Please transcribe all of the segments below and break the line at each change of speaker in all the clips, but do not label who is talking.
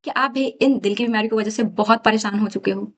कि आप भी इन दिल की बीमारी की वजह से बहुत परेशान हो चुके हो?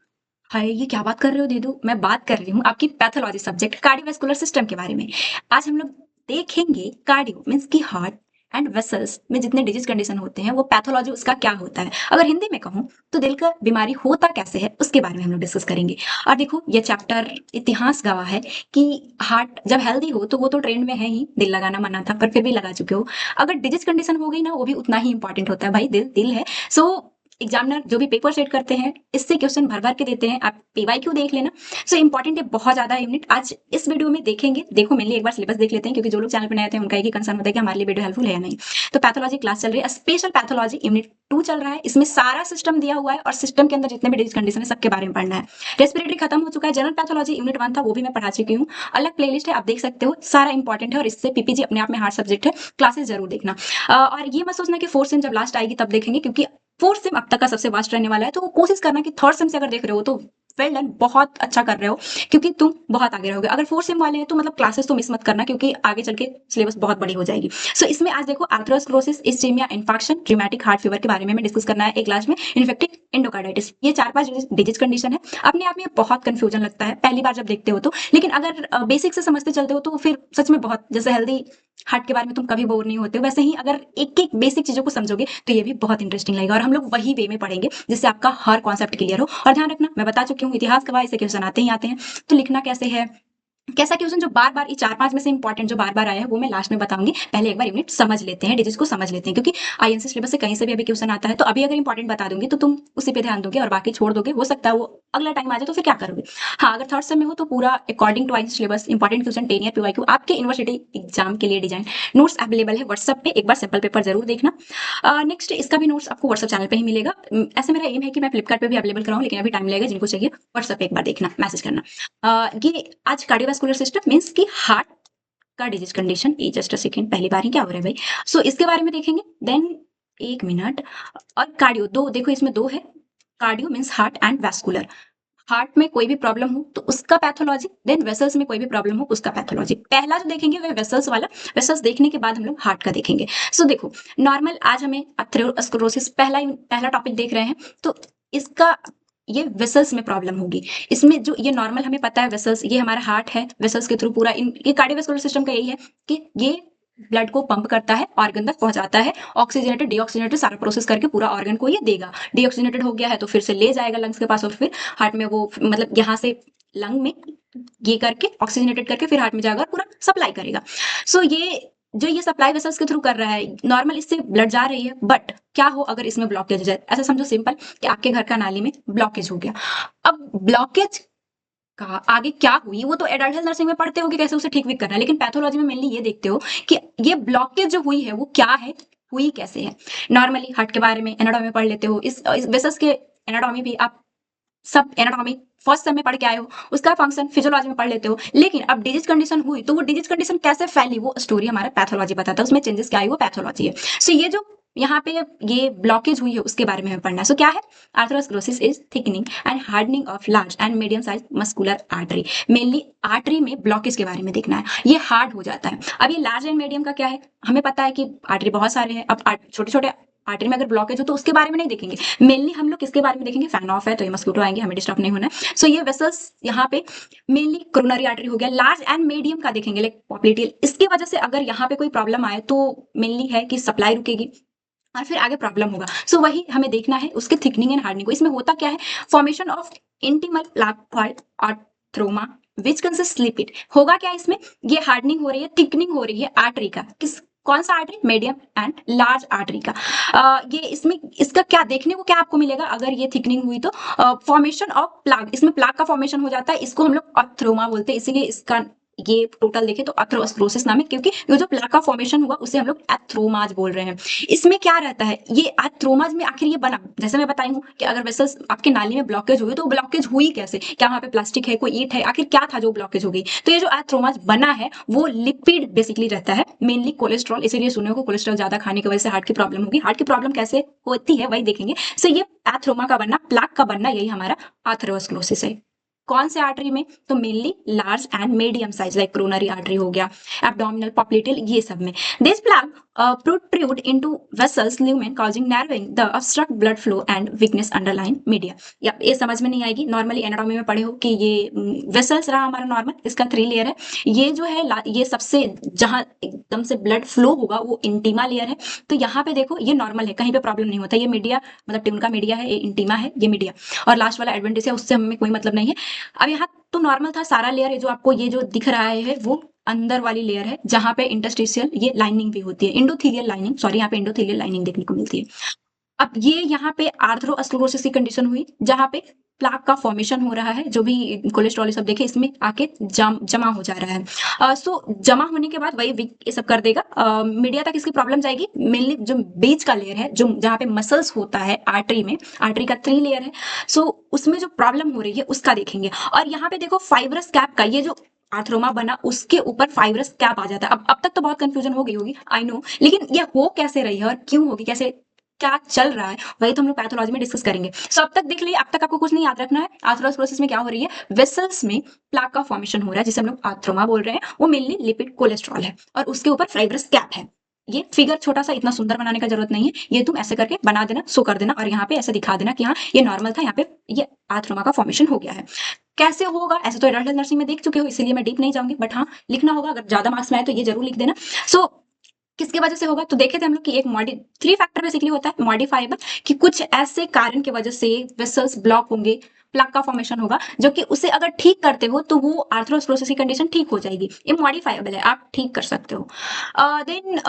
हाय! ये क्या बात कर रहे हो दीदू? मैं बात कर रही हूँ आपकी पैथोलॉजी सब्जेक्ट कार्डियोवैस्कुलर सिस्टम के बारे में। आज हम लोग देखेंगे कार्डियो मीन्स कि हार्ट एंड वेसल्स में जितने डिजीज़ कंडीशन होते हैं, वो पैथोलॉजी उसका क्या होता है? अगर हिंदी में कहूँ तो दिल का बीमारी होता कैसे है, उसके बारे में हम लोग डिस्कस करेंगे। और देखो ये चैप्टर इतिहास गवाह है कि हार्ट जब हेल्दी हो तो वो तो ट्रेंड में है ही, दिल लगाना मना था पर फिर भी लगा चुके हो। अगर डिजीज़ कंडीशन हो गई ना, वो भी उतना ही इम्पोर्टेंट होता है भाई, दिल है। सो एग्जामिनर जो भी पेपर सेट करते हैं, इससे क्वेश्चन भर-भर के देते हैं। आप पीवाईक्यू देख लेना। सो इम्पोर्टेंट है बहुत ज़्यादा यूनिट आज इस वीडियो में देखेंगे। देखो मेनली एक बार सिलेबस देख लेते हैं क्योंकि जो लोग चैनल पे नए आते हैं उनका एक ही कंसर्न होता है कि हमारे लिए वीडियो हेल्पफुल है या नहीं। तो पैथोलॉजी क्लास चल रही है, स्पेशल पैथोलॉजी यूनिट 2 चल रहा है। इसमें सारा सिस्टम दिया हुआ है और सिस्टम के अंदर जितने भी डिजीज कंडीशन है सबके बारे में पढ़ना है। रेस्पिरेटरी खत्म हो चुका है, जनरल पैथोलॉजी यूनिट 1 था वो भी मैं पढ़ा चुकी हूँ। अलग प्लेलिस्ट है, आप देख सकते हो, सारा इंपॉर्टेंट है और इससे पीपीजी अपने आप में हार्ड सब्जेक्ट है। क्लासेस जरूर देखना। और ये मत सोचना कि फोर्थ सेम जब लास्ट आएगी तब देखेंगे, क्योंकि फोर्थ सेम अब तक का सबसे वास्ट रहने वाला है। तो कोशिश करना कि थर्ड सेम से अगर देख रहे हो तो वेल डन, बहुत अच्छा कर रहे हो क्योंकि तुम बहुत आगे रहोगे। अगर फोर्थ सेम वाले हैं तो मतलब क्लासेस तो मिस मत करना क्योंकि आगे चल के सिलेबस बहुत बड़ी हो जाएगी। सो इसमें आज देखो atherosclerosis, ischemia, infection, rheumatic heart fever के बारे में डिस्कस करना है एक क्लास में। इन्फेक्टिव एंडोकार्डाइटिस, ये 4-5 डिजीज कंडीशन है। अपने आप में बहुत कंफ्यूजन लगता है पहली बार जब देखते हो तो, लेकिन अगर बेसिक से समझते चलते हो तो फिर सच में बहुत, जैसे हेल्दी हार्ट के बारे में तुम कभी बोर नहीं होते हो, वैसे ही अगर एक एक बेसिक चीजों को समझोगे तो ये भी बहुत इंटरेस्टिंग लगेगा और हम लोग वही वे में पढ़ेंगे जिससे आपका हर कॉन्सेप्ट क्लियर हो। और ध्यान रखना, मैं बता चुकी हूँ इतिहास के बाद ऐसे क्वेश्चन आते ही आते हैं, तो लिखना कैसे है, कैसा क्वेश्चन जो बार बार, ये 4-5 में से इंपॉर्टेंट जो बार बार आया है वो मैं लास्ट में बताऊंगी। पहले एक बार यूनिट समझ लेते हैं, डिजीज को समझ लेते हैं, क्योंकि आईएनसी सिलेबस से कहीं से भी अभी क्वेश्चन आता है तो अभी अगर इंपॉर्टेंट बता दूंगी तो तुम उसी पे ध्यान दोगे और बाकी छोड़ दोगे, हो सकता है वो अगला टाइम आ जाए तो फिर क्या करोगे। हाँ, अगर थर्ड सेम में हो तो पूरा according to INC syllabus important question 10 year PYQ आपके यूनिवर्सिटी एग्जाम के लिए डिजाइन। नोट्स अवेलेबल है व्हाट्सएप पे, एक बार सैंपल पेपर जरूर देखना। नेक्स्ट इसका भी नोट्स आपको व्हाट्सएप चैनल पे ही मिलेगा। ऐसे मेरा एम है कि मैं फ्लिपकार्ट पे भी अवेलेबल कराऊं, लेकिन अभी टाइम लगेगा। जिनको चाहिए व्हाट्सएप पे एक बार देखना, मैसेज करना। ये आज कार्डियोवास्कुलर सिस्टम मीन्स की हार्ट का डिजीज कंडीशन। ये जस्ट अ सेकंड, पहली बार ही क्या हो रहा है भाई। सो इसके बारे में देखेंगे। देन एक मिनट। और कार्डियो दो, देखो इसमें दो है। Cardio means heart and vascular, heart में कोई भी प्रॉब्लम हो तो उसका पैथोलॉजी, देन वेसल्स में कोई भी प्रॉब्लम हो उसका पैथोलॉजी। पहला जो देखेंगे वो वेसल्स वाला, वेसल्स देखने के बाद हम लोग हार्ट का देखेंगे। सो देखो नॉर्मल आज हमें अथेरोस्क्लेरोसिस पहला टॉपिक देख रहे हैं, तो इसका ये वेसल्स में प्रॉब्लम होगी। इसमें जो ये नॉर्मल हमें पता है वेसल्स, ये हमारा हार्ट है, वेसल्स के थ्रू पूरा ये कार्डियोवास्कुलर सिस्टम का यही है कि ये ब्लड को पंप करता है, ऑर्गन तक पहुंचाता है, ऑक्सीजनेटेड डीऑक्सीजनेटेड सारा प्रोसेस करके पूरा ऑर्गन को ये देगा। डीऑक्सीजनेटेड हो गया है तो फिर से ले जाएगा लंग्स के पास और फिर हार्ट में वो मतलब यहाँ से लंग में ये करके ऑक्सीजनेटेड करके फिर हार्ट में जाएगा और पूरा सप्लाई करेगा। सो ये जो ये सप्लाई वेसल्स के थ्रू कर रहा है, नॉर्मल इससे ब्लड जा रही है, बट क्या हो अगर इसमें ब्लॉकेज हो जाए। ऐसा समझो सिंपल कि आपके घर का नाली में ब्लॉकेज हो गया। अब ब्लॉकेज का आगे क्या हुई वो तो एडल्ट हेल्थ नर्सिंग में पढ़ते हो कि कैसे उसे ठीक भी करना है, लेकिन पैथोलॉजी में मेनली ये देखते हो कि ये ब्लॉकेज जो हुई है वो क्या है, हुई कैसे है। नॉर्मली हार्ट के बारे में एनाटॉमी में पढ़ लेते हो, इस वेसस के एनाटॉमी भी आप सब एनाटॉमी फर्स्ट सेम में पढ़ के आए हो, उसका फंक्शन फिजियोलॉजी में पढ़ लेते हो। लेकिन अब डिजीज कंडीशन हुई तो वो डिजीज कंडीशन कैसे फैली वो स्टोरी हमारा पैथोलॉजी बताता है, उसमें चेंजेस क्या आई वो पैथोलॉजी है। सो ये जो यहाँ पे ये ब्लॉकेज हुई है उसके बारे में हमें पढ़ना है। सो क्या है, atherosclerosis is thickening and hardening of large and medium size muscular artery. Mainly artery में ब्लॉकेज के बारे में देखना है, ये हार्ड हो जाता है। अब ये लार्ज एंड मीडियम का क्या है, हमें पता है कि आर्टरी बहुत सारे हैं। अब छोटे छोटे आर्टरी में अगर ब्लॉकेज हो तो उसके बारे में नहीं देखेंगे, मेनली हम लोग किसके बारे में देखेंगे, फैन ऑफ है तो ये मस्कुटो आएंगे, हमें डिस्टर्ब नहीं होना है। सो ये वेसल्स यहाँ पे मेनली कोरोनरी आर्टरी हो गया, लार्ज एंड मीडियम का देखेंगे लाइक पॉप्लिटियल। इसकी वजह से अगर यहाँ पे कोई प्रॉब्लम आए तो मेनली है कि सप्लाई रुकेगी और फिर आगे प्रॉब्लम होगा। सो वही हमें देखना है उसके थिकनिंग एंड हार्डनिंग को। इसमें होता क्या है, formation of intimal plaque atheroma which consist lipid. होगा क्या इसमें, ये हार्डनिंग हो रही है, थिकनिंग हो रही है आर्टरी का, किस कौन सा artery, medium and large artery का। ये इसमें इसका क्या देखने को क्या आपको मिलेगा अगर ये थिकनिंग हुई तो, फॉर्मेशन ऑफ प्लाक, इसमें प्लाक का फॉर्मेशन हो जाता है। इसको हम लोग अथ्रोमा बोलते हैं, इसीलिए इसका ये टोटल देखें तो अथेरोस्क्लेरोसिस नाम है, क्योंकि ये जो प्लाक का फॉर्मेशन हुआ उसे हम लोग एथ्रोमाज बोल रहे हैं। इसमें क्या रहता है, ये एथ्रोमाज में आखिर ये बना, जैसे मैं बताई हूँ कि अगर वेसल्स आपके नाली में ब्लॉकेज हुई तो ब्लॉकेज हुई कैसे, क्या वहां पे प्लास्टिक है, कोई ईंट है, आखिर क्या था जो ब्लॉकेज हो गई। तो ये जो एथ्रोमाज बना है वो लिपिड बेसिकली रहता है, मेनली कोलेस्ट्रॉल। इसीलिए सुने को कोलेस्ट्रॉल ज्यादा खाने की वजह से हार्ट की प्रॉब्लम होगी। हार्ट की प्रॉब्लम कैसे होती है वही देखेंगे। सो ये एथ्रोमा का बनना, प्लाक का बनना, यही हमारा एथेरोस्क्लेरोसिस है। कौन से आर्टरी में? तो mainly large and medium size like coronary artery हो गया, एब्डोमिनल, पॉप्लिटेल, ये सब में। This plug protrude into vessels lumen causing narrowing the obstruct blood flow and weakness underlying media। या ये समझ में नहीं आएगी, नॉर्मली एनाटॉमी में पढ़े हो कि ये वेसल्स रहा हमारा नॉर्मल, इसका 3 लेयर है। ये जो है ये सबसे जहां एकदम से ब्लड फ्लो होगा वो इंटीमा लेयर है। तो यहाँ पे देखो ये नॉर्मल है, कहीं पे प्रॉब्लम नहीं होता। ये मीडिया मतलब ट्यून का मीडिया है, ये इंटीमा है, ये मीडिया, और लास्ट वाला एडवेंटिस है, उससे हमें कोई मतलब नहीं है। अब यहाँ तो नॉर्मल था सारा लेयर है, जो आपको ये जो दिख रहा है वो अंदर वाली लेयर है जहां पे इंटरस्टिशियल ये लाइनिंग भी होती है, इंडोथीलियल लाइनिंग, सॉरी यहाँ पे इंडोथीलियल लाइनिंग देखने को मिलती है। अब ये यहाँ पे आर्थ्रोस्क्लेरोसिस की कंडीशन हुई जहां पे प्लाक का फॉर्मेशन हो रहा है, जो भी कोलेस्ट्रॉल सब देखे इसमें आके जमा हो जा रहा है। सो जमा होने के बाद वही वीक ये सब कर देगा। मीडिया तक इसकी प्रॉब्लम जाएगी। मेनली जो बीच का लेयर है, जो जहाँ पे मसल्स होता है आर्टरी में, आर्टरी का 3 लेयर है, सो उसमें जो प्रॉब्लम हो रही है उसका देखेंगे। और यहाँ पे देखो फाइब्रस कैप का ये जो आर्थ्रोमा बना उसके ऊपर फाइब्रस कैप आ जाता है। अब तक तो बहुत कंफ्यूजन हो गई होगी, आई नो, लेकिन ये हो कैसे रही है और क्यों होगी, कैसे क्या चल रहा है, वही तो हम लोग पैथोलॉजी में डिस्कस करेंगे। सो अब तक देख लिया, अब तक आपको कुछ नहीं याद रखना है। आर्थ्रोस्क्लेरोसिस में क्या हो रही है, वेसल्स में प्लाक का फॉर्मेशन हो रहा है जिसे हम लोग आर्थ्रोमा बोल रहे हैं। वो मेनली लिपिड कोलेस्ट्रॉल है और उसके ऊपर फाइब्रस कैप है। ये फिगर छोटा सा, इतना सुंदर बनाने का जरूरत नहीं है, ये तुम ऐसे करके बना देना, सो कर देना, और यहाँ पे ऐसे दिखा देना कि हाँ ये नॉर्मल था, यहाँ पे ये आर्थ्रोमा का फॉर्मेशन हो गया है। कैसे होगा, ऐसे तो एडल्ट नर्सिंग में देख चुके हो, इसलिए मैं डीप नहीं जाऊंगी, बट हाँ लिखना होगा, अगर ज्यादा मार्क्स में आए तो ये जरूर लिख देना। सो किसकी वजह से होगा, तो देखे थे हम लोग कि एक 3 फैक्टर बेसिकली होता है मॉडिफाइबल, कि कुछ ऐसे कारण की वजह से वेसल्स ब्लॉक होंगे, प्लग का फॉर्मेशन होगा, जो कि उसे अगर ठीक करते हो तो वो आर्थ्रोस्क्लेरोसिस की कंडीशन ठीक हो जाएगी। ये मॉडिफाइबल है, आप ठीक कर सकते हो। देन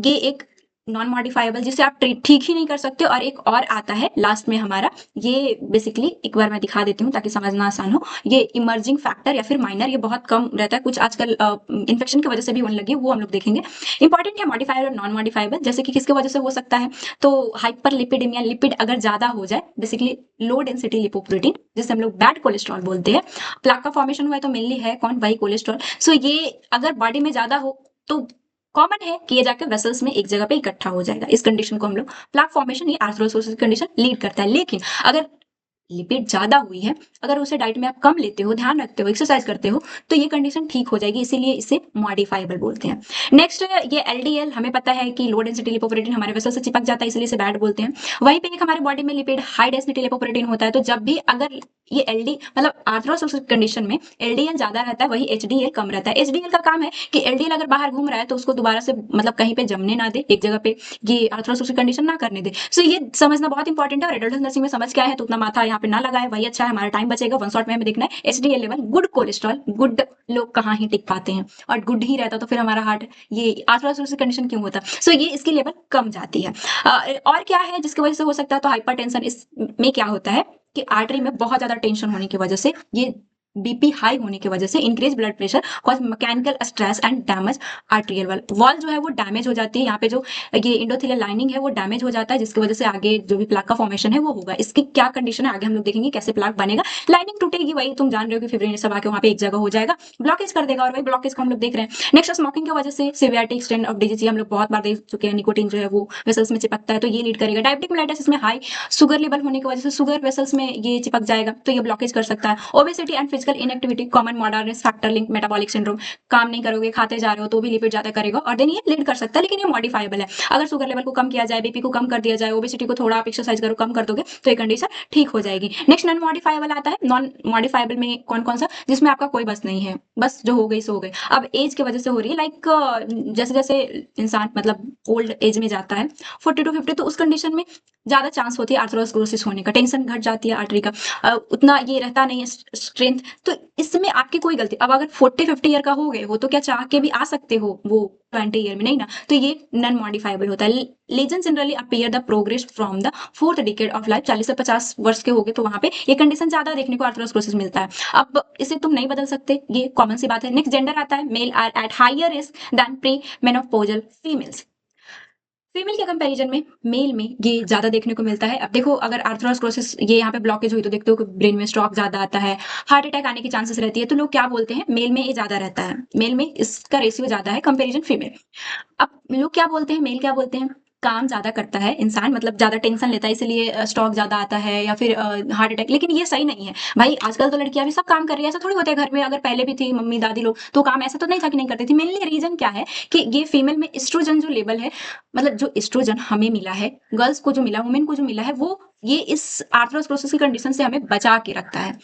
ये एक नॉन मॉडिफाइबल जिसे आप ठीक ही नहीं कर सकते, और एक और आता है लास्ट में हमारा, ये बेसिकली एक बार मैं दिखा देती हूँ ताकि समझना आसान हो। ये इमर्जिंग फैक्टर या फिर माइनर, ये बहुत कम रहता है, कुछ आजकल इन्फेक्शन की वजह से भी होने लगी है, वो हम लोग देखेंगे। इंपॉर्टेंट है मॉडिफायर और नॉन मॉडिफाइबल, जैसे कि किसकी वजह से हो सकता है, तो हाइपरलिपिडेमिया, लिपिड अगर ज्यादा हो जाए, बेसिकली लो डेंसिटी लिपोप्रोटीन जिसे हम लोग बैड कोलेस्ट्रॉल बोलते हैं, प्लाक का फॉर्मेशन हुआ है तो मेनली है कौन, वही कोलेस्ट्रॉल। सो ये अगर बॉडी में ज्यादा हो तो कॉमन है कि ये जाकर वेसल्स में एक जगह पे इकट्ठा हो जाएगा। इस कंडीशन को हम लोग प्लाक फॉर्मेशन, ये आर्थ्रोस्क्लेरोसिस कंडीशन लीड करता है। लेकिन अगर लिपिड ज्यादा हुई है, अगर उसे डाइट में आप कम लेते हो, ध्यान रखते हो, एक्सरसाइज करते हो, तो ये कंडीशन ठीक हो जाएगी, इसीलिए इसे मॉडिफाइबल बोलते हैं। नेक्स्ट ये एलडीएल, हमें पता है कि लो डेंसिटी लिपोप्रोटीन हमारे वेसल से चिपक जाता है, इसलिए इसे बैड बोलते हैं। वहीं पे एक हमारे बॉडी में लिपिड हाई डेंसिटी लिपोप्रोटीन होता है, तो जब भी अगर ये एलडी मतलब आर्थ्रोस्क्लेरोसिस कंडीशन में एलडीएल ज्यादा रहता है, वही एचडीएल कम रहता है। एचडीएल का काम है कि एलडीएल अगर बाहर घूम रहा है तो उसको दोबारा से मतलब कहीं पे जमने ना दे, एक जगह पे ये आर्थ्रोस्क्लेरोसिस कंडीशन ना करने दे। सो ये समझना बहुत इंपॉर्टेंट है, और एडल्ट नर्सिंग में समझ के आए हैं तो उतना माथा यहाँ पे ना लगाए, वही अच्छा है, हमारा टाइम बचेगा। वन शॉट में हमें देखना है HDL level, good cholesterol, good लोग कहाँ ही टिक पाते हैं, और गुड ही रहता तो फिर हमारा हार्ट ये आर्थ्रोस्क्लेरोसिस कंडीशन क्यों होता। सो ये इसकी लेवल कम जाती है। और क्या है जिसकी वजह से हो सकता है, तो हाइपरटेंशन, इसमें क्या होता है कि आर्टरी में बहुत ज्यादा टेंशन होने की वजह से, ये बीपी हाई होने की वजह से, increase blood pressure cause mechanical stress and damage arterial wall जो है वो डैमेज हो जाती है। यहाँ पे जो ये इंडोथेलियल लाइनिंग है वो डैमेज हो जाता है, जिसकी वजह से आगे जो भी प्लाक का फॉर्मेशन है वो होगा। इसकी क्या कंडीशन है आगे हम लोग देखेंगे, कैसे प्लाक बनेगा, लाइनिंग टूटेगी, वही तुम जान रहे हो कि फिब्रिन सब आके वहाँ पे एक जगह हो जाएगा, ब्लॉकेज कर देगा, और वही ब्लॉकेज को हम लोग देख रहे हैं। नेक्स्ट स्मोकिंग की वजह से सिवियरिटी एक्सटेंड ऑफ डिजीज, हम लोग बहुत बार देख चुके हैं, निकोटीन जो है वो वेसल्स में चिपकता है तो ये लीड करेगा। डायबिटिक मेलाइटिस, इसमें हाई शुगर लेवल होने की वजह से शुगर वेसल्स में ये चिपक जाएगा तो ये ब्लॉकेज कर सकता है। Obesity and physical inactivity, common modernise factor link metabolic syndrome, काम नहीं करोगे, खाते जा रहे हो तो भी लिपिड ज्यादा करेगा, और देन ये लीड कर सकता है, लेकिन ये मॉडिफाइबल है। अगर शुगर लेवल को कम किया जाए, बीपी को कम कर दिया जाए, ओबेसिटी को थोड़ा आप एक्सरसाइज करो, कम कर दोगे तो ये कंडीशन ठीक हो जाएगी। नेक्स्ट नॉन मॉडिफाइबल आता है। नॉन मॉडिफाइबल में कौन कौन सा, जिसमें आपका कोई बस नहीं है, बस जो हो गई सो हो गई। अब एज की वजह से हो रही है, लाइक जैसे जैसे इंसान मतलब ओल्ड एज में जाता है 40 to 50, तो उस कंडीशन में ज्यादा चांस होती है आर्थ्रोस्क्लेरोसिस होने का, टेंशन घट जाती है आर्टरी का, उतना ये रहता नहीं है स्ट्रेंथ। तो इसमें आपकी कोई गलती, अब अगर 40-50 ईयर का हो गए हो तो क्या चाह के भी आ सकते हो वो 20 ईयर में, नहीं ना, तो ये नॉन मॉडिफाइबल होता है। Legend generally appear the progress from the 4th decade of life, 40 से 50 वर्ष के हो गए तो वहां पे ये कंडीशन ज्यादा देखने को आर्थ्रोस्क्लेरोसिस मिलता है। अब इसे तुम नहीं बदल सकते, ये कॉमन सी बात है। नेक्स्ट जेंडर आता है, male are at higher risk than pre menopausal females. Female के कंपैरिजन में मेल में ये ज्यादा देखने को मिलता है। अब देखो अगर आर्थ्रोस्क्लेरोसिस ये यहाँ पे ब्लॉकेज हुई तो देखते हो कि ब्रेन में स्ट्रोक ज्यादा आता है, हार्ट अटैक आने की चांसेस रहती है, तो लोग क्या बोलते हैं, मेल में ये ज्यादा रहता है, मेल में इसका रेशियो ज्यादा है कंपैरिजन फीमेल। अब लोग क्या बोलते हैं, मेल क्या बोलते हैं, काम ज़्यादा करता है इंसान, मतलब ज़्यादा टेंशन लेता है, इसीलिए स्ट्रोक ज़्यादा आता है या फिर हार्ट अटैक, लेकिन ये सही नहीं है। भाई आजकल तो लड़कियाँ भी सब काम कर रही है, ऐसा थोड़ी होता है घर में, अगर पहले भी थी मम्मी दादी लोग तो काम ऐसा तो नहीं था कि नहीं करती थी। मेनली रीज़न क्या है कि ये फीमेल में एस्ट्रोजन जो लेवल है, मतलब जो एस्ट्रोजन हमें मिला है, गर्ल्स को जो मिला, वुमेन को जो मिला है, वो ये इस आर्थरोस्क्लेरोसिस की कंडीशन से हमें बचा के रखता है।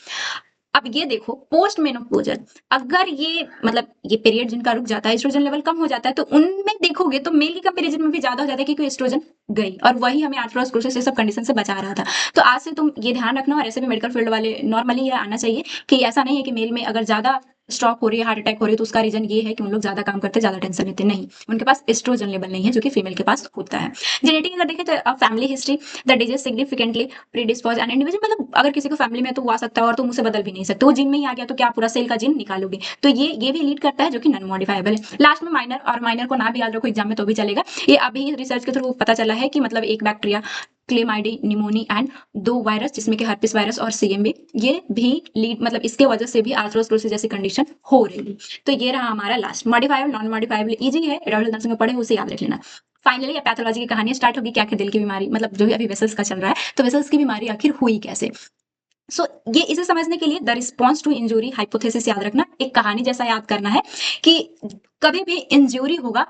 अब ये देखो पोस्ट मेनोपॉजल, अगर ये मतलब ये पीरियड जिनका रुक जाता है, एस्ट्रोजन लेवल कम हो जाता है, तो उनमें देखोगे तो मेल के कंपैरिजन में भी ज्यादा हो जाता है, क्योंकि एस्ट्रोजन गई और वही हमें आर्थरोस्क्लेरोसिस से सब कंडीशन से बचा रहा था। तो आज से तुम ये ध्यान रखना, और ऐसे भी मेडिकल फील्ड वाले नॉर्मली ये आना चाहिए कि ऐसा नहीं है कि मेल में अगर ज्यादा स्ट्रोक हो रही है, हार्ट अटैक हो रही है, तो उसका रीजन ये है कि उन लोग ज्यादा काम करते हैं, ज्यादा टेंशन लेते नहीं, उनके पास एस्ट्रोजन लेवल नहीं है, जो कि फीमेल के पास होता है। जेनेटिक अगर देखें तो family history the disease significantly predispose and individual, मतलब अगर किसी को फैमिली में तो वो आ सकता है और तुम उसे बदल भी नहीं सकते, वो जीन में ही आ गया तो क्या पूरा सेल का जीन निकालोगे, तो ये भी लीड करता है, जो कि नॉन मॉडिफाइबल है। लास्ट में माइनर, और माइनर को ना भी याद रखो एग्जाम में तो भी चलेगा, ये अभी रिसर्च के थ्रू पता चला है कि मतलब एक बैक्टीरिया क्लेमाइडी निमोनी एंड 2 वायरस जिसमें कि हर्पिस वायरस और सीएमवी, ये भी लीड, मतलब इसके वजह से भी आर्थरोस्क्लेरोसिस जैसी कंडीशन हो रही है। तो ये रहा हमारा last modifiable, non modifiable easy है, एडल्ट नर्सिंग में पढ़े उसे याद रख लेना। फाइनली ये पैथोलॉजी की कहानी स्टार्ट होगी, क्या दिल की बीमारी, मतलब जो भी अभी वेसल्स का चल रहा है, तो वेसल्स की बीमारी आखिर हुई कैसे। सो ये इसे समझने के लिए the response to injury hypothesis याद रखना, एक कहानी जैसा याद करना है कि कभी भी इंजरी होगा,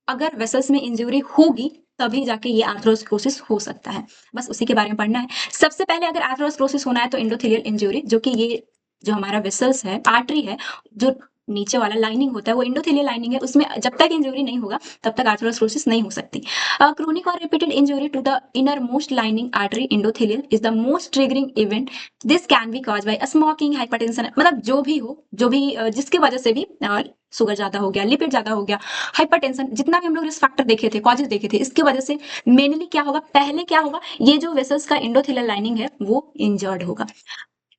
अगर वेसल्स में इंजरी होगी तभी जाके ये आर्थरोस्क्लेरोसिस हो सकता है, बस उसी के बारे में पढ़ना है। सबसे पहले अगर आर्थरोस्क्लेरोसिस होना है तो एंडोथेलियल इंजरी, जो कि ये जो हमारा वेसल्स है, आर्टरी है, जो नीचे वाला लाइनिंग होता है वो एंडोथेलियल लाइनिंग है, उसमें जब तक इंजरी नहीं होगा तब तक आर्थरोस्क्लेरोसिस नहीं हो सकती। क्रोनिक और repeated injury to the innermost lining artery endothelial is the most triggering event, this can be cause by smoking, hypertension, मतलब जो भी हो, जो भी जिसके वजह से भी शुगर ज्यादा हो गया, लिपिड ज्यादा हो गया, हाइपरटेंशन, जितना भी हम लोग रिस्क फैक्टर देखे थे, कॉजेज देखे थे, इसकी वजह से मेनली क्या होगा, पहले क्या होगा, ये जो वेसल्स का एंडोथेलियल लाइनिंग है वो इंजर्ड होगा।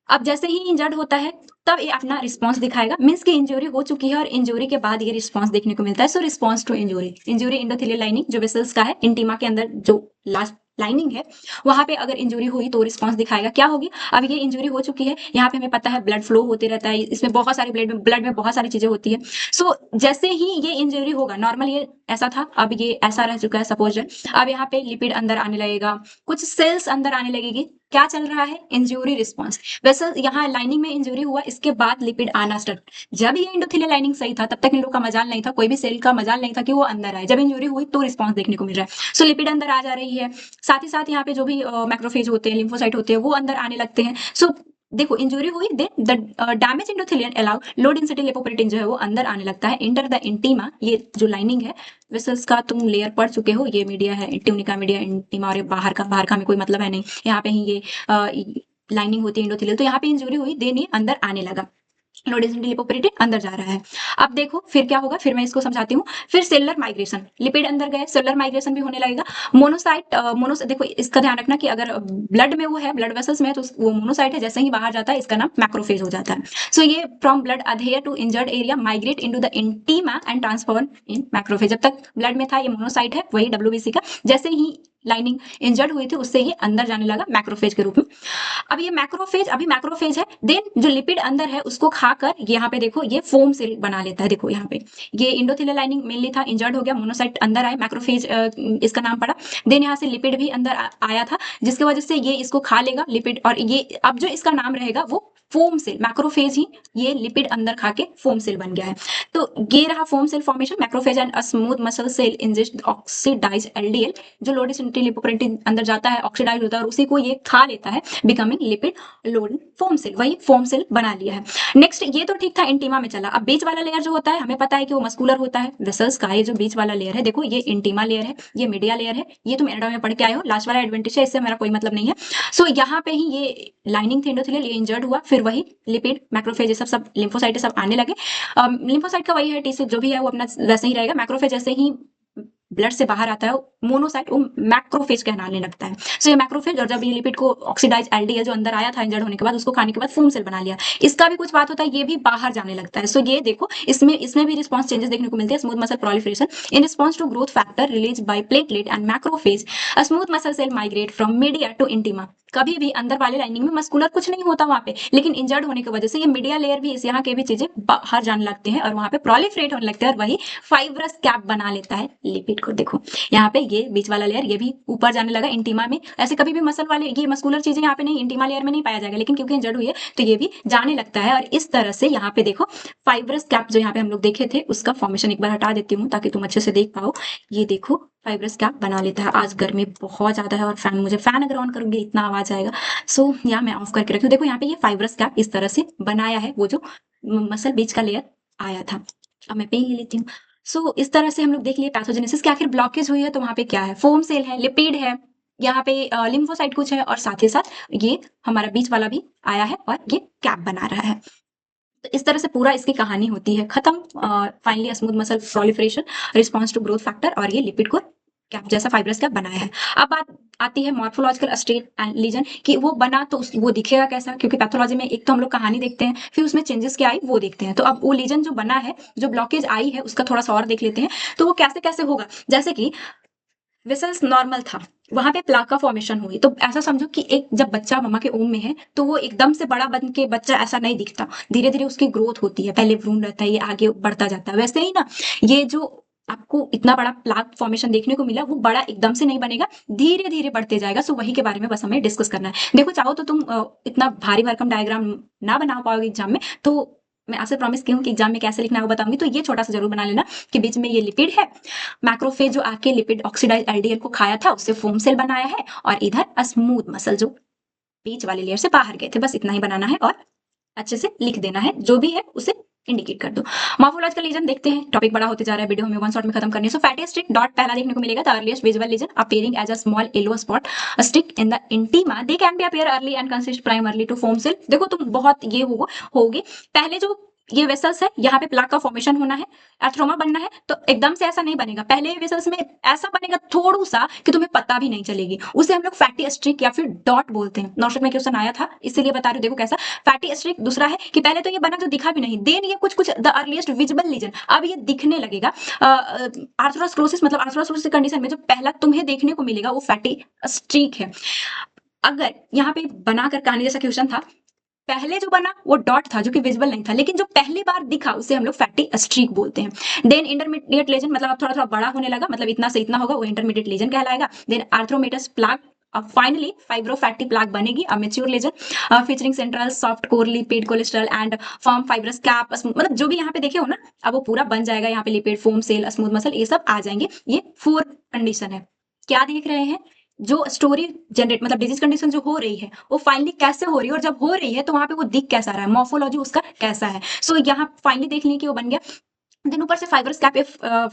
अब जैसे ही इंजर्ड होता है तब ये अपना रिस्पॉन्स दिखाएगा, मीन्स की इंजरी हो चुकी है और इंजरी के बाद ये रिस्पॉन्स देखने को मिलता है। So response to injury, injury endothelial lining जो वेसल्स का है, इंटीमा के अंदर जो लास्ट लाइनिंग है, वहां पे अगर इंजरी हुई तो रिस्पॉन्स दिखाएगा, क्या होगी। अब ये इंजरी हो चुकी है, यहाँ पे हमें पता है ब्लड फ्लो होते रहता है, इसमें बहुत सारी ब्लड में बहुत सारी चीजें होती है। सो जैसे ही ये इंजरी होगा, नॉर्मल ये ऐसा था, अब ये ऐसा रह चुका है सपोज, अब यहाँ पे लिपिड अंदर आने लगेगा, कुछ सेल्स अंदर आने लगेगी, क्या चल रहा है, इंजरी रिस्पॉन्स। वैसे यहाँ लाइनिंग में इंजरी हुआ, इसके बाद लिपिड आना स्टार्ट, जब ये एंडोथेलियल लाइनिंग सही था तब तक इन लोग का मजाल नहीं था, कोई भी सेल का मजाल नहीं था कि वो अंदर आए, जब इंजरी हुई तो रिस्पॉन्स देखने को मिल रहा है। सो लिपिड अंदर आ जा रही है, साथ ही साथ यहाँ पे जो भी मैक्रोफेज होते हैं, लिम्फोसाइट होते हैं, वो अंदर आने लगते हैं। सो देखो इंजरी हुई, then the damage endothelium allow low density lipoprotein जो है वो अंदर आने लगता है, इंटर द इंटीमा, ये जो लाइनिंग है वेसल्स का तुम लेयर पढ़ चुके हो, ये मीडिया है, ट्यूनिका मीडिया, इंटीमा, और ये बाहर का हमें कोई मतलब है नहीं, यहाँ पे ही ये लाइनिंग होती है एंडोथेलियल, तो यहाँ पे इंजरी हुई, देन ये अंदर आने लगा, लो डेंसिटी लिपोप्रोटीन अंदर जा रहा है। अब देखो फिर क्या होगा, फिर मैं इसको समझाती हूँ। फिर सेलुलर माइग्रेशन, लिपिड अंदर गए, सेलुलर माइग्रेशन भी होने लगेगा। मोनोसाइट, देखो इसका ध्यान रखना कि अगर ब्लड में वो है, ब्लड वेसल्स में है, तो वो मोनोसाइट है, जैसे ही बाहर जाता है इसका नाम मैक्रोफेज हो जाता है। सो ये from blood adhere to injured area migrate into the intima and transform in macrophage, जब तक ब्लड में था ये मोनोसाइट है, वही डब्ल्यूबीसी का, जैसे ही लाइनिंग इंजर्ड हुई थी उससे ये अंदर जाने लगा मैक्रोफेज के रूप में। अब ये मैक्रोफेज, अभी मैक्रोफेज है, देन जो लिपिड अंदर है उसको खाकर यहाँ पे देखो ये फोम सेल बना लेता है, देखो यहाँ पे ये एंडोथेलियल लाइनिंग मेनली था, इंजर्ड हो गया, मोनोसाइट अंदर आए, मैक्रोफेज इसका नाम पड़ा, देन यहाँ से लिपिड भी अंदर आया था, जिसकी वजह से ये इसको खा लेगा लिपिड, और ये अब जो इसका नाम रहेगा वो फोम सेल, मैक्रोफेज ही ये लिपिड अंदर खा के फोम सेल बन गया है। तो ये रहा foam cell formation, macrophage and a smooth muscle cell ingest oxidize LDL, जो लो डेंसिटी लिपोप्रोटीन अंदर जाता है, ऑक्सीडाइज होता है और उसी को ये खा लेता है, becoming lipid load foam cell, वही फोम सेल बना लिया है। नेक्स्ट ये तो ठीक था, इंटीमा में चला। अब बीच वाला लेयर जो होता है हमें पता है कि वो मस्कुलर होता है वेसल्स का, ये जो बीच वाला लेयर है देखो ये इंटीमा लेयर है, ये मीडिया लेयर है, ये तुम एनाटॉमी में पढ़ के आए हो, लास्ट वाला एडवेंटेज है, इससे मेरा कोई मतलब नहीं है। सो यहाँ पे ही ये लाइनिंग थी एंडोथेलियल, ये इंजर्ड हुआ, फिर वही लिपिड मैक्रोफेज सब लिम्फोसाइट सब आने लगे। लिम्फोसाइट का वही है, टी जो भी है वो अपना वैसे ही रहेगा, मैक्रोफेज जैसे ही ब्लड से बाहर आता है मोनोसाइट, वो मैक्रोफेज कहलाने लगता है। सो ये मैक्रोफेज, और जब ये लिपिड को ऑक्सीडाइज एलडीएल जो अंदर आया था इंजर्ड होने के बाद, उसको खाने के बाद फोम सेल बना लिया, इसका भी कुछ बात होता है, ये भी बाहर जाने लगता है। सो ये देखो इसमें भी रिस्पॉन्स चेंजेस देखने को मिलते हैं। Smooth muscle proliferation in response to growth factor release by platelet and macrophage, a smooth muscle cell migrate from media to intima. कभी भी अंदर वाले लाइनिंग में मस्कुलर कुछ नहीं होता वहां पे, लेकिन इंजर्ड होने की वजह से ये मीडिया लेयर भी, इस यहाँ के भी चीजें बाहर जाने लगते हैं और वहां पे प्रोलिफरेट होने लगते हैं, और वही फाइब्रस कैप बना लेता है लिपिड देखो यहाँ पे ये बीच वाला लेयर ये भी ऊपर जाने लगा इंटीमा में। ऐसे कभी भी मसल वाले ये मस्कुलर चीजें यहाँ पे नहीं, इंटीमा लेयर में नहीं पाया जाएगा, लेकिन क्योंकि इंजर्ड हुई है तो ये भी जाने लगता है। और इस तरह से यहाँ पे देखो फाइब्रस कैप जो यहाँ पे हम लोग देखे थे उसका फॉर्मेशन एक बार हटा देती हूँ ताकि तुम अच्छे से देख पाओ। ये देखो फाइब्रस कैप बना लेता है। आज गर्मी बहुत ज्यादा है और फैन अगर ऑन करूंगी इतना आवाज आएगा, सो यहाँ मैं ऑफ करके रखी हूँ। देखो यहाँ पे ये फाइब्रस कैप इस तरह से बनाया है, वो जो मसल बीच का लेयर आया था। अब मैं पेन ले लेती हूँ। सो इस तरह से हम लोग देख लिए पैथोजेनेसिस कि आखिर ब्लॉकेज हुई है तो वहां पे क्या है, फोम सेल है, लिपिड है, यहाँ पे लिम्फोसाइट कुछ है, और साथ ही साथ ये हमारा बीच वाला भी आया है और ये कैप बना रहा है। तो इस तरह से पूरा इसकी कहानी होती है खत्म। Finally smooth muscle proliferation, response to growth factor, और ये लिपिड को कैप जैसा फाइब्रस कैप बनाया है। अब बात आती है मॉर्फोलॉजिकल स्टेट एंड लीजन कि वो बना तो वो दिखेगा कैसा, क्योंकि पैथोलॉजी में एक तो हम लोग कहानी देखते हैं फिर उसमें चेंजेस क्या आई वो देखते हैं। तो अब वो लीजन जो बना है, जो ब्लॉकेज आई है, उसका थोड़ा सा और देख लेते हैं। तो वो कैसे कैसे होगा, जैसे कि वेसल्स नॉर्मल था, वहां पे प्लाक का फॉर्मेशन हुई। तो ऐसा समझो कि एक जब बच्चा मम्मा के ओम में है तो वो एकदम से बड़ा बन के बच्चा ऐसा नहीं दिखता, धीरे धीरे उसकी ग्रोथ होती है। पहले भ्रूण रहता है, ये आगे बढ़ता जाता है। वैसे ही ना ये जो आपको इतना बड़ा प्लाक फॉर्मेशन देखने को मिला, वो बड़ा एकदम से नहीं बनेगा, धीरे धीरे बढ़ते जाएगा। सो वही के बारे में बस हमें डिस्कस करना है। देखो चाहो तो तुम इतना भारी भरकम डायग्राम ना बना पाओगे एग्जाम में, तो मैं आपसे प्रॉमिस की हूँ कि एग्जाम में कैसे लिखना है वो बताऊंगी। तो ये छोटा सा जरूर बना लेना कि बीच में ये लिपिड है, मैक्रोफेज जो आके लिपिड ऑक्सीडाइज एलडीएल को खाया था उससे फोम सेल बनाया है, और इधर स्मूथ मसल जो बीच वाले लेयर से बाहर गए थे। बस इतना ही बनाना है और अच्छे से लिख देना है, जो भी है उसे इंडिकेट कर दो। मॉर्फोलॉजिकल लीजन देखते हैं, टॉपिक बड़ा होते जा रहा है, वीडियो हमें वन शॉट में खत्म करनी है। सो फैटी स्ट्रिक डॉट पहला देखने को मिलेगा, the earliest visible lesion appearing as a small yellow spot stick in the intima, they can be appear early and consist primarily to foam cell. देखो तुम बहुत ये होगे, पहले जो ये वेसल्स है यहाँ पे प्लाक का फॉर्मेशन होना है, एथ्रोमा बनना है, तो एकदम से ऐसा नहीं बनेगा। पहले वेसल्स में ऐसा बनेगा थोड़ा सा कि तुम्हें पता भी नहीं चलेगी, उसे हम लोग फैटी स्ट्रिक या फिर डॉट बोलते हैं। नौशद में क्वेश्चन आया था इसीलिए बता रही हूँ। देखो कैसा फैटी स्ट्रिक दूसरा है कि पहले तो ये बना जो दिखा भी नहीं, देन ये कुछ कुछ द अर्लीस्ट विजिबल लीजन, अब ये दिखने लगेगा। आर्थरोस्क्लेरोसिस मतलब आर्थरोस्क्लेरोसिस कंडीशन में जो पहला तुम्हें देखने को मिलेगा वो फैटी स्ट्रिक है। अगर यहाँ पे बनाकर कहानी जैसा क्वेश्चन था, पहले जो बना वो डॉट था जो कि विजिबल नहीं था, लेकिन जो पहली बार दिखा उसे हम लोग फैटी स्ट्रीक बोलते हैं। देन इंटरमीडिएट लेजन मतलब अब थोड़ा थोड़ा बड़ा होने लगा, मतलब इतना से इतना होगा, वो इंटरमीडिएट लेजन कहलाएगा। देन आर्थ्रोमेटस प्लाक, अब फाइनली फाइब्रोफैटी प्लाक बनेगी, a mature lesion featuring central soft core lipid cholesterol and form fibrous cap, मतलब जो भी यहाँ पे देखे हो ना, अब वो पूरा बन जाएगा। यहाँ पे lipid, foam cell, smooth muscle, ये सब आ जाएंगे। ये 4 कंडीशन है। क्या देख रहे हैं, जो स्टोरी जनरेट मतलब डिजीज कंडीशन जो हो रही है वो फाइनली कैसे हो रही है, और जब हो रही है तो वहां पे वो दिख कैसा रहा है, मॉर्फोलॉजी उसका कैसा है। सो यहाँ फाइनली देख ली कि वो बन गया। देन ऊपर से फाइब्रस कैप,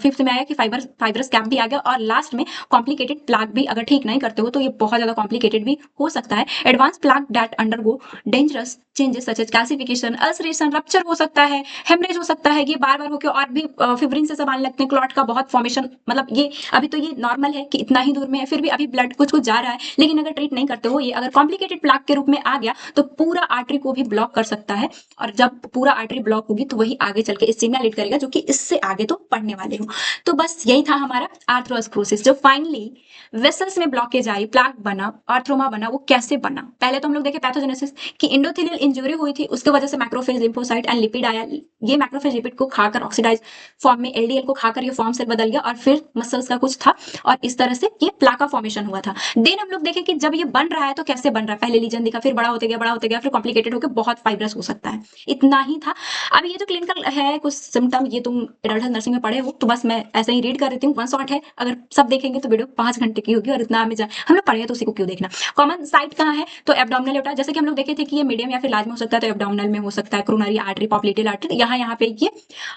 फिफ्थ में आया कि फाइब्रस कैप भी आ गया, और लास्ट में कॉम्प्लिकेटेड प्लाक भी अगर ठीक नहीं करते हो तो ये बहुत ज्यादा कॉम्प्लिकेटेड भी हो सकता है। Advance plaque that undergo dangerous changes such as calcification, ulceration, rupture हो सकता है, हेमरेज हो सकता है, ये बार बार होकर और भी फिब्रिन से सब आने लगते हैं, क्लॉट का बहुत फॉर्मेशन। मतलब ये अभी तो ये नॉर्मल है कि इतना ही दूर में है, फिर भी अभी ब्लड कुछ कुछ जा रहा है, लेकिन अगर ट्रीट नहीं करते हो, ये अगर कॉम्प्लिकेटेड प्लाक के रूप में आ गया तो पूरा आर्टरी को भी ब्लॉक कर सकता है। और जब पूरा आर्टरी ब्लॉक होगी तो वही आगे चल के इस चीज में लीड करेगा, जो कि इससे आगे तो पढ़ने वाले हो। तो बस यही था हमारा आर्थ्रोस्क्लेरोसिस, जो फाइनली वेसल्स में ब्लॉकेज आई, प्लाक बना, आर्थ्रोमा बना। वो कैसे बना, पहले तो हम लोग देखे पैथोजेनेसिस कि इंडोथेलियल इंजरी हुई थी, उसके वजह से मैक्रोफेज, लिम्फोसाइट एंड लिपिड आया। ये मैक्रोफेज लिपिड को खाकर ऑक्सीडाइज फॉर्म में एलडीएल को खाकर ये फॉर्म सेल बदल गया, और फिर मसल्स का कुछ था, और इस तरह से ये प्लाक का फॉर्मेशन हुआ था। देन हम लोग देखे कि जब ये बन रहा है तो कैसे बन रहा है, पहले लीजन दिखा, फिर बड़ा होते गया, फिर कॉम्प्लिकेटेड होकर बहुत फाइब्रस हो सकता है। इतना ही था। अब ये जो क्लिनिकल है कुछ सिम्टम, ये तुम एडल्ट हेल्थ नर्सिंग में पढ़े हो, तो बस मैं ऐसे ही रीड कर देती हूँ, वन शॉट है। अगर सब देखेंगे तो वीडियो 5 घंटे की होगी, और इतना हमें हम लोग पढ़े तो उसी को क्यों देखना। कॉमन साइट कहाँ है, तो एब्डोमिनल एटा, जैसे कि हम लोग देखे थे कि ये मीडियम या फिर लार्ज में हो सकता है, तो एब्डोमिनल में हो सकता है, क्रोनरी आर्टरी, पॉप्लेटल आर्टरी, यहाँ पे ये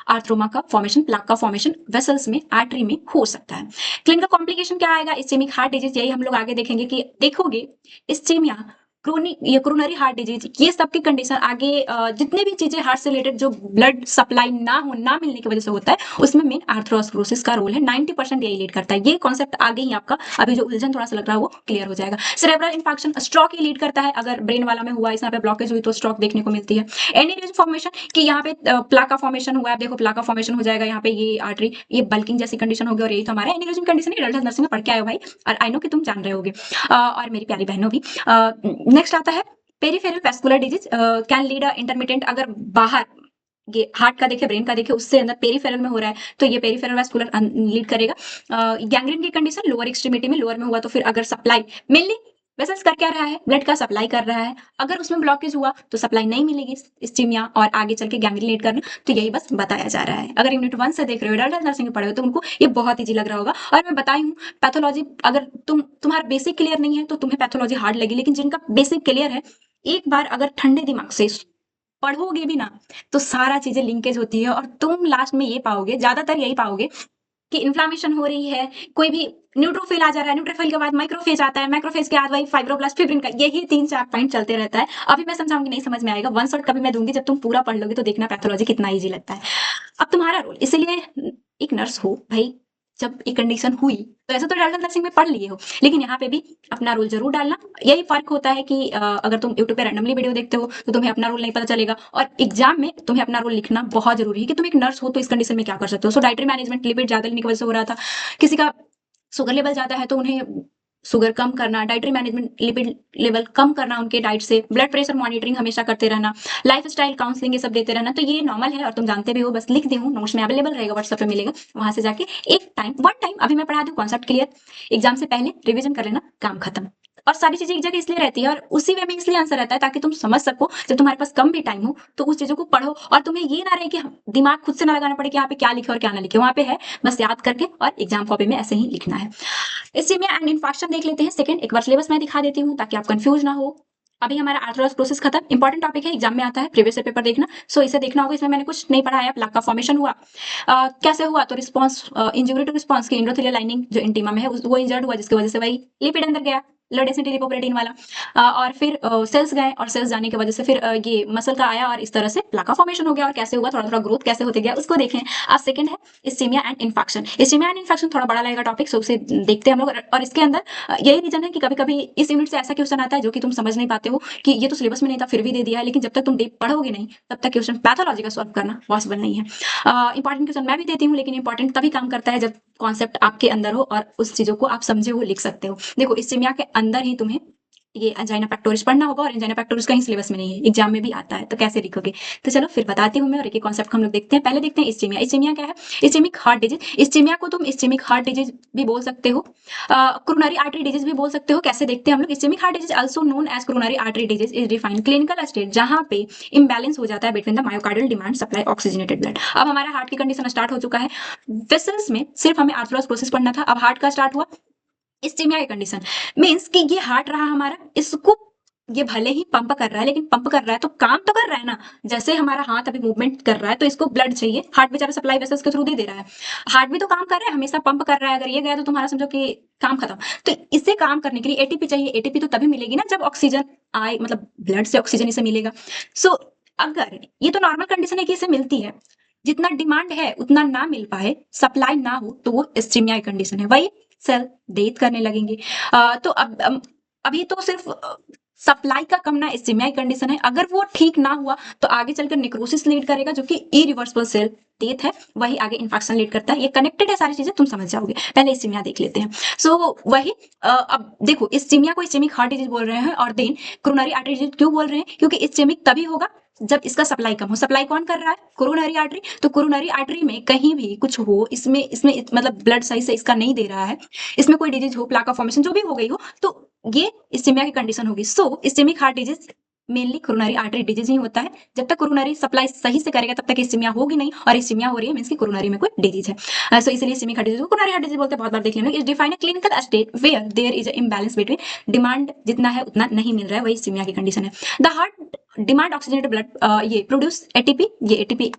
आर्थ्रोमा का फॉर्मेशन, प्लाक का फॉर्मेशन वेसल्स में, आर्टरी में हो सकता है। क्लिनिकल कॉम्प्लिकेशन क्या आएगा, इस्चेमिक हार्ट डिजीज, यही हम लोग आगे देखेंगे कि देखोगे इस्चेमिया, क्रोनरी हार्ट डिजीज, ये सब की कंडीशन आगे जितने भी चीजें हार्ट से रिलेटेड जो ब्लड सप्लाई ना मिलने की वजह से होता है, उसमें मेन आर्थ्रोस्क्लेरोसिस का रोल है। 90% यही लीड करता है। ये कॉन्सेप्ट आगे ही आपका अभी जो उलझन थोड़ा सा लग रहा है वो क्लियर हो जाएगा। सेरेब्रल इंफार्क्शन, स्ट्रोक ही लीड करता है। अगर ब्रेन वाला में हुआ, यहाँ पे ब्लॉकेज हुई तो स्ट्रोक देखने को मिलती है। एनीरिज्म फॉर्मेशन कि यहाँ पे प्लाक का फॉर्मेशन हुआ है, देखो प्लाक का फॉर्मेशन हो जाएगा, यहाँ पे ये आर्टरी, ये बल्किंग जैसी कंडीशन होगी, और यही तो हमारा एनीरिज्म कंडीशन है। एडल्ट नर्सिंग में पढ़ के आए हो भाई, और आई नो कि तुम जान रहे होगे, और मेरी प्यारी बहनों भी। नेक्स्ट आता है peripheral vascular disease can lead intermittent, अगर बाहर ये हार्ट का देखे, ब्रेन का देखे, उससे अंदर पेरिफेरल में हो रहा है तो ये पेरिफेरल वास्कुलर लीड करेगा। गैंग्रीन की कंडीशन लोअर एक्सट्रीमिटी में, लोअर में हुआ तो फिर अगर सप्लाई मेनली वेसल्स कर क्या रहा है, ब्लड का सप्लाई कर रहा है, अगर उसमें ब्लॉकेज हुआ तो सप्लाई नहीं मिलेगी इस्चीमिया और आगे चल के गैंग्रीन लीड करना। तो यही बस बताया जा रहा है। अगर यूनिट 1 से देख रहे हो, डल्टन नर्सिंग में पढ़े हो, तो उनको ये बहुत ईजी लग रहा होगा। और मैं बताई हूँ पैथोलॉजी, अगर तुम्हारा बेसिक क्लियर नहीं है तो तुम्हें पैथोलॉजी हार्ड लगी, लेकिन जिनका बेसिक क्लियर है, एक बार अगर ठंडे दिमाग से पढ़ोगे भी ना, तो सारा चीजें लिंकेज होती है और तुम लास्ट में ये पाओगे, ज्यादातर यही पाओगे कि इन्फ्लामेशन हो रही है, कोई भी न्यूट्रोफिल आ जा रहा है, न्यूट्रोफिल के बाद माइक्रोफेज आता है, माइक्रोफेज के बाद वही फाइब्रोब्लास्ट, फिब्रिन का, यही 3-4 पॉइंट चलते रहता है। अभी मैं समझाऊंगी, नहीं समझ में आएगा, वन शॉट कभी मैं दूंगी, जब तुम पूरा पढ़ लोगे तो देखना पैथोलॉजी कितना ईजी लगता है। अब तुम्हारा रोल, इसीलिए एक नर्स हो भाई, जब एक कंडीशन हुई तो ऐसे तो जनरल नर्सिंग में पढ़ लिए हो, लेकिन यहाँ पे भी अपना रोल जरूर डालना। यही फर्क होता है कि अगर तुम यूट्यूब पे रैंडमली वीडियो देखते हो तो तुम्हें अपना रोल नहीं पता चलेगा, और एग्जाम में तुम्हें अपना रोल लिखना बहुत जरूरी है कि तुम एक नर्स हो तो इस कंडीशन में क्या कर सकते हो। सो डाइटरी मैनेजमेंट, लिपिड ज्यादा लेने की वजह से हो रहा था, किसी का शुगर लेवल ज्यादा है तो उन्हें शुगर कम करना, डाइटरी मैनेजमेंट, लिपिड लेवल कम करना उनके डाइट से, ब्लड प्रेशर मॉनिटरिंग हमेशा करते रहना, लाइफ स्टाइल काउंसलिंग, ये सब देते रहना। तो ये नॉर्मल है और तुम जानते भी हो, बस लिख दी हूँ, नोट्स में अवेलेबल रहेगा, व्हाट्सएप पे मिलेगा, वहां से जाके एक टाइम, वन टाइम, अभी मैं पढ़ा दूँ, कॉन्सेप्ट क्लियर, एग्जाम से पहले रिविजन कर लेना, काम खत्म। और सारी चीजें एक जगह इसलिए रहती है और उसी वे में इसलिए आंसर रहता है ताकि तुम समझ सको, जब तुम्हारे पास कम भी टाइम हो तो उस चीजों को पढ़ो और तुम्हें ये ना रहे कि दिमाग खुद से ना लगाना पड़े कि यहाँ पे क्या लिखे और क्या ना लिखे, वहां पे है बस याद करके और एग्जाम कॉपी में ऐसे ही लिखना है। इसीलिए एंड इन्फेक्शन देख लेते हैं सेकंड, एक बार सिलेबस मैं दिखा देती हूँ ताकि आप कंफ्यूज ना हो। अभी हमारा आर्थरोस्क्लेरोसिस खत्म, इंपॉर्टेंट टॉपिक है, एग्जाम में आता है, प्रीवियस पेपर देखना, सो इसे देखना होगा। इसमें मैंने कुछ नहीं पढ़ाया, प्लाक का फॉर्मेशन हुआ, कैसे हुआ, तो रिस्पांस, इंजुरी टू रिस्पांस की एंडोथेलियल लाइनिंग जो इंटीमा में है वो इंजर्ड हुआ, जिसकी वजह से वही लिपिड अंदर गया, लो डेंसिटी लिपोप्रोटीन वाला, और फिर सेल्स गए और सेल्स जाने की वजह से फिर ये मसल का आया और इस तरह से प्लाक का फॉर्मेशन हो गया। और कैसे हुआ, थोड़ा थोड़ा ग्रोथ कैसे होते गया उसको देखें। आज सेकंड है ischaemia and infection. Ischaemia and infection थोड़ा बड़ा लगेगा टॉपिक, सो उसे देखते हैं हम लोग। और इसके अंदर यही रीजन है कि कभी कभी इस यूनिट से ऐसा क्वेश्चन आता है जो कि तुम समझ नहीं पाते हो कि ये तो सिलेबस में नहीं था फिर भी दे दिया है, लेकिन जब तक तुम डीप पढ़ोगे नहीं तब तक क्वेश्चन पैथोलॉजी का सॉल्व करना पॉसिबल नहीं है। इंपॉर्टेंट क्वेश्चन मैं भी देती हूँ, लेकिन इंपॉर्टेंट तभी काम करता है जब कॉन्सेप्ट आपके अंदर हो और उस चीजों को आप समझे हो, लिख सकते हो। देखो इस्चीमिया के अंदर ही तुम्हें ये एंजाइना पेक्टोरिस पढ़ना होगा और एंजाइना पेक्टोरिस कहीं सिलेबस में नहीं है, एग्जाम में भी आता है, तो कैसे लिखोगे। तो चलो फिर बताती हूँ मैं, और एक कॉन्सेप्ट हम लोग देखते हैं। पहले देखते हैं इस्चीमिया। इस्चीमिया क्या है, इस्चेमिक हार्ट डिजीज। इस्चीमिया को तुम इस्चेमिक हार्ट डिजीज भी बोल सकते हो, कोरोनरी आर्टरी डिजीज भी बोल सकते हो। कैसे देखते हैं हम लोग, ischemic heart disease also known as coronary artery disease is defined clinical state जहां पे इम्बैलेंस हो जाता है between the myocardial demand supply oxygenated blood. अब हमारा हार्ट की कंडीशन स्टार्ट हो चुका है, वेसल्स में सिर्फ हमें आर्थरोस्क्लेरोसिस पढ़ना था, अब हार्ट का स्टार्ट हुआ इस्चीमिया की कंडीशन, मींस कि ये हार्ट रहा हमारा, इसको ये भले ही पंप कर रहा है, लेकिन पंप कर रहा है तो काम तो कर रहा है ना। जैसे हमारा हाथ अभी मूवमेंट कर रहा है तो इसको ब्लड चाहिए, हार्ट बेचारा सप्लाई वेसल्स के थ्रू दे रहा है, हार्ट भी तो काम कर रहा है, हमेशा पंप कर रहा है। अगर ये गया तो तुम्हारा समझो कि काम खत्म। तो इसे काम करने के लिए एटीपी चाहिए, एटीपी तो तभी मिलेगी ना जब ऑक्सीजन आए, मतलब ब्लड से ऑक्सीजन इसे मिलेगा। सो अगर ये तो नॉर्मल कंडीशन है कि इसे मिलती है, जितना डिमांड है उतना ना मिल पाए, सप्लाई ना हो, तो वो इस्चीमिया की कंडीशन है, वही सेल डेथ करने लगेंगे। तो अभी तो सिर्फ सप्लाई का कम ना इस्चीमिया की कंडीशन है, अगर वो ठीक ना हुआ तो आगे चलकर नेक्रोसिस लीड करेगा जो कि इरिवर्सिबल सेल डेथ है, वही आगे इन्फेक्शन लीड करता है। ये कनेक्टेड है, सारी चीजें तुम समझ जाओगे। पहले इस्चीमिया देख लेते हैं। सो वही अब देखो, इस्चीमिया को इस्चेमिक हार्ट डिजीज बोल रहे हैं और देन कोरोनरी आर्टरी डिजीज क्यों बोल रहे हैं, क्योंकि इस्चेमिक तभी होगा जब इसका सप्लाई कम हो। सप्लाई कौन कर रहा है, कोरोनरी आर्टरी। तो कोरोनरी आर्टरी में कहीं भी कुछ हो, इसमें इसमें मतलब ब्लड सही से इसका नहीं दे रहा है, इसमें कोई डिजीज हो, प्लाक फॉर्मेशन जो भी हो गई हो, तो ये इस्चीमिया की कंडीशन होगी। So ischemic heart disease mainly coronary artery disease ही होता है। जब तक कोरोनरी सप्लाई सही से करेगा तब तक इस्चीमिया होगी नहीं, और इस्चीमिया हो रही है मींस कि कोरोनरी में कोई डिजीज है। सो इसलिए इस्चेमिक हार्ट डिजीज को कोरोनरी हार्ट डिजीज बोलते हैं, बहुत बार देख लेंगे। Is define a clinical state where there is a imbalance between demand जितना है उतना नहीं मिल रहा है, वही इस्चीमिया की कंडीशन है। The heart demand oxygenated blood, ये प्रोड्यूस एटीपी, ये एटीपी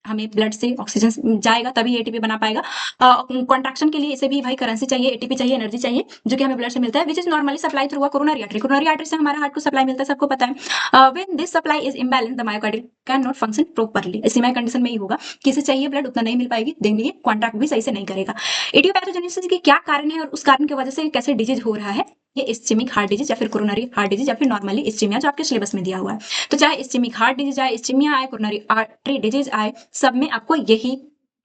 हमें ब्लड से ऑक्सीजन जाएगा तभी एटीपी बना पाएगा। कॉन्ट्रैक्शन के लिए इसे भी भाई करेंसी चाहिए, एटीपी चाहिए, एनर्जी चाहिए, जो कि हमें ब्लड से मिलता है, which is normally supply through coronary artery. Coronary artery से हमारा हार्ट को सप्लाई मिलता है, सबको पता है। When this supply is imbalance the myocardial can not function properly. इसी में कंडीशन में ही होगा कि इसे चाहिए ब्लड, उतना नहीं मिल पाएगी, देंगे कॉन्ट्रैक्ट भी सही से नहीं करेगा। इडियोपैथोजेनेसिस के क्या कारण है और उस कारण की वजह से कैसे डिजीज हो रहा है, ये इस्चेमिक हार्ट डिजीज या फिर कोरोनरी हार्ट डिजीज या फिर नॉर्मली इस्चीमिया जो आपके सिलेबस में दिया हुआ है। तो चाहे इस्चेमिक हार्ट डिजीज आए, इस्चीमिया आए, कोरोनरी आर्टरी डिजीज आए, सब में आपको यही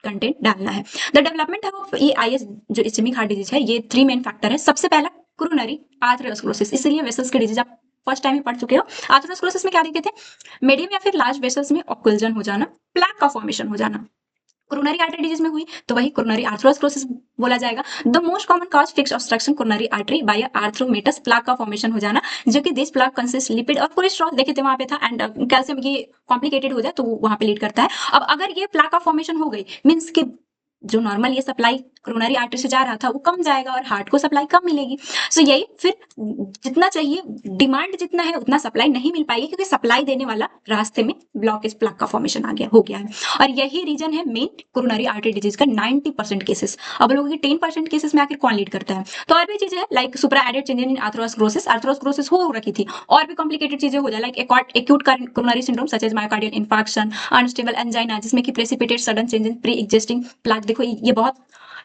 कंटेंट डालना है। द डेवलपमेंट ऑफ ये आईएस जो इस्चेमिक हार्ट डिजीज है, ये 3 मेन फैक्टर है। सबसे पहला कोरोनरी आर्थरोस्क्लेरोसिस, इसलिए वेसल्स के डिजीज आप फर्स्ट टाइम ही पढ़ चुके हो। आर्थरोस्क्लेरोसिस में क्या देखे थे, मीडियम या फिर लार्ज वेसल्स में ऑक्लूजन हो जाना, प्लेक का फॉर्मेशन हो जाना। कोरोनरी आर्टरी डिजीज में हुई तो वही कोरोनरी आर्थरोस्क्लेरोसिस बोला जाएगा। The most common cause fixed obstruction coronary artery by atheromatous, plaque का फॉर्मेशन हो जाना, जो कि दिस प्लाक कंसिस्ट लिपिड और कोलेस्ट्रॉल देखे थे वहां पे था, एंड कैल्शियम ये कॉम्प्लिकेटेड हो जाए तो वहां पे लीड करता है। अब अगर ये प्लाक का फॉर्मेशन हो गई मींस कि जो नॉर्मल ये सप्लाई कोरोनरी आर्टरी से जा रहा था वो कम जाएगा और हार्ट को सप्लाई कम मिलेगी। सो यही फिर जितना चाहिए डिमांड जितना है उतना सप्लाई नहीं मिल पाएगी, क्योंकि सप्लाई देने वाला रास्ते में ब्लॉकेज, प्लाक का फॉर्मेशन हो गया है। और यही रीजन है मेन कोरोनरी आर्टरी डिजीज का 90% केसेस। अब लोगों के 10% केसेस में आखिर कौन लीड करता है, तो और भी चीजें like superadded changes in atherosclerosis, atherosclerosis हो रखी थी, और भी कॉम्प्लिकेटेड चीजें हो जाए like acute coronary syndrome such as myocardial infarction, unstable angina जिसमें कि precipitate sudden change in pre existing plaque. देखो ये बहुत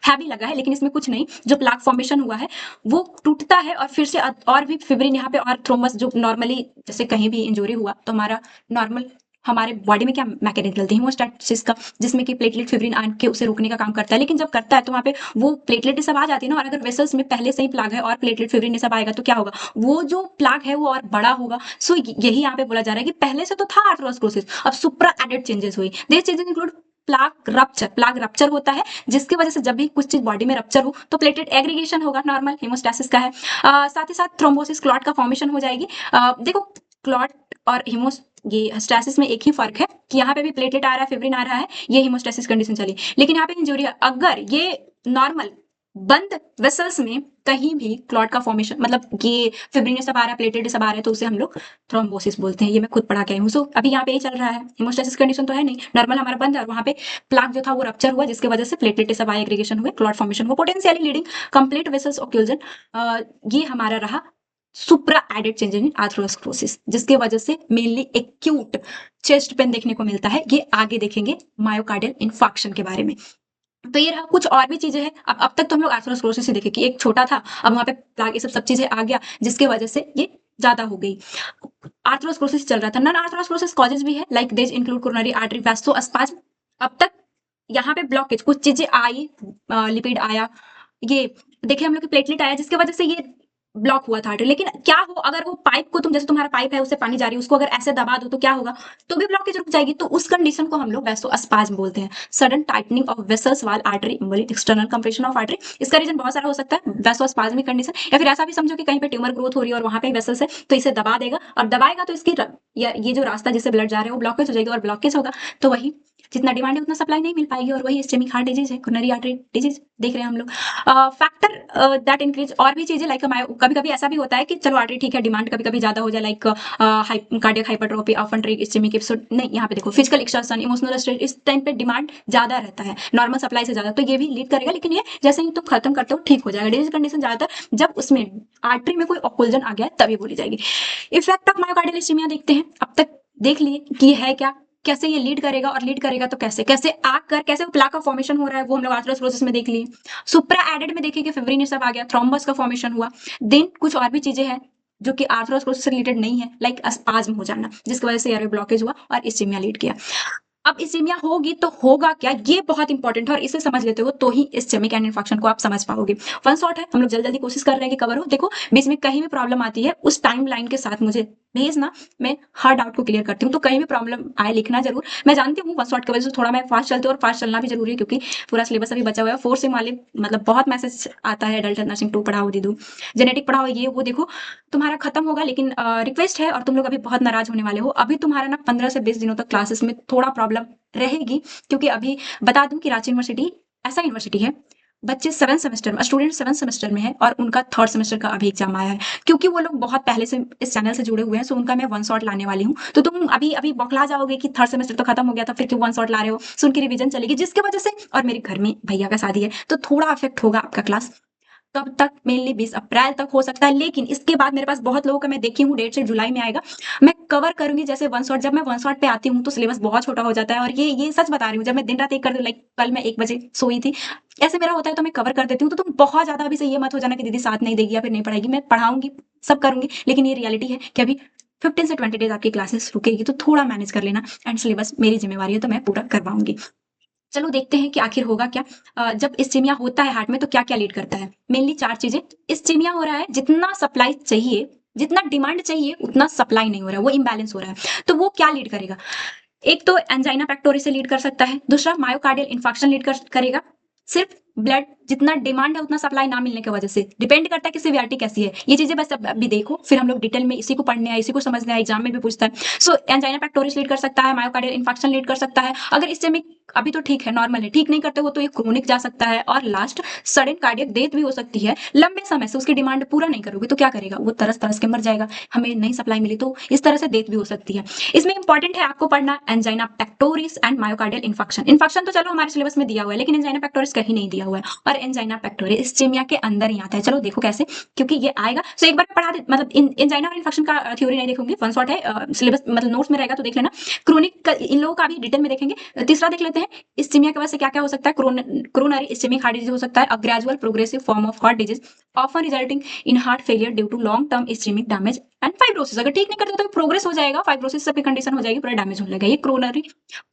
हैवी लगा है लेकिन इसमें कुछ नहीं, जो प्लाक फॉर्मेशन हुआ है वो टूटता है और फिर से और भी फिब्रिन यहाँ पे और थ्रोम्बस, जो नॉर्मली जैसे कहीं भी इंजरी हुआ तो हमारा नॉर्मल हमारे बॉडी में क्या मैकेनिज्म चलती है हीमोस्टैसिस का, जिसमें कि प्लेटलेट फिब्रिन आन के उसे रोकने का काम करता है। लेकिन जब करता है तो वहाँ पे वो प्लेटलेट सब आ जाती है ना, और अगर वेसल्स में पहले से ही प्लाग है और प्लेटलेट फिब्रिन सब आएगा तो क्या होगा, वो जो प्लाग है वो और बड़ा होगा। सो यही यहाँ पे बोला जा रहा है कि पहले से तो था आर्थरोस्क्लेरोसिस, अब सुप्रा एडेड चेंजेस हुई। This changes include plaque rupture होता है, जिसकी वजह से जब भी कुछ चीज बॉडी में रप्चर हो तो प्लेटलेट एग्रीगेशन होगा, नॉर्मल हीमोस्टैसिस का है। साथ ही साथ थ्रोम्बोसिस, क्लॉट का फॉर्मेशन हो जाएगी। देखो क्लॉट और ये स्टैसिस में एक ही फर्क है कि यहाँ पे भी प्लेटलेट आ रहा है, फिब्रिन आ रहा है, ये हीमोस्टैसिस कंडीशन चली। लेकिन यहाँ पे इंजरी अगर ये नॉर्मल बंद वेसल्स में कहीं भी क्लॉट का फॉर्मेशन, मतलब ये फिब्रिन सब आ रहा है, प्लेटलेट सब आ रहा है, तो उसे हम लोग थ्रोम्बोसिस बोलते हैं। ये मैं खुद पढ़ा के आई हूँ। सो अभी यहाँ पे ही चल रहा है, हीमोस्टैसिस कंडीशन तो है नहीं, नॉर्मल हमारा बंद है और वहाँ पे प्लाक जो था वो रप्चर हुआ, जिसकी वजह से प्लेटलेट सब आए, एग्रीगेशन हुए, क्लॉट फॉर्मेशन हुआ, potentially leading complete vessels occlusion. ये हमारा रहा सुप्रा एडेड चेंज इन आर्थरोस्क्लेरोसिस, जिसके वजह से मेनली एक्यूट चेस्ट पेन देखने को मिलता है। ये आगे देखेंगे मायोकार्डियल इंफार्क्शन के बारे में। तो ये रहा, कुछ और भी चीजें हैं। अब तक तो हम लोग आर्थरोस्क्लेरोसिस ही देखे कि एक छोटा था, अब वहां पे प्लाग ये सब चीजें आ गया, जिसकी वजह से ये ज्यादा हो गई। आर्थरोस्क्लेरोसिस चल रहा था, नॉन आर्थरोस्क्लेरोसिस कॉजेज भी है like this include coronary artery vasospasm. अब तक यहाँ पे ब्लॉकेज कुछ चीजें आई, लिपिड आया, ये देखे हम लोग की प्लेटलेट आया, जिसकी वजह से ये ब्लॉक हुआ था आर्टरी। लेकिन क्या हो अगर वो पाइप को तुम, जैसे तुम्हारा पाइप है उससे पानी जा रही है, उसको अगर ऐसे दबा दो तो क्या होगा, तो भी ब्लॉकेज रुक जाएगी। तो उस कंडीशन को हम लोग वैसोस्पाज्म बोलते हैं, sudden tightening of vessels wall artery emboli, external compression of artery. इसका रीजन बहुत सारा हो सकता है, वैसोस्पाज्मिक कंडीशन, या फिर ऐसा भी समझो कि कहीं पे ट्यूमर ग्रोथ हो रही है और वहां पे वेसल्स है तो इसे दबा देगा, और दबाएगा तो इसकी ये जो रास्ता जिससे ब्लड जा रहा है वो ब्लॉकेज हो जाएगा, और ब्लॉकेज होगा तो वही जितना डिमांड है उतना सप्लाई नहीं मिल पाएगी, और वही इस्केमिक हार्ट डिजीज है, कोरोनरी आर्टरी डिजीज देख रहे हैं हम लोग। फैक्टर दैट इंक्रीज, और भी चीजें लाइक कभी कभी ऐसा भी होता है कि चलो आर्टरी ठीक है, डिमांड कभी कभी ज्यादा हो जाए like cardiac hypertrophy, often trigger ischemic episode, नहीं यहाँ पे देखो फिजिकल एक्सर्शन, इमोशनल स्ट्रेस, इस टाइम पे डिमांड ज्यादा रहता है नॉर्मल सप्लाई से ज्यादा, तो ये भी लीड करेगा। लेकिन ये जैसे ही तुम खत्म करते हो ठीक हो जाएगा। डिजीज कंडीशन ज्यादातर जब उसमें आर्टरी में कोई ऑक्लूजन आ गया तभी बोली जाएगी। इफेक्ट ऑफ मायोकार्डियल इस्केमिया देखते हैं। अब तक देख लिए कि है क्या, कैसे ये लीड करेगा, और लीड करेगा तो कैसे कैसे आकर कैसे प्लाक का फॉर्मेशन हो रहा है वो हम लोग आर्थरोस्क्लेरोसिस में देख लिए। सुप्रा एडेड में देखिए कि फिब्रिन ये सब आ गया, थ्रोम्बस का फॉर्मेशन हुआ। देन कुछ और भी चीजें हैं जो कि आर्थरोस्क्लेरोसिस से रिलेटेड नहीं है, लाइक स्पाज्म हो जाना, जिसकी वजह से एयरवे ब्लॉकेज हुआ और इस्केमिया लीड किया। अब इस्केमिया होगी तो होगा क्या, ये बहुत इंपॉर्टेंट है, और इसे समझ लेते हो तो ही इस्केमिक एंड इन्फेक्शन को आप समझ पाओगे। वन शॉट है, हम लोग जल्दी जल्दी कोशिश कर रहे हैं कि कवर हो। देखो बीच में कहीं भी प्रॉब्लम आती है उस टाइम लाइन के साथ मुझे भेजना, मैं हर डाउट को क्लियर करती हूँ। तो कहीं भी प्रॉब्लम आए लिखना जरूर। मैं जानती हूँ वन शॉट की वजह से थोड़ा मैं फास्ट चलती हूँ, और फास्ट चलना भी जरूरी है क्योंकि पूरा सिलेबस अभी बचा हुआ है। 4 से वाले मतलब बहुत मैसेज आता है, अडल्ट नर्सिंग 2 पढ़ाओ दीदू, जेनेटिक पढ़ाओ, ये वो। देखो तुम्हारा खत्म होगा, लेकिन रिक्वेस्ट है, और तुम लोग अभी बहुत नाराज होने वाले हो, अभी तुम्हारा ना 15 से 20 दिनों तक क्लासेस में थोड़ा प्रॉब्लम रहेगी, क्योंकि अभी बता दूं कि रांची यूनिवर्सिटी ऐसा यूनिवर्सिटी है, बच्चे 7 सेमेस्टर में, स्टूडेंट 7 सेमेस्टर में है और उनका 3rd सेमेस्टर का अभी एग्जाम आया है। क्योंकि वो लोग बहुत पहले से इस चैनल से जुड़े हुए हैं, सो उनका मैं वन शॉट लाने वाली हूँ। तो तुम अभी अभी बौखला जाओगे कि 3rd सेमेस्टर तो खत्म हो गया था, फिर क्यों वन शॉट ला रहे हो, सो उनकी रिवीजन चलेगी, जिसकी वजह से, और मेरे घर में भैया का शादी है तो थोड़ा अफेक्ट होगा आपका क्लास। कब तक, मेनली 20 अप्रैल तक हो सकता है, लेकिन इसके बाद मेरे पास बहुत लोगों का मैं देखी हूँ डेट से जुलाई में आएगा, मैं कवर करूंगी। जैसे वन शॉट, जब मैं वन शॉट पे आती हूँ तो सिलेबस बहुत छोटा हो जाता है, और ये सच बता रही हूँ, जब मैं दिन रात एक कर दूँ, लाइक कल मैं 1 बजे सोई थी, ऐसे मेरा होता है तो मैं कवर कर देती हूँ। तो तुम बहुत ज्यादा अभी से ये मत हो जाना कि दीदी साथ नहीं देगी या फिर नहीं पढ़ाएगी, मैं पढ़ाऊंगी, सब करूंगी, लेकिन ये रियलिटी है कि अभी 15 से 20 डेज आपकी क्लासेस रुकेगी, तो थोड़ा मैनेज कर लेना, एंड सिलेबस मेरी जिम्मेवारी है तो मैं पूरा करवाऊंगी। चलो देखते हैं कि आखिर होगा क्या। जब इस्केमिया होता है हार्ट में तो क्या क्या लीड करता है, मेनली 4 चीजें। इस्केमिया हो रहा है, जितना सप्लाई चाहिए जितना डिमांड चाहिए उतना सप्लाई नहीं हो रहा है, वो इम्बैलेंस हो रहा है। तो वो क्या लीड करेगा? एक तो एंजाइना पेक्टोरिस से लीड कर सकता है, दूसरा मायोकार्डियल इंफार्क्शन लीड करेगा। सिर्फ ब्लड जितना डिमांड है उतना सप्लाई ना मिलने की वजह से। डिपेंड करता है कि सीवियरिटी कैसी है। ये चीजें बस अभी देखो, फिर हम लोग डिटेल में इसी को पढ़ने आए, इसी को समझने आए, एग्जाम में भी पूछता है। सो एंजाइना पेक्टोरिस लीड कर सकता है, मायोकार्डियल इंफार्क्शन लीड कर सकता है। अगर इस्टेमिक अभी तो ठीक है, नॉर्मल है, ठीक नहीं करते हो तो ये क्रोनिक जा सकता है, और लास्ट सडन कार्डियक डेथ भी हो सकती है। लंबे समय से उसकी डिमांड पूरा नहीं करोगे तो क्या करेगा? वो तरस तरस के मर जाएगा, हमें नहीं सप्लाई मिली, तो इस तरह से डेथ भी हो सकती है। इसमें इंपॉर्टेंट है आपको पढ़ना angina pectoris and myocardial infarction. Infarction तो चलो हमारे सिलेबस में दिया हुआ है, लेकिन एंजाइना पेक्टोरिस कहीं नहीं दिया हुआ है, और एंजाइना पेक्टोरिस इस्चेमिया के अंदर ही आता है। चलो देखो कैसे, क्योंकि ये आएगा। सो एक बार पढ़ा दे, मतलब एंजाइना और इंफेक्शन का थ्योरी नहीं देखोगे, वन शॉट है, सिलेबस मतलब नोट्स में रहेगा तो देख लेना। क्रोनिक इन लोगों का भी डिटेल में देखेंगे। तीसरा देख लेते हैं, इस्चेमिया की वजह से क्या क्या हो सकता है। कोरोनरी इस्चेमिक हार्ट डिजीज हो सकता है, a gradual progressive form of heart disease often resulting in heart failure due to long term ischemic damage and fibrosis. अगर ठीक नहीं करते तो प्रोग्रेस हो जाएगा, फाइब्रोसिस सब की कंडीशन हो जाएगी, पूरा डैमेज होने लगेगा। ये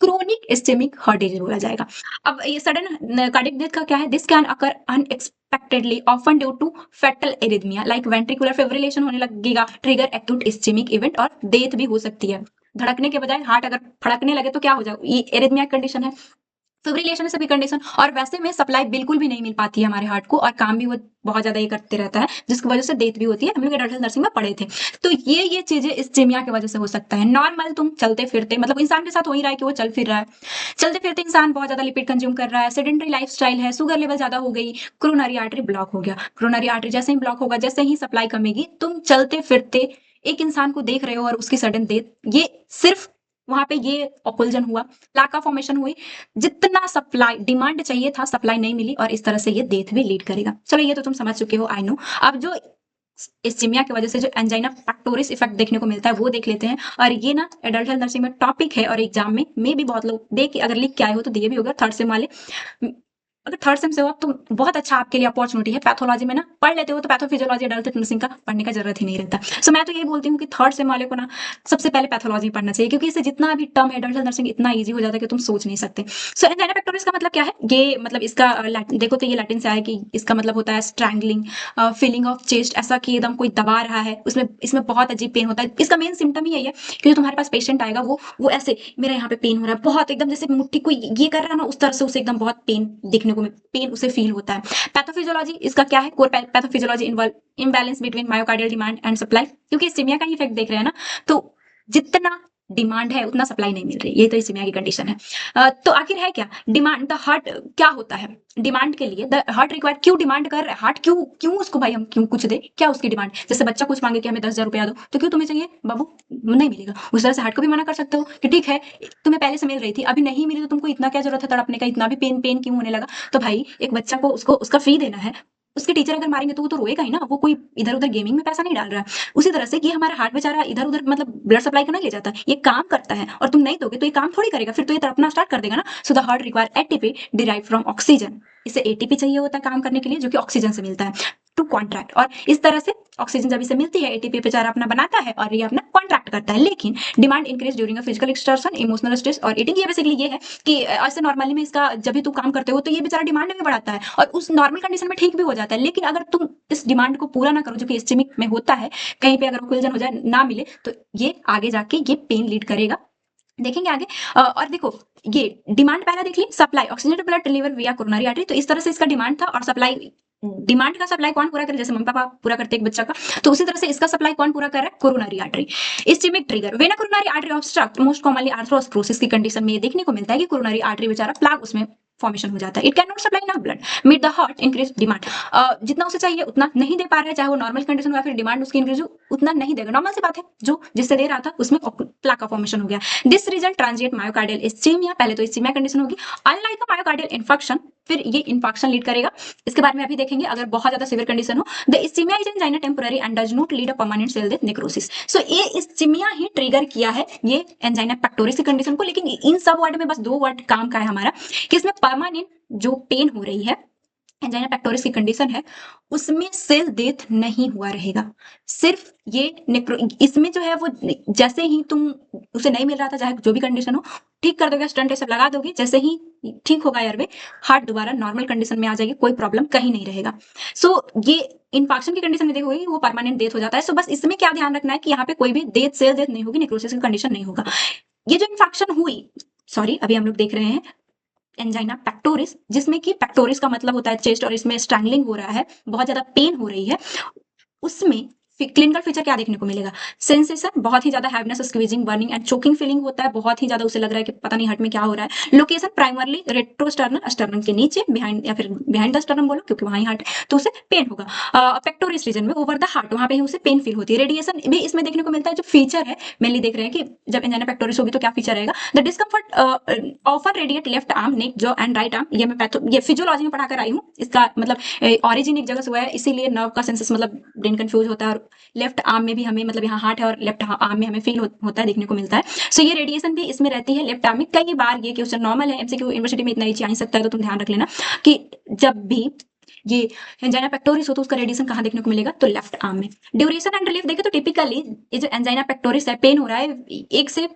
क्रोनिक इस्चेमिक हार्ट डिजीज बोला जाएगा। अब ये सडन कार्डियक डेथ का क्या है? This can occur unexpectedly often due to fatal arrhythmia like ventricular fibrillation होने लगेगा, ट्रिगर एक्यूट इस्चेमिक इवेंट, और डेथ भी हो सकती है। धड़कने के बजाय हार्ट अगर फड़कने लगे तो क्या हो जाएगा? ये एरिथमिया कंडीशन है, फिब्रिलेशन है, सभी कंडीशन। और वैसे में सप्लाई बिल्कुल भी नहीं मिल पाती है हमारे हार्ट को, और काम भी वो बहुत ज्यादा ये करते रहता है, जिसकी वजह से डेथ भी होती है। हम लोग एडल्ट नर्सिंग में पढ़े थे। तो ये चीजें इस्चेमिया की वजह से हो सकता है। नॉर्मल तुम चलते फिरते, मतलब इंसान के साथ हो ही रहा है कि वो चल फिर रहा है, चलते फिरते इंसान बहुत ज्यादा लिपिड कंज्यूम कर रहा है, सेडेंटरी लाइफस्टाइल है, शुगर लेवल ज्यादा हो गई, कोरोनरी आर्टरी ब्लॉक हो गया। कोरोनरी आर्टरी जैसे ही ब्लॉक होगा, जैसे ही सप्लाई कमेगी, तुम चलते फिरते एक इंसान को देख रहे हो और उसकी सडन डेथ, ये सिर्फ वहां पे ये ऑकुलजन हुआ, प्लाका फॉर्मेशन हुई, जितना सप्लाई डिमांड चाहिए था सप्लाई नहीं मिली, और इस तरह से ये डेथ भी लीड करेगा। चलो ये तो तुम समझ चुके हो, आई नो। अब जो इस्चेमिया की वजह से जो एंजाइना पेक्टोरिस इफेक्ट देखने को मिलता है वो देख लेते हैं। और ये ना एडल्ट हेल्थ नर्सिंग में टॉपिक है, और एग्जाम में भी बहुत लोग देख के अगर लिख के आए हो तो दिए भी होगा, थर्ड सेम वाले। अगर थर्ड सेम से हो आप तो बहुत अच्छा आपके लिए अपॉर्चुनिटी है। पैथोलॉजी में ना पढ़ लेते हो तो पैथोफिजियोलॉजी एडल्ट नर्सिंग का पढ़ने का जरूरत ही नहीं रहता। सो मैं तो यही बोलती हूँ कि थर्ड सेम वाले को ना सबसे पहले पैथोलॉजी पढ़ना चाहिए, क्योंकि इससे जितना भी टर्म है एडल्ट नर्सिंग इतना ईजी हो जाता है कि तुम सोच नहीं सकते। सो एंजाइना पेक्टोरिस का मतलब क्या है? ये मतलब इसका देखो तो ये लैटिन से आया कि इसका मतलब होता है स्ट्रैंगलिंग, फीलिंग ऑफ चेस्ट, ऐसा कि एकदम कोई दबा रहा है, उसमें इसमें बहुत अजीब पेन होता है। इसका मेन सिम्टम ही यही है कि जो तुम्हारे पास पेशेंट आएगा वो ऐसे, मेरा यहाँ पे पेन हो रहा है बहुत, एकदम जैसे मुट्ठी कोई ये कर रहा है ना, उस तरह से उसे एकदम बहुत पेन दिखने को, पेन उसे फील होता है। पैथोफिजियोलॉजी इसका क्या है? Core pathophysiology involve imbalance between myocardial demand and supply, क्योंकि इस्चेमिया का इफेक्ट देख रहे हैं ना, तो जितना डिमांड है उतना सप्लाई नहीं मिल रही, ये तो इस्चेमिया की कंडीशन है। तो आखिर है क्या डिमांड? द हार्ट क्या होता है डिमांड के लिए? द हार्ट रिक्वायर, क्यों डिमांड कर रहा है हार्ट? क्यों क्यों उसको भाई हम क्यों कुछ दे? क्या उसकी डिमांड? जैसे बच्चा कुछ मांगे कि हमें 10,000 रुपया दो, तो क्यों तुम्हें चाहिए बाबू? नहीं मिलेगा। उस तरह से हार्ट को भी मना कर सकते हो कि ठीक है तुम्हें पहले से मिल रही थी, अभी नहीं मिली तो तुमको इतना क्या जरूरत है तड़पने का, इतना भी पेन पेन क्यों होने लगा? तो भाई एक बच्चा को उसको उसका फी देना है, उसके टीचर अगर मारेंगे तो वो तो रोएगा ही ना, वो कोई इधर उधर गेमिंग में पैसा नहीं डाल रहा है। उसी तरह से ये हमारा हार्ट बेचारा इधर उधर मतलब ब्लड सप्लाई करना ले जाता है, ये काम करता है, और तुम नहीं दोगे तो ये काम थोड़ी करेगा, फिर तो ये तड़पना स्टार्ट कर देगा ना। So the heart require ATP derive from oxygen, इसे एटीपी चाहिए होता है काम करने के लिए, जो कि ऑक्सीजन से मिलता है टू कॉन्ट्रैक्ट। और इस तरह से ऑक्सीजन जब इसे मिलती है, एटीपी बेचारा अपना बनाता है और ये अपना कॉन्ट्रैक्ट करता है। लेकिन demand increase during a physical exertion, emotional stress और ईटिंग। ये बेसिकली ये है कि ऐसे नॉर्मली में इसका जब भी तुम काम करते हो तो ये बेचारा डिमांड भी बढ़ाता है, और उस नॉर्मल कंडीशन में ठीक भी हो जाता है। लेकिन अगर तुम इस डिमांड को पूरा ना करो, जो कि इस्चेमिक में होता है, कहीं पे अगर ऑक्सीजन हो जाए ना मिले, तो ये आगे जाके ये पेन लीड करेगा। देखेंगे आगे। और देखो ये डिमांड पहला देख ली, सप्लाई ऑक्सीजन ब्लड डिलीवर विया कोरोनरी आर्टरी, तो इस तरह से इसका डिमांड था। और सप्लाई, डिमांड का सप्लाई कौन पूरा करे? जैसे मम्मी पापा पूरा करते एक बच्चा का, तो उसी तरह से इसका सप्लाई कौन पूरा कर रहा है? Coronary artery. Ischemic trigger when a coronary artery obstruct, most commonly atherosclerosis की कंडीशन में ये देखने को मिलता है कि कोरोनरी आर्टरी बेचारा प्लाग उसमें फॉर्मेशन हो जाता है। It can not supply enough blood meet the heart increase demand, जितना उसे चाहिए उतना नहीं दे पा रहा है, चाहे वो नॉर्मल कंडीशन या फिर डिमांड उसकी इंक्रीज हो, उतना नहीं देगा। नॉर्मल सी बात है, जो जिससे दे रहा था उसमें प्लाक का फॉर्मेशन हो गया। This result transient myocardial ischaemia, पहले तो इस्चेमिया कंडीशन होगी। अनलाइक अ मायोकार्डियल इंफेक्शन, फिर ये इंफेक्शन लीड करेगा। इसके बारे में अभी देखेंगे, अगर बहुत ज्यादा सीवियर कंडीशन हो। The ischemia is angina temporary and does not lead a permanent cell death necrosis. So ये इस्चेमिया ही ट्रिगर किया है ये एंजाइना पेक्टोरिस की कंडीशन को। लेकिन इन सब वर्ड में बस दो वर्ड काम का है हमारा, कि इसमें परमानेंट जो पेन हो रही है एंजाइना पेक्टोरिस की कंडीशन है उसमें सेल डेथ नहीं हुआ रहेगा, सिर्फ ये नेक्रो इसमें जो है वो जैसे ही तुम उसे नहीं मिल रहा था, चाहे जो भी कंडीशन हो, ठीक कर दोगे, स्टंट ये सब लगा दोगे, जैसे ही ठीक होगा एयरवे, हार्ट दोबारा नॉर्मल कंडीशन में आ जाएगी, कोई प्रॉब्लम कहीं नहीं रहेगा। सो ये इन्फाक्शन की कंडीशन में देखोगे वो परमानेंट डेथ हो जाता है। सो बस इसमें क्या ध्यान रखना है कि यहाँ पे कोई भी डेथ सेल डेथ नहीं होगी, नेक्रोसिस की कंडीशन नहीं होगा। ये जो इन्फेक्शन हुई, सॉरी अभी हम लोग देख रहे हैं एंजाइना पेक्टोरिस, जिसमें कि पेक्टोरिस का मतलब होता है चेस्ट और इसमें स्ट्रैंगलिंग हो रहा है, बहुत ज्यादा पेन हो रही है, उसमें क्लिनिकल फीचर क्या देखने को मिलेगा? सेंसेशन बहुत ही ज्यादा heaviness, squeezing, burning and choking feeling होता है, बहुत ही ज्यादा उसे लग रहा है कि पता नहीं हार्ट में क्या हो रहा है। लोकेशन प्राइमरली रेट्रोस्टर्नल, स्टर्नम के नीचे, बिहाइंड या फिर बिहाइंड द स्टर्नम बोलो क्योंकि वहां ही हार्ट है, तो उसे पेन होगा। पेक्टोरिस रीजन में ओवर द हार्ट, वहां पे ही उसे पेन फील होती है। रेडिएशन भी इसमें देखने को मिलता है। जो फीचर है मेनली देख रहे हैं कि जब एंजाइना पेक्टोरिस होगी तो क्या फीचर रहेगा? The discomfort offer radiate left arm, neck, jaw and right arm. ये मैं ये फिजियोलॉजी में पढ़ा कर आई हूँ, इसका मतलब ऑरिजिन एक जगह से हुआ है, इसीलिए नर्व का सेंसस मतलब ब्रेन कंफ्यूज होता है, और लेफ्ट आर्म में भी हमें मतलब यहाँ हार्ट है और लेफ्ट आर्म में हमें फील होता है, देखने को मिलता है। सो ये रेडिएशन भी इसमें रहती है लेफ्ट आर्म में। कई बार ये क्वेश्चन नॉर्मल है, एमसीक्यू यूनिवर्सिटी में इतना ईजी आ सकता है, तो तुम ध्यान रख लेना कि जब भी ये एंजाइना पेक्टोरिस हो तो उसका रेडिएशन कहाँ देखने को मिलेगा? तो लेफ्ट आर्म में। ड्यूरेशन एंड रिलीफ देखे तो टिपिकली ये जो एंजाइना पेक्टोरिस है, पेन हो रहा है, 1 से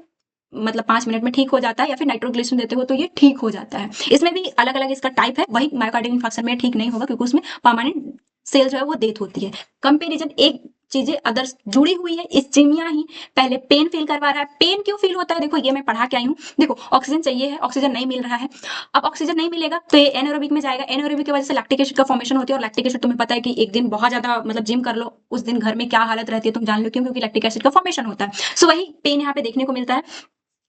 मतलब 5 मिनट में ठीक हो जाता है, या फिर नाइट्रोग्लिसरीन देते हो तो ये ठीक हो जाता है। इसमें भी अलग अलग इसका टाइप है, वही मायोकार्डियल इंफार्क्शन में ठीक नहीं होगा क्योंकि उसमें परमानेंट सेल जो है वो डेथ होती है। कंपेरिजन एक चीजें अदर्स जुड़ी हुई है, इस चिमिया ही पहले पेन फील करवा रहा है। पेन क्यों फील होता है? देखो ये मैं पढ़ा के आई हूँ। देखो ऑक्सीजन चाहिए है, ऑक्सीजन नहीं मिल रहा है, अब ऑक्सीजन नहीं मिलेगा तो ये एनारोबिक में जाएगा, एनारोबिक की वजह से लैक्टिक एसिड का फॉर्मेशन होती है, और लैक्टिक एसिड तुम्हें पता है कि एक दिन बहुत ज्यादा मतलब जिम कर लो, उस दिन घर में क्या हालत रहती है तुम जान लो, क्यों? क्योंकि लैक्टिक एसिड का फॉर्मेशन होता है। सो वही पेन यहाँ पे देखने को मिलता है।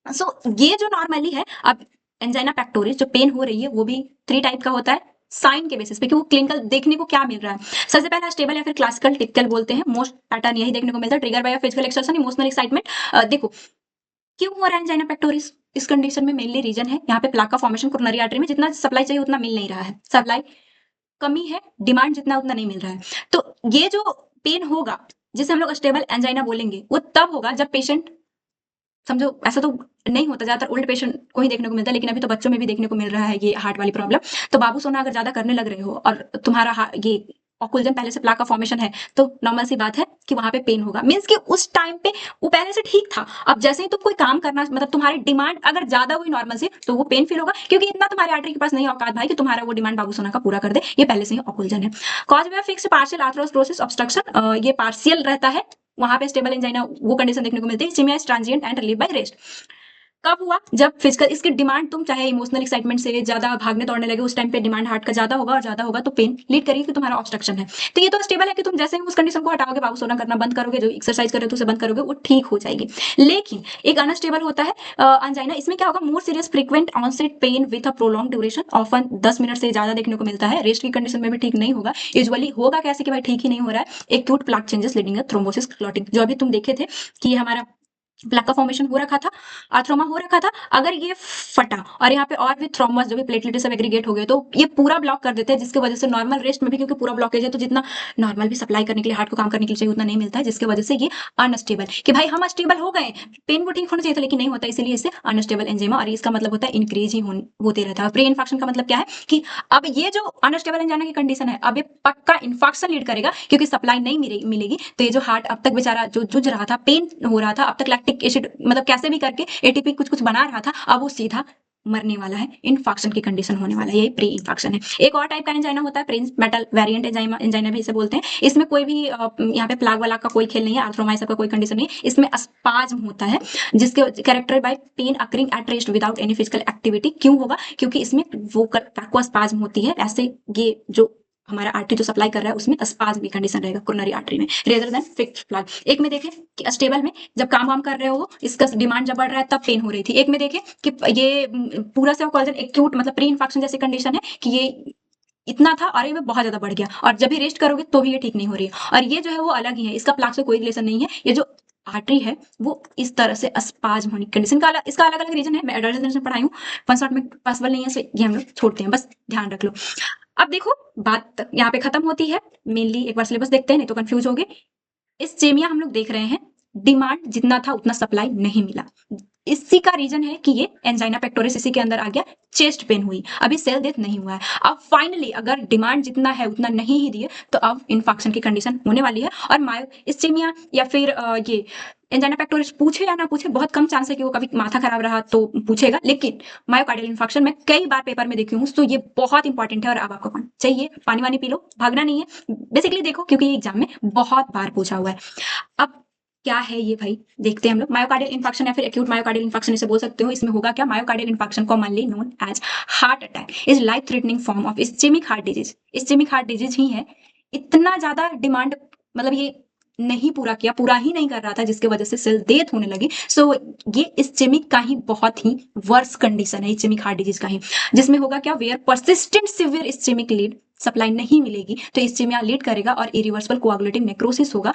सो ये जो नॉर्मली है, अब एंजाइना पेक्टोरिस जो पेन हो रही है वो भी 3 टाइप का होता है, साइन के बेसिस पे कि वो क्लिनिकल देखने को क्या मिल रहा है। सबसे पहला स्टेबल या फिर क्लासिकल टिपिकल बोलते हैं, मोस्ट पैटर्न यही देखने को मिलता है। Trigger by physical exertion, emotional excitement. देखो क्यों हो रहा है एंजाइना पेक्टोरिस? इस कंडीशन में मेनली रीजन है यहाँ पे प्लाक का फॉर्मेशन कोरोनरी आर्टरी में, जितना सप्लाई चाहिए उतना मिल नहीं रहा है, सप्लाई कमी है, डिमांड जितना उतना नहीं मिल रहा है। तो ये जो पेन होगा जिसे हम लोग स्टेबल एंजाइना बोलेंगे, वो तब होगा जब पेशेंट, समझो ऐसा तो नहीं होता, ज्यादातर ओल्ड पेशेंट को ही देखने को मिलता है, लेकिन अभी तो बच्चों में भी देखने को मिल रहा है ये हार्ट वाली प्रॉब्लम। तो बाबू सोना अगर ज्यादा करने लग रहे हो और तुम्हारा ये ऑक्लूजन पहले से प्लाक का फॉर्मेशन है, तो नॉर्मल सी बात है कि वहां पे पेन होगा। मींस कि उस टाइम पे वो पहले से ठीक था, अब जैसे ही तुम कोई काम करना मतलब तुम्हारी डिमांड अगर ज्यादा हुई नॉर्मल से, तो वो पेन फील होगा, क्योंकि इतना तुम्हारे आर्टरी के पास नहीं औकात भाई कि तुम्हारा वो डिमांड बाबू सोना का पूरा कर दे, ये पहले से ही ऑक्लूजन है। कॉज वे फिक्स पार्शियल आर्थरोस्क्लेरोसिस ऑब्स्ट्रक्शन, ये पार्शियल रहता है, वहां पे स्टेबल एंजाइना वो कंडीशन देखने को मिलती है। Ischemia transient and relieve by rest. कब हुआ? जब फिजिकल इसकी डिमांड, तुम चाहे इमोशनल एक्साइटमेंट से ज्यादा भागने दौड़ने लगे, उस टाइम पे डिमांड हार्ट का ज्यादा होगा, और ज्यादा होगा तो पेन लीड करेगी कि तुम्हारा ऑब्स्ट्रक्शन है। तो ये तो स्टेबल है कि तुम जैसे ही उस कंडीशन को हटाओगे, बाबू सोना करना बंद करोगे, जो एक्सरसाइज कर रहे हो तो उसे बंद करोगे, वो ठीक हो जाएगी। लेकिन एक अनस्टेबल होता है अंजाइना, इसमें क्या होगा? More serious frequent onset pain with a prolong duration, often 10 minute से ज्यादा देखने को मिलता है। रेस्ट की कंडीशन में भी ठीक नहीं होगा। यूजुअली होगा कैसे कि भाई ठीक ही नहीं हो रहा है, acute plaque changes leading thrombosis clotting, जो अभी तुम देखे थे कि हमारा प्लाक का फॉर्मेशन हो रखा था, आर्थ्रोमा हो रखा था, अगर ये फटा और यहाँ पे और भी थ्रोम्बस जो भी प्लेटलेट सब एग्रीगेट हो गए, तो ये पूरा ब्लॉक कर देते हैं, जिसकी वजह से नॉर्मल रेस्ट में भी, क्योंकि पूरा ब्लॉकेज है, तो जितना नॉर्मल भी सप्लाई करने के लिए हार्ट को काम करने के लिए चाहिए उतना नहीं मिलता है, जिसकी वजह से ये अनस्टेबल, कि भाई हम स्टेबल हो गए, पेन को ठीक होना चाहिए था लेकिन नहीं होता, इसीलिए इसे अनस्टेबल एंजाइमा, और इसका मतलब होता है इंक्रीज ही होते रहता है। प्री इन्फेक्शन का मतलब क्या है कि अब ये जो अनस्टेबल एंजाइना की कंडीशन है, अब ये पक्का इन्फेक्शन लीड करेगा, क्योंकि सप्लाई नहीं मिलेगी। तो ये जो हार्ट अब तक बेचारा जो जूझ रहा था, पेन हो रहा था, अब तक लैक्टिक एसिड मतलब कैसे भी करके एटीपी कुछ कुछ बना रहा था, अब वो सीधा मरने वाला है, इन्फेक्शन की कंडीशन होने वाला है, यही प्री इन्फेक्शन है। एक और टाइप का एंजाइना होता है Prince metal variant angina, angina भी इसे बोलते हैं। इसमें कोई भी यहाँ पे प्लाग वाला का कोई खेल नहीं है, आर्थ्रोमा सब का कोई कंडीशन नहीं है, इसमें अस्पाज्म होता है, जिसके by pain occurring at rest without any physical activity. क्यों होगा? क्योंकि इसमें वो स्पाज्म होती है, ऐसे ये जो हमारा आर्टरी जो सप्लाई कर रहा है उसमें स्पाज्म की कंडीशन रहेगा कोरोनरी आर्टरी में, रेदर देन फिक्स्ड प्लाग। एक में देखें कि स्टेबल में जब काम वाम कर रहे हो, इसका डिमांड जब बढ़ रहा है तब पेन हो रही थी। एक में देखें कि ये पूरा से कॉलेजन एक्यूट मतलब प्री इन्फेक्शन जैसी कंडीशन है कि ये इतना था और ये बहुत ज्यादा बढ़ गया, और जब भी रेस्ट करोगे तो भी ये ठीक नहीं हो रही है। और ये जो है वो अलग ही है, इसका प्लाक से कोई रिलेशन नहीं है। ये जो आर्टरी है वो इस तरह से अस्पाज्म होने की कंडीशन का इसका अलग अलग रीजन है, मैं एडल्ट में पढ़ाई हूँ, फन शॉट में पॉसिबल नहीं है, सो ये हम लोग छोड़ते हैं, बस ध्यान रख लो। अब देखो बात यहाँ पे खत्म होती है, मेनली एक बार सिलेबस देखते हैं नहीं तो कंफ्यूज हो गए। इस जेमिया हम लोग देख रहे हैं, डिमांड जितना था उतना सप्लाई नहीं मिला, इसी का रीजन है कि ये एंजाइना पेक्टोरिस इसी के अंदर आ गया, चेस्ट पेन हुई, अभी सेल डेथ नहीं हुआ है। अब फाइनली अगर डिमांड जितना है उतना नहीं ही दिए तो अब इन्फेक्शन की कंडीशन होने वाली है और मायोइस्चेमिया या फिर ये एंजाइना पेक्टोरिस पूछे या ना पूछे, बहुत कम चांस है कि वो कभी माथा खराब रहा तो पूछेगा, लेकिन मायोकार्डियल इन्फेक्शन मैं कई बार पेपर में देखी हूँ, तो ये बहुत इंपॉर्टेंट है। और अब आपको कौन चाहिए, पानी वानी पी लो, भागना नहीं है, बेसिकली देखो क्योंकि ये एग्जाम में बहुत बार पूछा हुआ है। अब क्या है ये भाई, देखते हैं हम लोग। मायोकार्डियल इन्फेक्शन या फिर एक्यूट मायोकार्डियल इन्फेक्शन इसे बोल सकते हो। इसमें होगा क्या, myocardial infection commonly known as heart attack is life threatening form of ischemic heart disease. Ischemic heart disease ही है, इतना ज्यादा डिमांड, मतलब ये नहीं पूरा किया, पूरा ही नहीं कर रहा था, जिसकी वजह से सेल डेथ होने लगी। सो ये इस्चेमिक का ही बहुत ही वर्स कंडीशन है, इस्चेमिक हार्ट डिजीज का ही, जिसमें होगा क्या, where persistent severe ischemic lead, supply नहीं मिलेगी तो इस्चेमिया लीड करेगा और इरिवर्सिबल कोआगुलेटिव नेक्रोसिस होगा।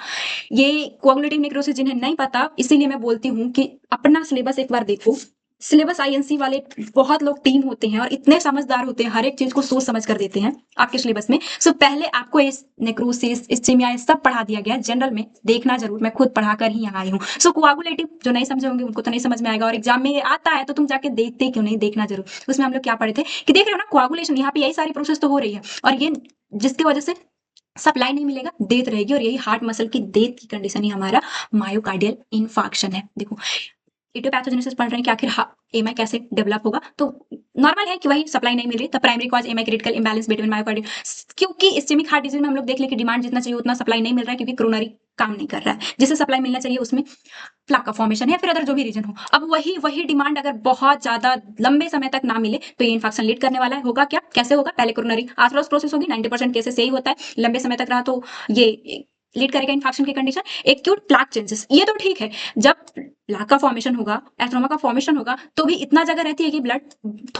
ये कोआगुलेटिव नेक्रोसिस जिन्हें नहीं पता, इसीलिए मैं बोलती हूँ कि अपना सिलेबस एक बार देखो। सिलेबस आईएनसी वाले बहुत लोग टीम होते हैं और इतने समझदार होते हैं, हर एक चीज को सोच समझ कर देते हैं आपके सिलेबस में। सो पहले आपको इस नेक्रोसिस, इस्चेमिया सब पढ़ा दिया गया है, जनरल में देखना जरूर, मैं खुद पढ़ा कर ही यहाँ आई हूँ। सो कोआगुलेटिव जो नहीं समझे होंगे उनको तो नहीं समझ में आएगा, और एग्जाम में आता है तो तुम जाके देखते क्यों नहीं, देखना जरूर। उसमें हम लोग क्या पढ़े थे कि देख रहे हो ना, कोआगुलेशन, यहाँ पे यही सारी प्रोसेस तो हो रही है, और ये जिसकी वजह से सप्लाई नहीं मिलेगा, डेथ रहेगी, और यही हार्ट मसल की डेथ की कंडीशन ही हमारा मायोकार्डियल इन्फार्क्शन है। देखो इडियोपैथोजेनेसिस पढ़ रहे हैं कि आखिर एमआई कैसे डेवलप होगा, तो नॉर्मल है कि वही सप्लाई नहीं मिल रही, the primary cause MI critical imbalance between myocardial, क्योंकि इस्चेमिक हार्ट डिजीज में हम लोग देख ले कि डिमांड जितना चाहिए उतना सप्लाई नहीं मिल रहा है, क्योंकि कोरोनरी काम नहीं कर रहा है, जिसे सप्लाई मिलना चाहिए उसमें प्लाक का फॉर्मेशन है, फिर अदर जो भी रीजन हो। अब वही वही डिमांड अगर बहुत ज्यादा लंबे समय तक ना मिले तो ये इन्फेक्शन लीड करने वाला है। होगा क्या, कैसे होगा, पहले कोरोनरी आर्थरोस प्रोसेस होगी, 90% केसेस यही होता है, लंबे समय तक रहा तो ये लीड करेगा इन्फेक्शन की कंडीशन। एक्यूट प्लाक चेंजेस, ये तो ठीक है, जब प्लाक का फॉर्मेशन होगा, एथ्रोमा का फॉर्मेशन होगा, तो भी इतना जगह रहती है कि ब्लड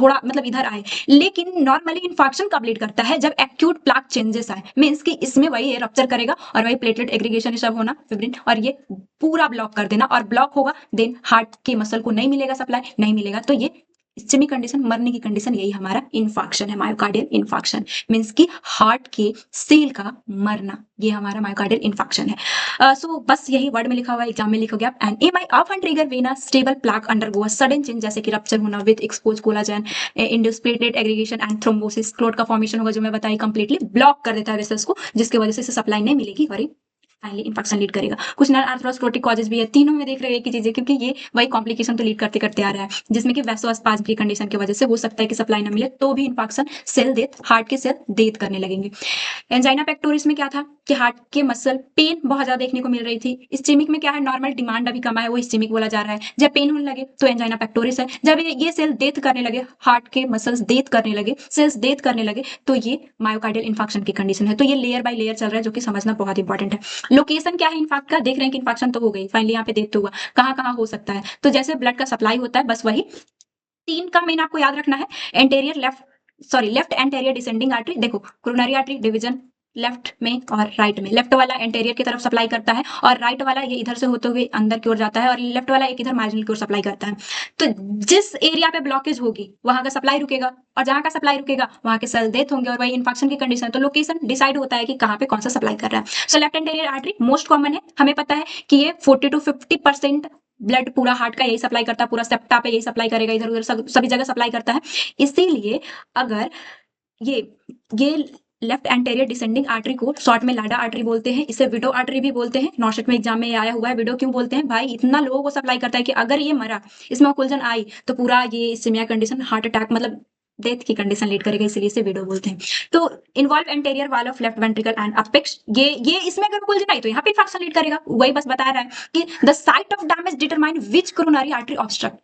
थोड़ा मतलब इधर आए, लेकिन नॉर्मली इन्फेक्शन कब लीड करता है, जब एक्यूट प्लाक चेंजेस आए, मींस कि इसमें वही रप्चर करेगा और वही प्लेटलेट एग्रीगेशन सब होना, फिब्रिन, और ये पूरा ब्लॉक कर देना, और ब्लॉक होगा देन हार्ट के मसल को नहीं मिलेगा सप्लाई, नहीं मिलेगा तो ये इस्चेमिक कंडीशन, मरने की कंडीशन, यही हमारा इन्फार्क्शन है, मायोकार्डियल इन्फार्क्शन मींस कि हार्ट के सेल का मरना, ये हमारा मायोकार्डियल इन्फार्क्शन है। सो बस यही वर्ड में लिखा हुआ है, एग्जाम में लिखा गया। And MI often trigger when a stable plaque undergo a sudden change, जैसे कि रप्चर होना with expose collagen, induce platelet aggregation and thrombosis, clot का फॉर्मेशन होगा, जो मैं बताई कंप्लीटली ब्लॉक कर देता है वेसल्स को, जिसकी वजह से इसे सप्लाई नहीं मिलेगी और फाइनली इन्फेक्शन लीड करेगा। कुछ नॉन आर्थरोस्क्लेरोटिक कॉजेज भी है, तीनों में देख रहे हैं कि चीजें, क्योंकि ये वही कॉम्प्लिकेशन तो लीड करते करते आ रहा है, जिसमें कि वैसोस्पाज्म की कंडीशन की वजह से हो सकता है कि सप्लाई ना मिले तो भी इन्फेक्शन, सेल डेथ, हार्ट के सेल डेथ करने लगेंगे। एंजाइना पेक्टोरिस में क्या था कि हार्ट के मसल पेन बहुत ज्यादा देखने को मिल रही थी। इस्चेमिक में क्या है, नॉर्मल डिमांड अभी कम है, वो इस्चेमिक बोला जा रहा है। जब पेन होने लगे तो एंजाइना पेक्टोरिस है, जब ये सेल डेथ करने लगे, हार्ट के मसल्स डेथ करने लगे, सेल्स डेथ करने लगे, तो ये मायोकार्डियल इन्फेक्शन की कंडीशन है। तो ये लेयर बाय लेयर चल रहा है, जो कि समझना बहुत इंपॉर्टेंट है। लोकेशन क्या है इन्फेक्ट का, देख रहे हैं कि इन्फेक्शन तो हो गई, फाइनली यहाँ पे देखते हुआ कहाँ कहाँ हो सकता है, तो जैसे ब्लड का सप्लाई होता है, बस वही तीन का मेन आपको याद रखना है। Anterior left anterior descending artery, देखो कोरोनरी आर्टरी डिवीजन लेफ्ट में और राइट में, लेफ्ट वाला एंटेरियर की तरफ सप्लाई करता है और राइट वाला ये इधर से होते हुए अंदर की ओर जाता है, और लेफ्ट वाला एक इधर मार्जिनल की ओर सप्लाई करता है। तो जिस एरिया पे ब्लॉकेज होगी वहां का सप्लाई रुकेगा, और जहां का सप्लाई रुकेगा वहां के सेल डेथ होंगे, और वही इन्फेक्शन की कंडीशन। तो लोकेशन डिसाइड होता है कि कहाँ पे कौन सा सप्लाई कर रहा है। So left anterior artery most common है, हमें पता है कि ये 40 to 50% ब्लड पूरा हार्ट का यही सप्लाई करता है, पूरा सेप्टा पे यही सप्लाई करेगा, इधर उधर सभी जगह सप्लाई करता है। इसीलिए अगर ये ये लेफ्ट एंटेरियर डिसेंडिंग आर्टरी को शॉर्ट में लाडा आर्टरी बोलते हैं, इसे विडो आर्टरी भी बोलते हैं। नॉर्शेट में एग्जाम में आया हुआ है, विडो क्यों बोलते हैं भाई, इतना लोगों को सप्लाई करता है कि अगर ये मरा, इसमें ओकुलजन आई, तो पूरा ये इस्चेमिया कंडीशन, हार्ट अटैक, मतलब डेथ की कंडीशन लीड करेगा, इसलिए इसे विडो बोलते हैं। तो involve anterior wall of left ventricle and apex, ये इसमें अगर ओकुलजन आई तो यहाँ पे इन्फेक्शन लीड करेगा। वही बस बता रहा है कि the site of damage determine which coronary artery obstruct,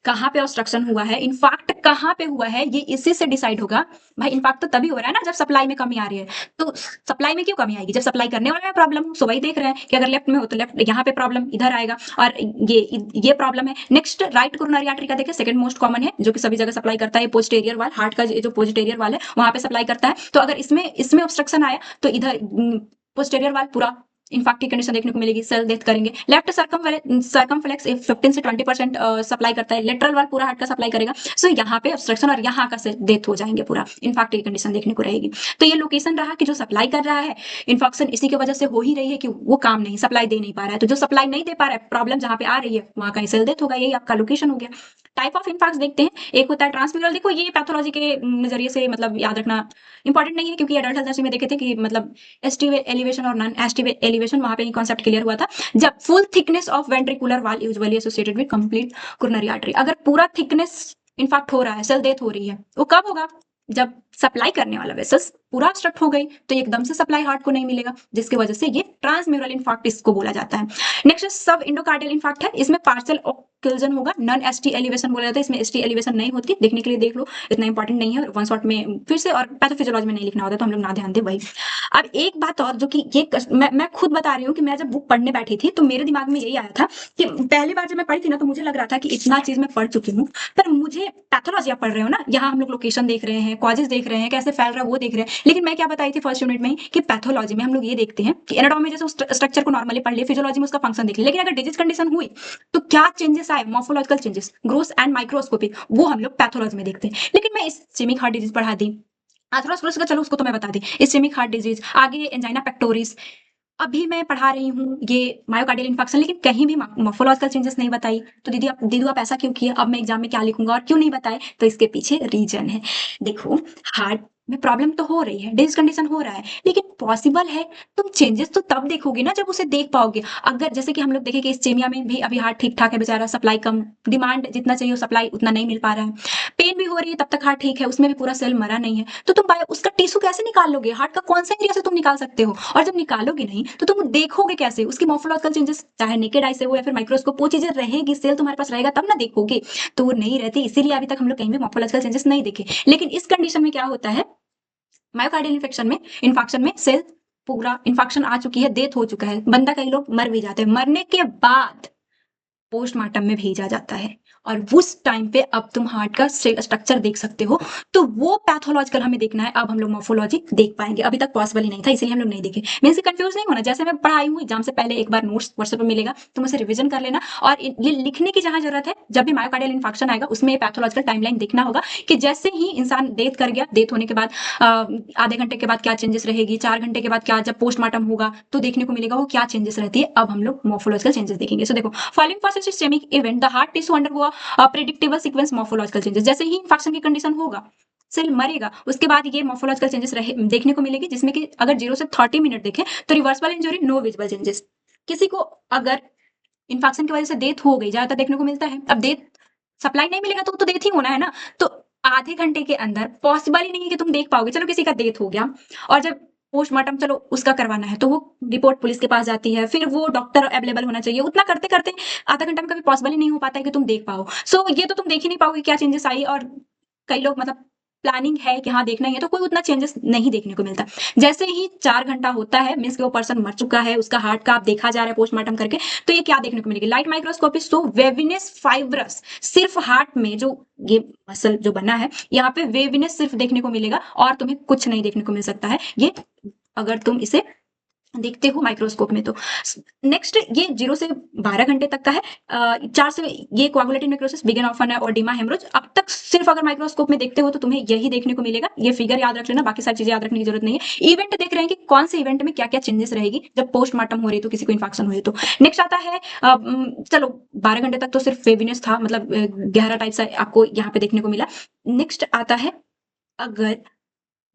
कहाँ पे ऑब्स्ट्रक्शन हुआ है, इनफैक्ट कहाँ पे हुआ है, ये इसी से डिसाइड होगा। भाई इनफैक्ट तो तभी हो रहा है ना जब सप्लाई में कमी आ रही है, तो सप्लाई में क्यों कमी आएगी, जब सप्लाई करने वाले में प्रॉब्लम हो। सो वही देख रहे हैं कि अगर लेफ्ट में हो तो लेफ्ट, यहाँ पे प्रॉब्लम इधर आएगा, और ये प्रॉब्लम है। नेक्स्ट राइट कोरोनरी आर्टरी का देखिए, सेकंड मोस्ट कॉमन है, जो कि सभी जगह सप्लाई करता है, पोस्टेरियर वाल, हार्ट का जो पोस्टेरियर वाल है वहां पे सप्लाई करता है। तो अगर इसमें ऑब्स्ट्रक्शन आया तो इधर पोस्टेरियर वाल पूरा इन्फार्क्ट की कंडीशन देखने को मिलेगी, सेल डेथ करेंगे। लेफ्ट सर्कमफ्लेक्स 15 से 20% सप्लाई करता है, लेटरल वाल पूरा हार्ट का सप्लाई करेगा। सो यहाँ पे ऑब्स्ट्रक्शन और यहाँ का डेथ हो जाएंगे पूरा, इन्फार्क्ट की कंडीशन देखने को रहेगी। तो ये लोकेशन रहा कि जो सप्लाई कर रहा है, इन्फॉक्शन इसी की वजह से हो ही रही है कि वो काम नहीं, सप्लाई दे नहीं पा रहा है। तो जो सप्लाई नहीं दे पा रहा है, प्रॉब्लम जहाँ पे आ रही है वहां का सेल डेथ होगा, यही आपका लोकेशन हो गया। टाइप ऑफ इन्फार्क्ट देखते हैं, एक होता है ट्रांसम्यूरल। देखो ये पैथोलॉजी के नजरिए से मतलब याद रखना इंपॉर्टेंट नहीं है, क्योंकि एडल्ट हेल्थ में देखे थे कि मतलब एसटी एलिवेशन और नॉन एसटी एलिवेशन, वहां पे कॉन्सेप्ट क्लियर हुआ था जब full thickness of ventricular wall usually associated with complete coronary artery. अगर पूरा थिकनेस इन्फाक्ट हो रहा है, सेल डेथ हो रही है, वो कब होगा? जब सप्लाई करने वाला वेसल्स पूरा ऑब्स्ट्रक्ट हो गई, तो एकदम से सप्लाई हार्ट को नहीं मिलेगा, जिसकी वजह से ये ट्रांसम्यूरल इन्फार्क्ट इसको बोला जाता है। नेक्स्ट सब इंडोकार्डियल इन्फार्क्ट है, इसमें पार्शियल ऑक्लूजन होगा, नॉन एसटी एलिवेशन बोला जाता है, इसमें एसटी एलिवेशन नहीं होती, देखने के लिए देख लो, इतना इंपॉर्टेंट नहीं है, वन शॉट में फिर से, और पैथोफिजियोलॉजी में नहीं लिखना होता तो हम लोग ना ध्यान दे वही। अब एक बात और, जो कि ये मैं खुद बता रही हूँ कि मैं जब बुक पढ़ने बैठी थी तो मेरे दिमाग में यही आया था कि पहली बार जब मैं पढ़ी थी ना, तो मुझे लग रहा था कि इतना चीज मैं पढ़ चुकी हूँ, पर मुझे पैथोलॉजी आप पढ़ रहे हो ना, यहाँ हम लोग लोकेशन देख रहे हैं, कॉजेज देख रहे हैं, कैसे फैल रहा है वो देख रहे हैं, लेकिन मैं क्या बताई थी फर्स्ट यूनिट में ही कि पैथोलॉजी में हम लोग ये देखते हैं कि एनाटॉमी में जैसे स्ट्रक्चर को नॉर्मली पढ़ लिया, फिजियोलॉजी में उसका फंक्शन देख लिया, लेकिन अगर डिजीज कंडीशन हुई तो क्या चेंजेस आए, morphological changes, growth and microscopy, वो हम लोग पैथोलॉजी में देखते हैं। लेकिन मैं इस्केमिक हार्ट डिजीज पढ़ा दी, एथेरोस्क्लेरोसिस का चलो उसको तो मैं बता दी, इस्केमिक हार्ट डिजीज, आगे एंजाइना पेक्टोरिस, अभी मैं पढ़ा रही हूँ ये मायोकार्डियल इन्फेक्शन, लेकिन कहीं भी मॉर्फोलॉजिकल चेंजेस नहीं बताई। तो दीदी आप ऐसा क्यों किया? अब मैं एग्जाम में क्या लिखूंगा और क्यों नहीं बताए? तो इसके पीछे रीजन है। देखो, हार्ट में प्रॉब्लम तो हो रही है, डिजीज कंडीशन हो रहा है, लेकिन पॉसिबल है तुम चेंजेस तो तब देखोगे ना जब उसे देख पाओगे। अगर जैसे कि हम लोग देखें कि इस्केमिया में भी अभी हार्ट ठीक ठाक है बेचारा, सप्लाई कम, डिमांड जितना चाहिए सप्लाई उतना नहीं मिल पा रहा है, पेन भी हो रही है तब तक हार्ट ठीक है, उसमें भी पूरा सेल मरा नहीं है, तो तुम उसका टिश्यू कैसे निकाल लोगे? हार्ट का कौन सा एरिया से तुम निकाल सकते हो? और जब निकालोगे नहीं तो तुम देखोगे कैसे उसकी मॉर्फोलॉजिकल चेंजेस, चाहे नेकेड आई से हो या फिर माइक्रोस्कोप, वो चीजें रहेगी, सेल तुम्हारे पास रहेगा तब ना देखोगे, तो वो नहीं रहती, इसीलिए अभी तक हम लोग कहीं भी मॉर्फोलॉजिकल चेंजेस नहीं देखे। लेकिन इस कंडीशन में क्या होता है, मायोकार्डियल इन्फेक्शन में सेल पूरा इन्फेक्शन आ चुकी है, डेथ हो चुका है, बंदा, कई लोग मर भी जाते हैं, मरने के बाद पोस्टमार्टम में भेजा जाता है, और उस टाइम पे अब तुम हार्ट का स्ट्रक्चर देख सकते हो, तो वो पैथोलॉजिकल हमें देखना है। अब हम लोग मॉर्फोलॉजी देख पाएंगे, अभी तक पॉसिबल ही नहीं था, इसलिए हम लोग नहीं देखे। मैं इससे कंफ्यूज नहीं होना, जैसे मैं पढ़ाई हूँ, एग्जाम से पहले एक बार नोट्स व्हाट्सएप पर मिलेगा, तुम उसे रिवीजन कर लेना, और ये लिखने की जहां जरूरत है, जब भी मायोकार्डियल इन्फेक्शन आएगा उसमें पैथोलॉजिकल टाइमलाइन देखना होगा कि जैसे ही इंसान डेथ कर गया, डेथ होने के बाद आधे घंटे के बाद क्या चेंजेस रहेगी, 4 घंटे के बाद क्या, जब पोस्टमार्टम होगा तो देखने को मिलेगा वो क्या चेंजेस रहती है। अब हम लोग मॉर्फोलॉजिकल चेंजेस देखेंगे। सो देखो, following first systemic event, the heart tissue undergo predictable sequence morphological changes, जैसे ही इंफेक्शन की कंडीशन होगा, सेल मरेगा, उसके बाद ये मॉर्फोलॉजिकल चेंजेस देखने को मिलेगी, जिसमें कि अगर 0 से 30 मिनट देखें तो reversible injury, no visible changes. किसी को अगर इन्फेक्शन की वजह से डेथ हो गई, ज्यादातर देखने को मिलता है, अब डेथ सप्लाई नहीं मिलेगा तो डेथ ही होना है ना, तो आधे घंटे के अंदर पॉसिबल ही नहीं है कि तुम देख पाओगे। चलो किसी का डेथ हो गया, और जब पोस्टमार्टम चलो उसका करवाना है तो वो रिपोर्ट पुलिस के पास जाती है, फिर वो डॉक्टर अवेलेबल होना चाहिए, उतना करते करते आधा घंटा में कभी पॉसिबल ही नहीं हो पाता है कि तुम देख पाओ। सो ये तो तुम देख ही नहीं पाओगे क्या चेंजेस आई, और कई लोग मतलब प्लानिंग है कि हाँ देखना ही है, तो कोई उतना चेंजेस नहीं देखने को मिलता। जैसे ही 4 घंटा होता है, मींस कि वो पर्सन मर चुका है, उसका हार्ट का आप देखा जा रहा है पोस्टमार्टम करके, तो ये क्या देखने को मिलेगी, लाइट माइक्रोस्कोपी सो वेविनस फाइब्रस, सिर्फ हार्ट में जो ये मसल जो बना है यहाँ पे वेविनस सिर्फ देखने को मिलेगा, और तुम्हें कुछ नहीं देखने को मिल सकता है ये, अगर तुम इसे देखते हो माइक्रोस्कोप में तो। नेक्स्ट ये 0 से 12 घंटे तक का है, 4 से ये कोआगुलेटिव नेक्रोसिस, बिगिन ऑफन है, और डीमा हेमरोज, अब तक सिर्फ अगर माइक्रोस्कोप में देखते हो तो तुम्हें यही देखने को मिलेगा। ये फिगर याद रख लेना, बाकी सारी चीजें याद रखने की जरूरत नहीं है। इवेंट देख रहे हैं कि कौन से इवेंट में क्या क्या चेंजेस रहेगी जब पोस्टमार्टम हो रही तो किसी को इन्फेक्शन हुए तो। नेक्स्ट आता है चलो 12 घंटे तक तो सिर्फ वेविनेस था, मतलब गहरा टाइप सा आपको यहाँ पे देखने को मिला। नेक्स्ट आता है अगर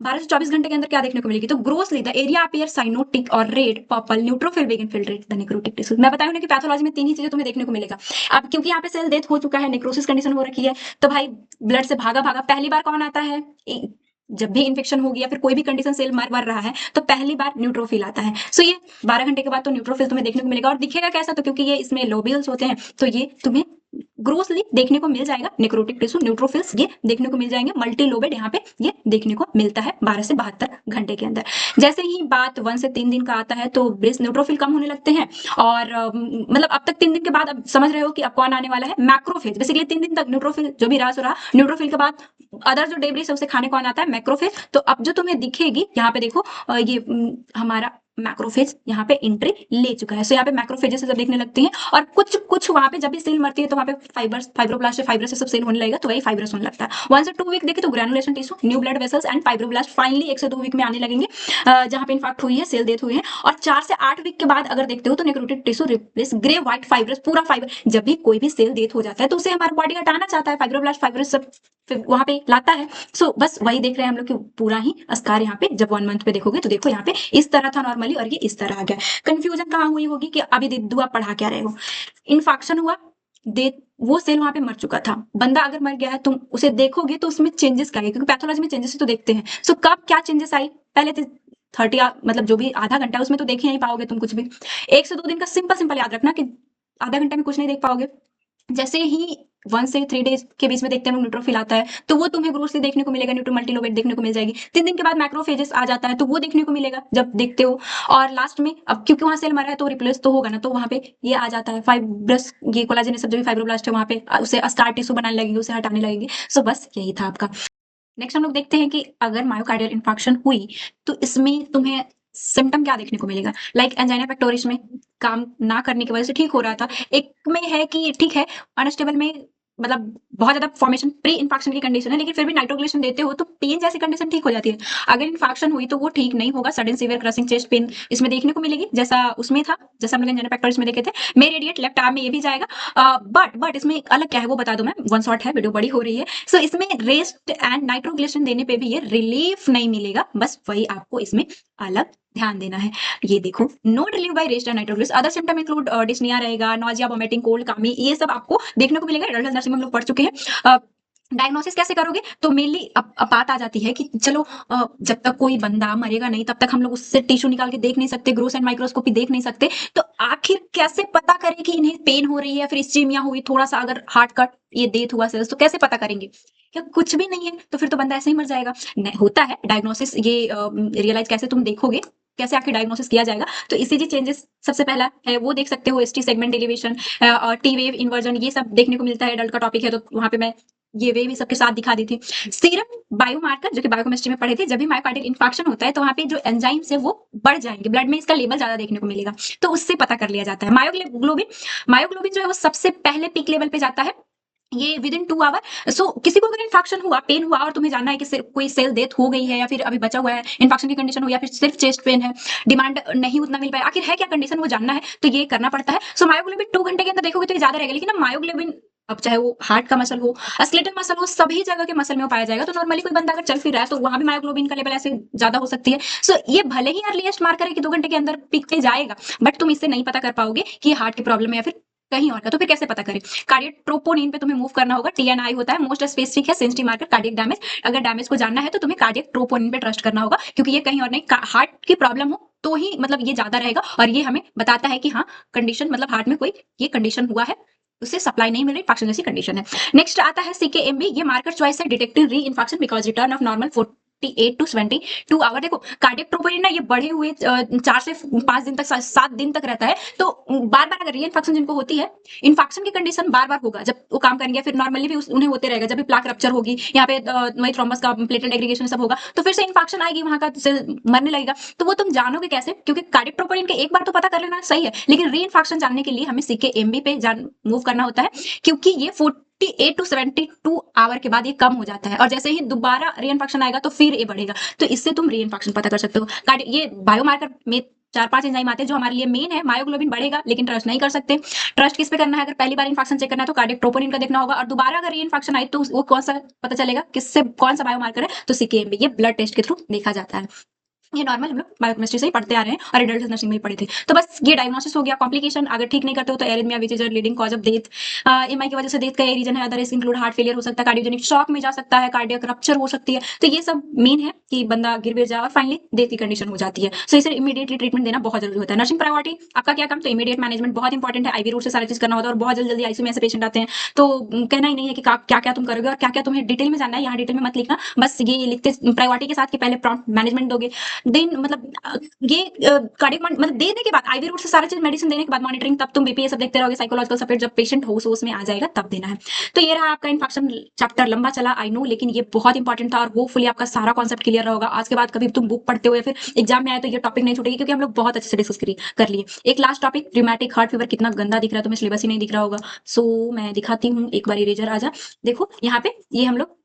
12 से 24 घंटे के अंदर क्या देखने को मिलेगी, तो grossly the area appear cyanotic और red purple neutrophil big infiltrate the necrotic tissue. मैं बताऊं ना कि पैथोलॉजी में 3 ही चीजें तुम्हें देखने को मिलेगा। अब क्योंकि यहाँ पे सेल डेथ हो चुका है, नेक्रोसिस कंडीशन हो रखी है, तो भाई ब्लड से भागा भागा पहली बार कौन आता है, जब भी इन्फेक्शन होगी या फिर कोई भी कंडीशन सेल मर रहा है तो पहली बार न्यूट्रोफिल आता है। सो ये 12 घंटे के बाद तो न्यूट्रोफिल तुम्हें देखने को मिलेगा, और दिखेगा कैसा, तो क्योंकि ये इसमें लोब्यूल्स होते हैं तो ये तुम्हें ग्रोसली देखने को मिल जाएगा, नेक्रोटिक टिश्यू न्यूट्रोफिल्स ये देखने को मिल जाएंगे, मल्टी लोबेड यहाँ पे ये देखने को मिलता है 12 से 72 घंटे के अंदर। जैसे ही बात 1 से 3 दिन का आता है तो ब्रेस्ट न्यूट्रोफिल कम होने लगते हैं, और मतलब अब तक 3 दिन के बाद अब समझ रहे हो कि अब कौन आने वाला है, मैक्रोफेज। बेसिकली 3 दिन तक न्यूट्रोफिल जो भी रहा सो रहा, न्यूट्रोफिल के बाद अदर जो डेब्रिस है उसे खाने कौन आता है, मैक्रोफेज। तो अब जो तुम्हें दिखेगी यहाँ पे देखो ये हमारा मैक्रोफेज यहाँ पे एंट्री ले चुका है। सो यहाँ पे मैक्रोफेजेस सब देखने लगती हैं और कुछ वहाँ पे जब भी सेल मरती है तो वहाँ पे फाइब्रोब्लास्ट फाइब्रोस सब सेल होने लगेगा, तो वही फाइब्रोस होने लगता है। 1 से 2 वीक देखे तो granulation tissue, new blood vessels and fibroblast finally 1 से 2 वीक में आने लगेंगे, जहाँ पे इन्फेक्ट हुई है, सेल डेथ हुई है। और 4 से 8 वीक के बाद अगर देखते हो तो necrotic tissue replace grey white fibrous, पूरा फाइबर। जब भी कोई भी सेल डेथ हो जाता है तो उसे हमारा बॉडी हटाना चाहता है, फाइब्रोब्लास्ट फाइब्रोस सब फिर वहां पे लाता है। सो बस वही देख रहे हैं हम लोग कि पूरा ही अस्कार यहाँ पे जब 1 मंथ पे देखोगे तो देखो यहाँ पे इस तरह था नॉर्मली और ये इस तरह आ गया। कंफ्यूजन कहाँ हुई होगी कि अभी दिद्दू आप पढ़ा क्या रहे हो। इन्फेक्शन हुआ, दे वो सेल वहां पे मर चुका था। बंदा अगर मर गया है तुम उसे देखोगे तो उसमें चेंजेस क्या है, क्योंकि पैथोलॉजी में चेंजेस तो देखते हैं। सो कब क्या चेंजेस आई, पहले 30 मतलब जो भी आधा घंटा उसमें तो देख ही नहीं पाओगे तुम कुछ भी। 1 से 2 दिन का सिंपल याद रखना कि आधा घंटे में कुछ नहीं देख पाओगे। जैसे ही 1 से 3 डेज के बीच में देखते हैं न्यूट्रोफिल आता है तो वो तुम्हें ग्रोसली देखने को मिलेगा, न्यूट्रो मल्टीलोबेट देखने को मिल जाएगी। 3 दिन के बाद मैक्रोफेजेस आ जाता है तो वो देखने को मिलेगा जब देखते हो। और लास्ट में अब क्योंकि वहां सेल मरा है तो रिप्लेस तो होगा ना, तो वहां पे ये आ जाता है फाइब्रस, ये कोलाजन सब जो भी फाइब्रोब्लास्ट है वहां पे उसे स्कार टिश्यू बनाने लगेगी, उसे हटाने लगेगी। सो बस यही था आपका। नेक्स्ट हम लोग देखते हैं कि अगर मायोकार्डियल इंफार्क्शन हुई तो इसमें तुम्हें सिम्टम क्या देखने को मिलेगा। लाइक एंजाइना पेक्टोरिस में काम ना करने की वजह से ठीक हो रहा था, एक में है कि ठीक है अनस्टेबल में मतलब बहुत ज्यादा फॉर्मेशन प्री इन्फेक्शन की कंडीशन है, लेकिन फिर भी नाइट्रोग्लिसरीन देते हो तो पेन जैसी कंडीशन ठीक हो जाती है। अगर इन्फेक्शन हुई तो वो ठीक नहीं होगा, sudden severe crushing chest pain इसमें देखने को मिलेगी जैसा उसमें था, जैसा हम लोग एंजाइना पेक्टोरिस में देखे थे। मेरे रेडिएट लेफ्ट आर्म में ये भी जाएगा, बट इसमें एक अलग क्या है वो बता दूं मैं, वन शॉट है, वीडियो बड़ी हो रही है। सो इसमें रेस्ट एंड नाइट्रोग्लिसरीन देने पे भी ये रिलीफ नहीं मिलेगा, बस वही आपको इसमें अलग ध्यान देना है। ये देखो, not relieve by rest and nitroglycerin. Other symptom include dyspnea रहेगा, नॉजिया, वोमिटिंग, कोल्ड, कामी, ये सब आपको देखने को मिलेगा। एडल्ट नर्सिंग में हम लोग पढ़ चुके हैं। डायग्नोसिस कैसे करोगे, तो मेनली अब बात आ जाती है कि चलो जब तक कोई बंदा मरेगा नहीं तब तक हम लोग उससे टिश्यू निकाल के देख नहीं सकते, ग्रोस एंड माइक्रोस्कोपी देख नहीं सकते, तो आखिर कैसे पता करें कि इन्हें पेन हो रही है, फिर इस्चीमिया हुई, थोड़ा सा अगर हार्ट कट ये डेथ हुआ सेल्स, तो कैसे पता करेंगे। क्या कुछ भी नहीं है तो फिर तो बंदा ऐसे ही मर जाएगा। नहीं, होता है डायग्नोसिस, ये रियलाइज कैसे तुम देखोगे, कैसे आखिर डायग्नोसिस किया जाएगा, तो इसीजी चेंजेस सबसे पहला है वो देख सकते हो, एसटी सेगमेंट एलिवेशन और टी वेव इन्वर्जन, ये सब देखने को मिलता है। एडल्ट का टॉपिक है तो वहां पे मैं ये वे भी सबके साथ दिखा दी थी। सीरम बायोमार्कर जो कि बायोकेमिस्ट्री में पढ़े थे, जब भी मायोकार्डियल इंफेक्शन होता है तो वहां पे जो एंजाइम्स है वो बढ़ जाएंगे, ब्लड में इसका लेवल ज्यादा देखने को मिलेगा, तो उससे पता कर लिया जाता है। मायोग्लोबिन, मायोग्लोबिन जो है वो सबसे पहले पीक लेवल पे जाता है, ये विद इन 2 आवर। सो किसी को अगर इन्फेक्शन हुआ, पेन हुआ और तुम्हें जानना है कि सिर्फ कोई सेल डेथ हो गई है या फिर अभी बचा हुआ है, इन्फेक्शन की कंडीशन हो या फिर सिर्फ चेस्ट पेन है, डिमांड नहीं उतना मिल पाया, आखिर है क्या कंडीशन वो जानना है, तो ये करना पड़ता है। सो मायोग्लोबिन 2 घंटे के अंदर देखोगे तो ये ज्यादा रहेगा, लेकिन मायोग्लोबिन अब चाहे वो हार्ट का मसल हो, स्केलेटल मसल हो, सभी जगह के मसल में पाया जाएगा। तो नॉर्मली कोई बंदा अगर चल फिर रहा है तो वहां भी मायोग्लोबिन का लेवल ऐसे ज्यादा हो सकती है। सो ये भले ही अर्लीस्ट मार्कर है कि 2 घंटे के अंदर पीक पे जाएगा, बट तुम इससे नहीं पता कर पाओगे कि हार्ट की प्रॉब्लम है या फिर कहीं और का, तो फिर कैसे पता करें। कार्डियक ट्रोपोनिन पे तुम्हें मूव करना होगा, टीएनआई होता है, मोस्ट स्पेसिफिक है, सेंसिटिव मार्कर कार्डियक डैमेज। अगर डैमेज को जानना है तो तुम्हें कार्डियक ट्रोपोनिन पे ट्रस्ट करना होगा, क्योंकि ये कहीं और नहीं, हार्ट की प्रॉब्लम हो तो ही मतलब ये ज्यादा रहेगा और ये हमें बताता है कि हाँ कंडीशन मतलब हार्ट में कोई ये कंडीशन हुआ है, उससे सप्लाई नहीं मिल रही, इन्फेक्शन जैसी कंडीशन है। नेक्स्ट आता है सीकेएमबी, ये मार्कर चॉइस है detecting re infection because return of normal 48 to 72 hour. देखो कार्डियक ट्रोपोनिन ना ये बढ़े हुए 4 से 5 दिन तक 7 दिन तक रहता है, तो बार बार अगर री इन्फेक्शन जिनको होती है, इन्फेक्शन की कंडीशन बार बार होगा जब वो काम करेंगे, फिर नॉर्मली भी उन्हें होते रहेगा, जब भी प्लाक रप्चर होगी यहाँ पे वही थ्रोम्बस का प्लेटलेट एग्रीगेशन सब होगा तो फिर से इन्फेक्शन आएगी, वहां का सेल मरने लगेगा। तो वो तुम जानोगे कैसे, क्योंकि कार्डियक ट्रोपोनिन के एक बार तो पता कर लेना सही है, लेकिन री इन्फेक्शन जानने के लिए हमें सीकेएमबी पे मूव करना होता है, क्योंकि ये 48 टू 72 आवर के बाद ये कम हो जाता है और जैसे ही दोबारा री इन्फेक्शन आएगा तो फिर ये बढ़ेगा, तो इससे तुम री इन्फेक्शन पता कर सकते हो। ये बायोमार्कर में 4-5 एंजाइम आते हैं जो हमारे लिए मेन है। मायोग्लोबिन बढ़ेगा लेकिन ट्रस्ट नहीं कर सकते। ट्रस्ट किस पे करना है, अगर पहली बार इन्फेक्शन चेक करना है तो कार्डियक ट्रोपोनिन का देखना होगा, और दोबारा अगर री इन्फेक्शन आई तो वो कौन सा पता चलेगा, किससे कौन सा बायोमार्कर है, तो सीकेएमबी, ये ब्लड टेस्ट के थ्रू देखा जाता है। ये नॉर्मल हम लोग बायोकेमिस्ट्री से ही पढ़ते आ रहे हैं और एडल्ट नर्सिंग में ही पढ़े थे। तो बस ये डायग्नोसिस हो गया। कॉम्प्लिकेशन अगर ठीक नहीं करते हो तो arrhythmia which is leading cause of death, MI की वजह से डेथ का ये रीजन है। अदर इंक्लूड हार्ट फेलियर हो सकता है, कार्डियोजेनिक शॉक में जा सकता है, कार्डियक रप्चर हो सकती है, तो ये सब मेन है कि बंदा गिर गिर जाए और फाइनली डेथ की कंडीशन हो जाती है। सो इसे इमीडिएटली ट्रीटमेंट देना बहुत जरूरी होता है। नर्सिंग प्रायोरिटी आपका क्या काम, तो इमीडिएट मैनेजमेंट बहुत इंपॉर्टेंट है, आईवी रूट से सारी चीज करना होता है और बहुत जल्दी आईसीयू में ऐसे पेशेंट आते हैं तो कहना ही नहीं है कि क्या क्या तुम करोगे और क्या क्या तुम्हें डिटेल में जानना है, यहाँ डिटेल में मत लिखना, बस ये लिखते प्रायोरिटी के साथ कि पहले प्रॉम्प्ट मैनेजमेंट दोगे, देन मतलब ये कार्डियक मतलब देने के बाद आईवी रूट से सारा चीज मेडिसिन देने के बाद मॉनिटरिंग, तब तुम बीपी ये सब देखते रहोगे, साइकोलॉजिकल सपोर्ट जब पेशेंट होश में आ जाएगा तब देना है। तो ये रहा आपका इन्फेक्शन चैप्टर, लंबा चला आई नो, लेकिन ये बहुत इंपॉर्टेंट था और होपफुली आपका सारा कॉन्सेप्ट क्लियर होगा। आज के बाद कभी तुम बुक पढ़ते हो या फिर एग्जाम में आए तो ये टॉपिक नहीं छूटेगी, क्योंकि हम लोग बहुत अच्छे से डिस्कस कर लिए। एक last topic, rheumatic heart fever, कितना गंदा दिख रहा है तुम्हें, सिलेबस ही नहीं दिख रहा होगा। सो मैं दिखाती हूँ एक बार, इरेजर आ जा। देखो यहाँ पे ये हम लोग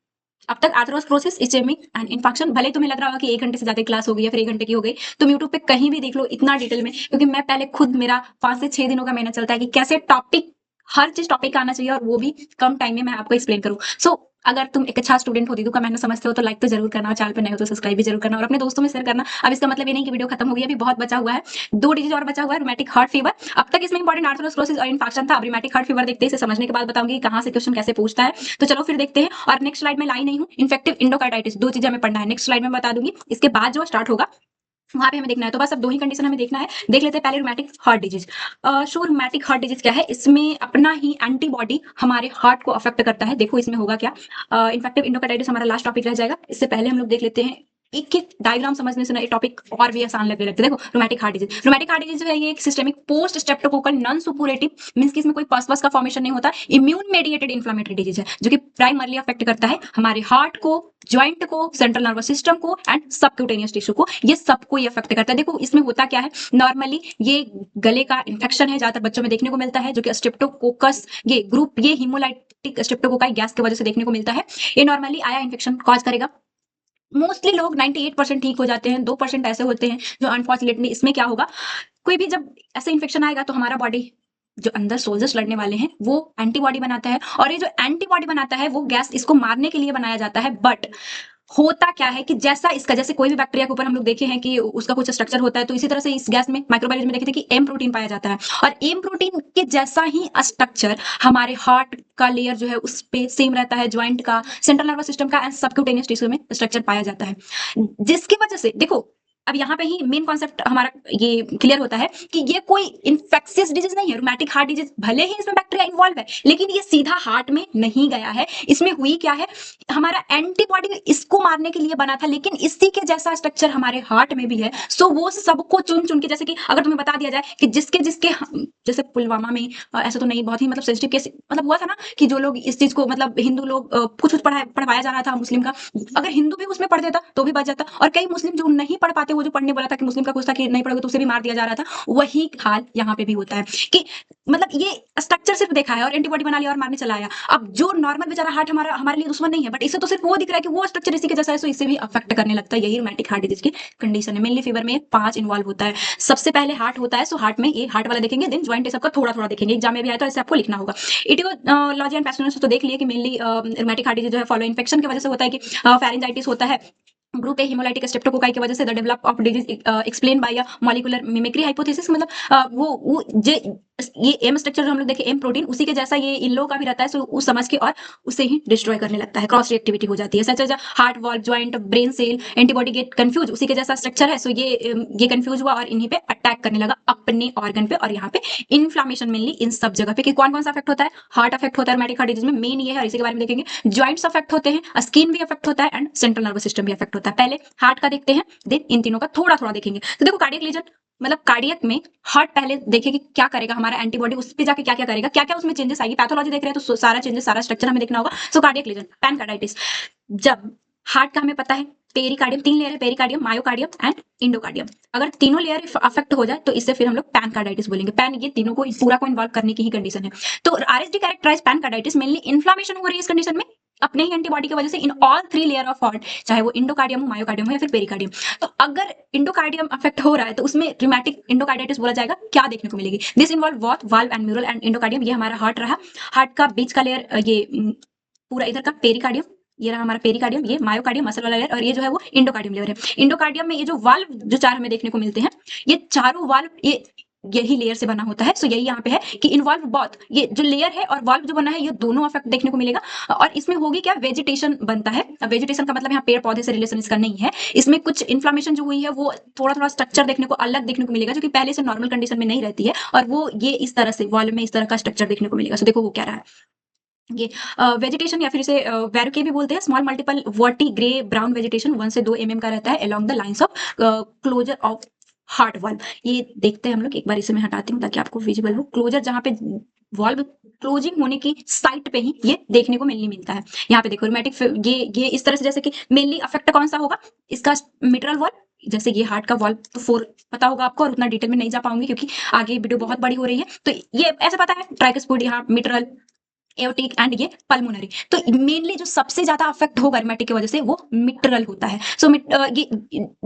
अब तक आर्थरोस्क्लेरोसिस, इस्चेमिक एंड इन्फेक्शन, भले तुम्हें लग रहा होगा कि 1 घंटे से ज्यादा क्लास हो गई या फिर 1 घंटे की हो गई, तुम यूट्यूब पे कहीं भी देख लो इतना डिटेल में, क्योंकि मैं पहले खुद, मेरा 5 से 6 दिनों का मेहनत चलता है कि कैसे टॉपिक, हर चीज टॉपिक आना चाहिए और वो भी कम टाइम में मैं आपको एक्सप्लेन करूं। सो अगर तुम एक अच्छा स्टूडेंट हो, दीदू का मेहनत समझते हो, तो लाइक तो जरूर करना, चैनल पे नए हो तो सब्सक्राइब भी जरूर करना और अपने दोस्तों में शेयर करना। अब इसका मतलब ये नहीं कि वीडियो खत्म हो गई, अभी बहुत बचा हुआ है, 2 डिजीज और बचा हुआ है, रूमेटिक हार्ट फीवर। अब तक इसमें इंपॉर्टेंट आर्थरोस्क्लेरोसिस और इन्फेक्शन था, अब रूमेटिक हार्ट फीवर देखते हैं, इसे समझने के बाद बताऊंगी कहां से क्वेश्चन कैसे पूछता है। तो चलो फिर देखते हैं। और नेक्स्ट स्लाइड में लाई नहीं हूं, इन्फेक्टिव इंडोकार्डाइटिस, 2 चीजें हमें पढ़ना है, नेक्स्ट स्लाइड में बता दूंगी, इसके बाद जो स्टार्ट होगा वहां पे हमें देखना है। तो बस अब 2 ही कंडीशन हमें देखना है, देख लेते हैं पहले रूमेटिक हार्ट डिजीज। सो रूमेटिक हार्ट डिजीज क्या है, इसमें अपना ही एंटीबॉडी हमारे हार्ट को अफेक्ट करता है। देखो इसमें होगा क्या, इन्फेक्टिव इंडोकार्डाइटिस हमारा लास्ट टॉपिक रह जाएगा, इससे पहले हम लोग देख लेते हैं एक एक डायग्राम समझने से ना ये टॉपिक और भी आसान लगने लगता है। देखो rheumatic heart disease, rheumatic heart disease जो है ये एक systemic post streptococcal non suppurative, means कि इसमें कोई पस का फॉर्मेशन नहीं होता, इम्यून मेडिएटेड इन्फ्लेमेटरी डिजीज है, जो कि प्राइमरली अफेक्ट करता है हमारे हार्ट को, ज्वाइंट को, सेंट्रल नर्वस सिस्टम को एंड सबक्यूटेनियस टिश्यू को, ये सबको ही अफेक्ट करता है। देखो इसमें होता क्या है, नॉर्मली ये गले का इन्फेक्शन है, ज्यादातर बच्चों में देखने को मिलता है, जो कि स्ट्रेप्टोकोकस, ये ग्रुप, ये हीमोलाइटिक स्ट्रेप्टोकोकाई गैस की वजह से देखने को मिलता है। ये नॉर्मली आया इन्फेक्शन कॉज करेगा। मोस्टली लोग 98% ठीक हो जाते हैं, 2% ऐसे होते हैं जो अनफॉर्चुनेटली, इसमें क्या होगा, कोई भी जब ऐसे इन्फेक्शन आएगा तो हमारा बॉडी, जो अंदर सोल्जर्स लड़ने वाले हैं, वो एंटीबॉडी बनाता है, और ये जो एंटीबॉडी बनाता है वो गैस इसको मारने के लिए बनाया जाता है। बट होता क्या है कि जैसा इसका, जैसे कोई भी बैक्टीरिया के ऊपर हम लोग देखे हैं कि उसका कुछ स्ट्रक्चर होता है, तो इसी तरह से इस गैस में, माइक्रोबायोलॉजी में देखे थे कि एम प्रोटीन पाया जाता है, और एम प्रोटीन के जैसा ही स्ट्रक्चर हमारे हार्ट का लेयर जो है उस पे सेम रहता है, ज्वाइंट का, सेंट्रल नर्वस सिस्टम का एंड सबक्यूटेनियस टिश्यू में स्ट्रक्चर पाया जाता है, जिसकी वजह से देखो अब यहाँ पे ही मेन कॉन्सेप्ट हमारा ये क्लियर होता है कि ये कोई इन्फेक्शियस डिजीज नहीं है। रूमेटिक हार्ट डिजीज भले ही इसमें बैक्टीरिया इन्वॉल्व है, लेकिन ये सीधा हार्ट में नहीं गया है। इसमें हुई क्या है, हमारा एंटीबॉडी इसको मारने के लिए बना था, लेकिन इसी के जैसा स्ट्रक्चर हमारे हार्ट में भी है। सो वो सबको चुन चुन के, जैसे कि अगर तुम्हें बता दिया जाए कि जिसके जिसके, जैसे पुलवामा में ऐसा तो नहीं, बहुत ही मतलब सेंसिटिव केस मतलब हुआ था ना, कि जो लोग इस चीज को, मतलब हिंदू लोग कुछ कुछ पढ़वाया जा रहा था मुस्लिम का, अगर हिंदू भी उसमें पढ़ देता तो भी बच जाता, और कई मुस्लिम जो नहीं पढ़ पाते, वो जो पढ़ने बोला था कि मुस्लिम का कुछ था कि नहीं पढ़ोगे तो उसे भी मार दिया जा रहा था, वही हाल यहाँ पे भी होता है कि मतलब ये स्ट्रक्चर सिर्फ देखा है और एंटीबॉडी बना लिया और मारने चला आया। अब जो नॉर्मल बेचारा हार्ट हमारा, हमारे लिए दुश्मन नहीं है, बट इसे तो सिर्फ वो दिख रहा है कि वो स्ट्रक्चर इसी के जैसा है, सो इसे भी अफेक्ट करने लगता है। यही रूमेटिक हार्ट डिजीज की कंडीशन है। मेनली फीवर में 5 इन्वॉल्व होता है। सबसे पहले हार्ट होता है, सो हार्ट में ये हार्ट वाला देखेंगे, देन ज्वाइंट सबका थोड़ा थोड़ा देखेंगे, एग्जाम में भी आया तो ऐसे आपको लिखना होगा। इटियोलॉजी एंड पैथोलॉजी तो देख लिए कि मेनली रूमेटिक हार्ट डिजीज जो है फॉलो इन्फेक्शन की वजह से होता है, कि फेरेंजाइटिस होता है, ग्रुप ए हेमोलाइटिक स्ट्रेप्टोकोकाई की वजह से, the develop of disease explain by molecular mimicry hypothesis, मतलब वो जे ये एम स्ट्रक्चर जो हम लोग देखे, एम प्रोटीन, उसी के जैसा ये इन लोगों का भी रहता है, सो उस समझ के और उसे ही डिस्ट्रॉय करने लगता है, क्रॉस रिएक्टिविटी हो जाती है। Such as heart valve, joint, brain cell, antibody get confuse, उसी के जैसा स्ट्रक्चर है, सो ये कंफ्यूज हुआ और इन्हीं पे अटैक करने लगा, अपने ऑर्गन पे, और यहाँ पे इन्फ्लामेशन मेनली इन सब जगह पे। कि कौन कौन सा अफेक्ट होता है, हार्ट अफेक्ट होता है रूमेटिक हार्ट डिजीज में, मेन ये है, और इसी के बारे में देखेंगे। ज्वाइंट्स अफेक्ट होते हैं, स्किन भी अफेक्ट होता है एंड सेंट्रल नर्वस सिस्टम भी अफेक्ट होता है। पहले हार्ट का देखते हैं, देन इन तीनों का थोड़ा थोड़ा देखेंगे। तो देखो कार्डियक लीजन, मतलब कार्डियक में हार्ट पहले देखे कि क्या करेगा हमारा एंटीबॉडी, उस पे जाके क्या क्या करेगा, क्या क्या उसमें चेंजेस आएगी। पैथोलॉजी देख रहे हैं तो सारा चेंजेस, सारा स्ट्रक्चर हमें देखना होगा। सो कार्डियक लीजन, पैनकार्डाइटिस, जब हार्ट का हमें पता है पेरिकार्डियम, 3 लेयर है, पेरिकार्डियम, मायोकार्डियम एंड इंडोकार्डियम, अगर तीनों लेयर अफेक्ट हो जाए तो इससे फिर हम लोग पैनकार्डाइटिस बोलेंगे। पैन, ये तीनों को पूरा को इन्वॉल्व करने की ही कंडीशन है। तो आरएसडी कैरेक्टराइज पैनकार्डाइटिस, मेनली इन्फ्लामेशन हो रही है इस कंडीशन में अपने ही एंटीबॉडी की वजह से in all 3 layer of heart, चाहे वो इंडोकार्डियम हो, मायोकार्डियम हो या फिर पेरिकार्डियम। तो अगर इंडोकार्डियम अफेक्ट हो रहा है तो उसमें रिमेटिक इंडोकार्डाइटिस बोला जाएगा। क्या देखने को मिलेगी, this involve what, valve and mural and endocardium. ये हमारा हार्ट रहा, हार्ट का बीच का लेयर, ये पूरा इधर का पेरिकार्डियम, ये रहा हमारा पेरिकार्डियम, ये मायोकार्डियम मसल वाला लेयर, और ये जो है वो इंडोकार्डियम लेयर है। इंडोकार्डियम में ये जो वाल्व जो 4 हमें देखने को मिलते हैं, ये चारों वाल्व ये यही लेयर से बना होता है। सो यही यहाँ पे है कि इन्वॉल्व बोथ, ये जो लेयर है और वाल्व जो बना है, ये दोनों अफेक्ट देखने को मिलेगा। और इसमें होगी क्या, वेजिटेशन बनता है। अब वेजिटेशन का मतलब यहाँ पेड़ पौधे से रिलेशन इसका नहीं है, इसमें कुछ इन्फ्लामेशन जो हुई है वो थोड़ा थोड़ा स्ट्रक्चर देखने को अलग देखने को मिलेगा, जो कि पहले से नॉर्मल कंडीशन में नहीं रहती है, और वो ये इस तरह से वाल्व में इस तरह का स्ट्रक्चर देखने को मिलेगा। सो देखो वो क्या रहा है, ये वेजिटेशन या फिर इसे वेरुके भी बोलते हैं। Small multiple warty grey brown vegetation 1 से 2 का रहता है along the lines of closure of heart valve. ये देखते हैं हम लोग, एक बार इसे मैं हटाती हूँ ताकि आपको विजिबल हो। क्लोजर जहाँ पे वाल्व क्लोजिंग होने की साइट पे ही ये देखने को मेनली मिलता है। यहाँ पे देखो रोमैटिक ये इस तरह से, जैसे कि मेनली अफेक्ट कौन सा होगा इसका, मिट्रल वाल्व। जैसे ये हार्ट का वाल्व तो 4 पता होगा आपको, और उतना डिटेल में नहीं जा पाऊंगी क्योंकि आगे वीडियो बहुत बड़ी हो रही है। तो ये ऐसे पता है, ट्राइकस्पिड यहाँ मिट्रल एओर्टिक एंड ये पल्मोनरी। तो मेनली जो सबसे ज्यादा अफेक्ट होगा रिमेटिक की वजह से वो मिट्रल होता है। सो ये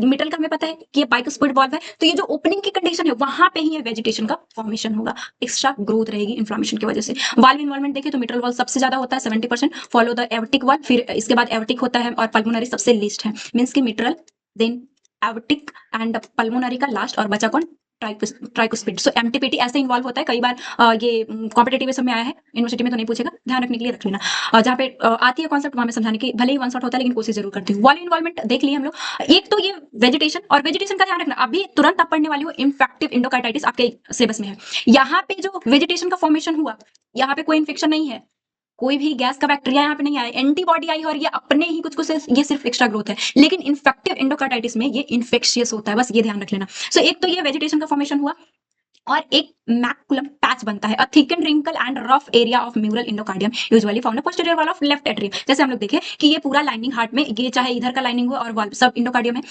मिट्रल का हमें पता है कि ये बाइकुस्पिड वॉल्व है, तो ये जो ओपनिंग की कंडीशन है वहां पे ही ये वेजिटेशन का फॉर्मेशन होगा, एक्स्ट्रा ग्रोथ रहेगी इन्फ्लेमेशन की वजह से। वाल्व इन्वॉल्वमेंट देखें तो मिट्रल वॉल्व सबसे ज्यादा होता है 70%, फॉलो द एवर्टिक वॉल्व, फिर इसके बाद एवर्टिक होता है और पल्मोनरी सबसे लिस्ट है। मीन्स की मिट्रल, देन एवर्टिक एंड पल्मोनरी का लास्ट, और बचा कौन, ट्राइकोस्पिड। सो एमटीपीटी ऐसे इन्वॉल्व होता है कई बार। ये कॉम्पिटेटिव में आया है, यूनिवर्सिटी में तो नहीं पूछेगा, ध्यान रखने के लिए रख लेना। जहाँ पे आती है कॉन्सेप्ट वहां में समझाने की, भले ही वन शॉट होता है लेकिन कोशिश जरूर करती हूँ। वॉल्व इन्वॉल्वमेंट देख लिए हम लोग। एक तो ये वेजिटेशन, और वेजिटेशन का ध्यान रखना, अभी तुरंत आप पढ़ने वाली हो इन्फेक्टिव इंडोकार्टाइटिस आपके सिलेबस में है। यहाँ पे जो वेजिटेशन का फॉर्मेशन हुआ, यहाँ पे कोई इन्फेक्शन नहीं है, कोई भी गैस का बैक्टीरिया यहाँ पे नहीं आया, एंटीबॉडी आई और ये अपने ही कुछ कुछ ये सिर्फ एक्स्ट्रा ग्रोथ है। लेकिन इन्फेक्टिव इंडोकार्टाइटिस में ये इन्फेक्शियस होता है, बस ये ध्यान रख लेना। सो एक तो ये वेजिटेशन का फॉर्मेशन हुआ, और एक मैकुलम पैच बनता है, a thicken wrinkle and rough area of mural endocardium usually found posterior wall of left atrium. जैसे हम लोग देखे कि ये पूरा लाइनिंग हार्ट में, ये चाहे इधर का लाइनिंग हो और वॉल्व सब इंडोकार्डियम है,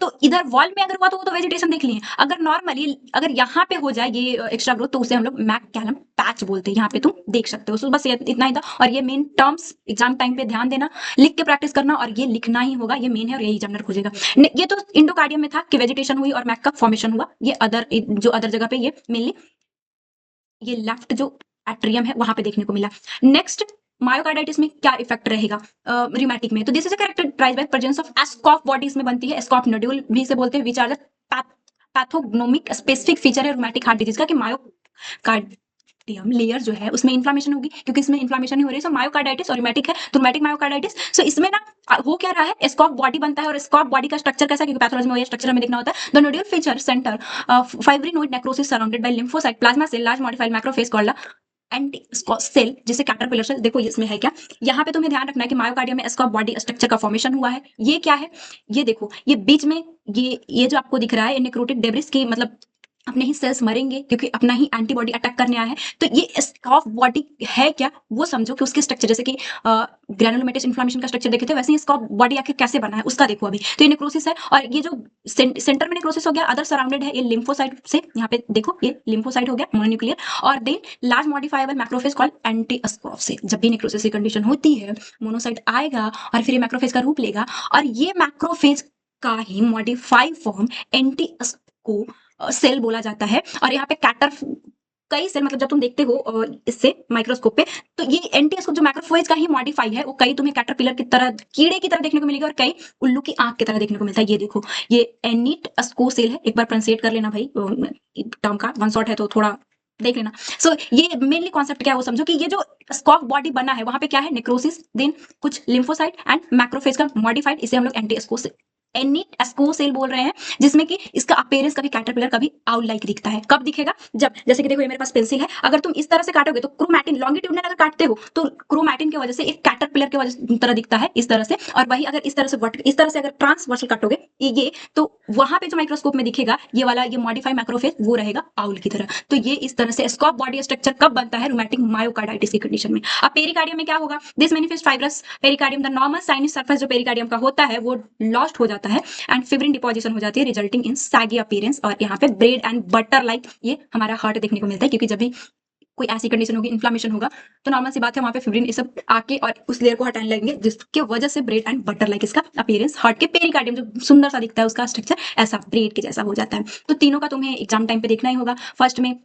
तो इधर वॉल में अगर हुआ तो वो तो वेजिटेशन देख लिए। अगर नॉर्मली अगर यहाँ पे हो जाए ये एक्स्ट्रा ग्रोथ, तो उसे हम लोग मैककैलम पैच बोलते हैं। यहाँ पे तुम देख सकते हो। बस ये इतना ही था, और ये मेन टर्म्स एग्जाम टाइम पे ध्यान देना, लिख के प्रैक्टिस करना, और ये लिखना ही होगा, ये मेन है और यही एग्जामिनर खोजेगा। ये तो इंडोकार्डियम में था कि वेजिटेशन हुई और मैक का फॉर्मेशन हुआ। ये अदर जो अदर जगह पे ये मेनली ये लेफ्ट जो एट्रियम है वहां पे देखने को मिला। नेक्स्ट, मायोकार्डाइटिस में क्या इफेक्ट रहेगा रिमेटिक में, तो this is characterized by presence of Aschoff body इसमें बनती है, एस्कॉफ नोड्यूल भी से बोलते हैं, which are the pathognomonic specific feature है रोमैटिक हार्ट डिजीज का, कि मायोकार्डियम लेयर जो है उसमें इन्फ्लेमेशन होगी, क्योंकि इसमें इन्फ्लेमेशन ही हो रही है। सो मायोकार्डाइटिस और रिमेटिक है, तो रोमैटिक मायोकार्डाइटिस। सो इसमें ना हो क्या रहा है, स्कॉफ बॉडी बनता है, और स्कॉफ बॉडी का स्ट्रक्चर कैसा है, क्योंकि पैथोलॉजी में स्ट्रक्चर हमें देखना होता है। The nodule feature centre fibrinoid necrosis surrounded by lymphocyte plasma cell large modified macrophage called anti cell, जिसे कैटरपिलर सेल। देखो इसमें है क्या, यहाँ पे तुम्हें ध्यान रखना है कि मायोकार्डियम में स्कॉफ बॉडी स्ट्रक्चर का फॉर्मेशन हुआ है। ये क्या है, ये देखो, ये बीच में ये जो आपको दिख रहा है नेक्रोटिक डेब्रिस की, मतलब अपने ही सेल्स मरेंगे क्योंकि अपना ही एंटीबॉडी अटैक करने आया है। तो ये स्कॉफ बॉडी है क्या, वो समझो कि उसके स्ट्रक्चर, जैसे कि ग्रैनुलोमेटस इन्फ्लेमेशन का स्ट्रक्चर देखे थे, वैसे ही स्कॉफ बॉडी आखिर कैसे बना है उसका देखो अभी। तो ये नेक्रोसिस है, और ये जो सेंटर में नेक्रोसिस हो गया, अदर सराउंडेड है ये लिम्फोसाइट से। यहाँ पे देखो ये लिम्फोसाइट हो गया मोनोन्यूक्लियर, और then large modifiable macrophage called anti Aschoff से। जब भी नेक्रोसिस की कंडीशन होती है, मोनोसाइट आएगा और फिर ये मैक्रोफेज का रूप लेगा, और ये मैक्रोफेज का ही मॉडिफाइड फॉर्म एंटी को सेल बोला जाता है। और यहाँ पे कैटर कई सेल, मतलब जब तुम देखते हो इससे माइक्रोस्कोप पे, तो ये एंटीस्कोप जो मैक्रोफेज का ही मॉडिफाई है, वो कई तुम्हें कैटरपिलर की तरह, कीड़े की तरह देखने को मिलेगा, और कई उल्लू की आंख की तरह देखने को मिलता है। ये देखो, ये एनिट अस्को सेल है, एक बार प्रोनाउंसिएट कर लेना भाई, टर्म का वन शॉट है तो थोड़ा देख लेना। सो ये मेनली कॉन्सेप्ट क्या है वो समझो, कि ये जो स्कॉफ बॉडी बना है वहां पे क्या है, नेक्रोसिस, देन कुछ लिम्फोसाइट एंड मैक्रोफेज का मॉडिफाइड, इसे हम लोग एंटी एनिट एस्को सेल बोल रहे हैं, जिसमें कि इसका अपीयरेंस कभी कैटरपिलर कभी आउल लाइक दिखता है। कब दिखेगा, जब जैसे कि देखो ये मेरे पास पेंसिल है, अगर तुम इस तरह से काटोगे तो क्रोमैटिन लॉन्गिट्यूडनल अगर काटते हो तो क्रोमैटिन की वजह से एक कैटरपिलर की वजह तरह दिखता है, इस तरह से। और वही अगर इस तरह से इस तरह से अगर ट्रांसवर्सल काटोगे ये, तो वहां पे जो माइक्रोस्कोप में दिखेगा ये वाला, ये मॉडिफाई मैक्रोफेज, वो रहेगा आउल की तरह। तो ये इस तरह से स्कॉफ बॉडी स्ट्रक्चर कब बनता है, रूमेटिक मायोकार्डाइटिस की कंडीशन में। अब पेरिकार्डियम में क्या होगा, this manifest fibrous pericardium, the normal shiny surface जो पेरिकार्डियम का होता है वो लॉस्ट हो जाता है, एंड फिब्रिन डिपोजिशन हो जाती है, रिजल्टिंग इन सैगी अपीयरेंस। और यहाँ पे ब्रेड एंड बटर लाइक ये हमारा हार्ट देखने को मिलता है, क्योंकि जब भी कोई ऐसी कंडीशन होगी, इन्फ्लेमेशन होगा, तो नॉर्मल सी बात है वहां पे फिब्रिन ये सब आके और उस लेयर को हटाने लगेंगे, जिसकी वजह से ब्रेड एंड बटर लाइक इसका अपीयरेंस, हार्ट के पेरिकार्डियम जो सुंदर सा दिखता है उसका स्ट्रक्चर ऐसा ब्रेड के जैसा हो जाता है। तो तीनों का तुम्हें एग्जाम टाइम पे देखना ही होगा। फर्स्ट में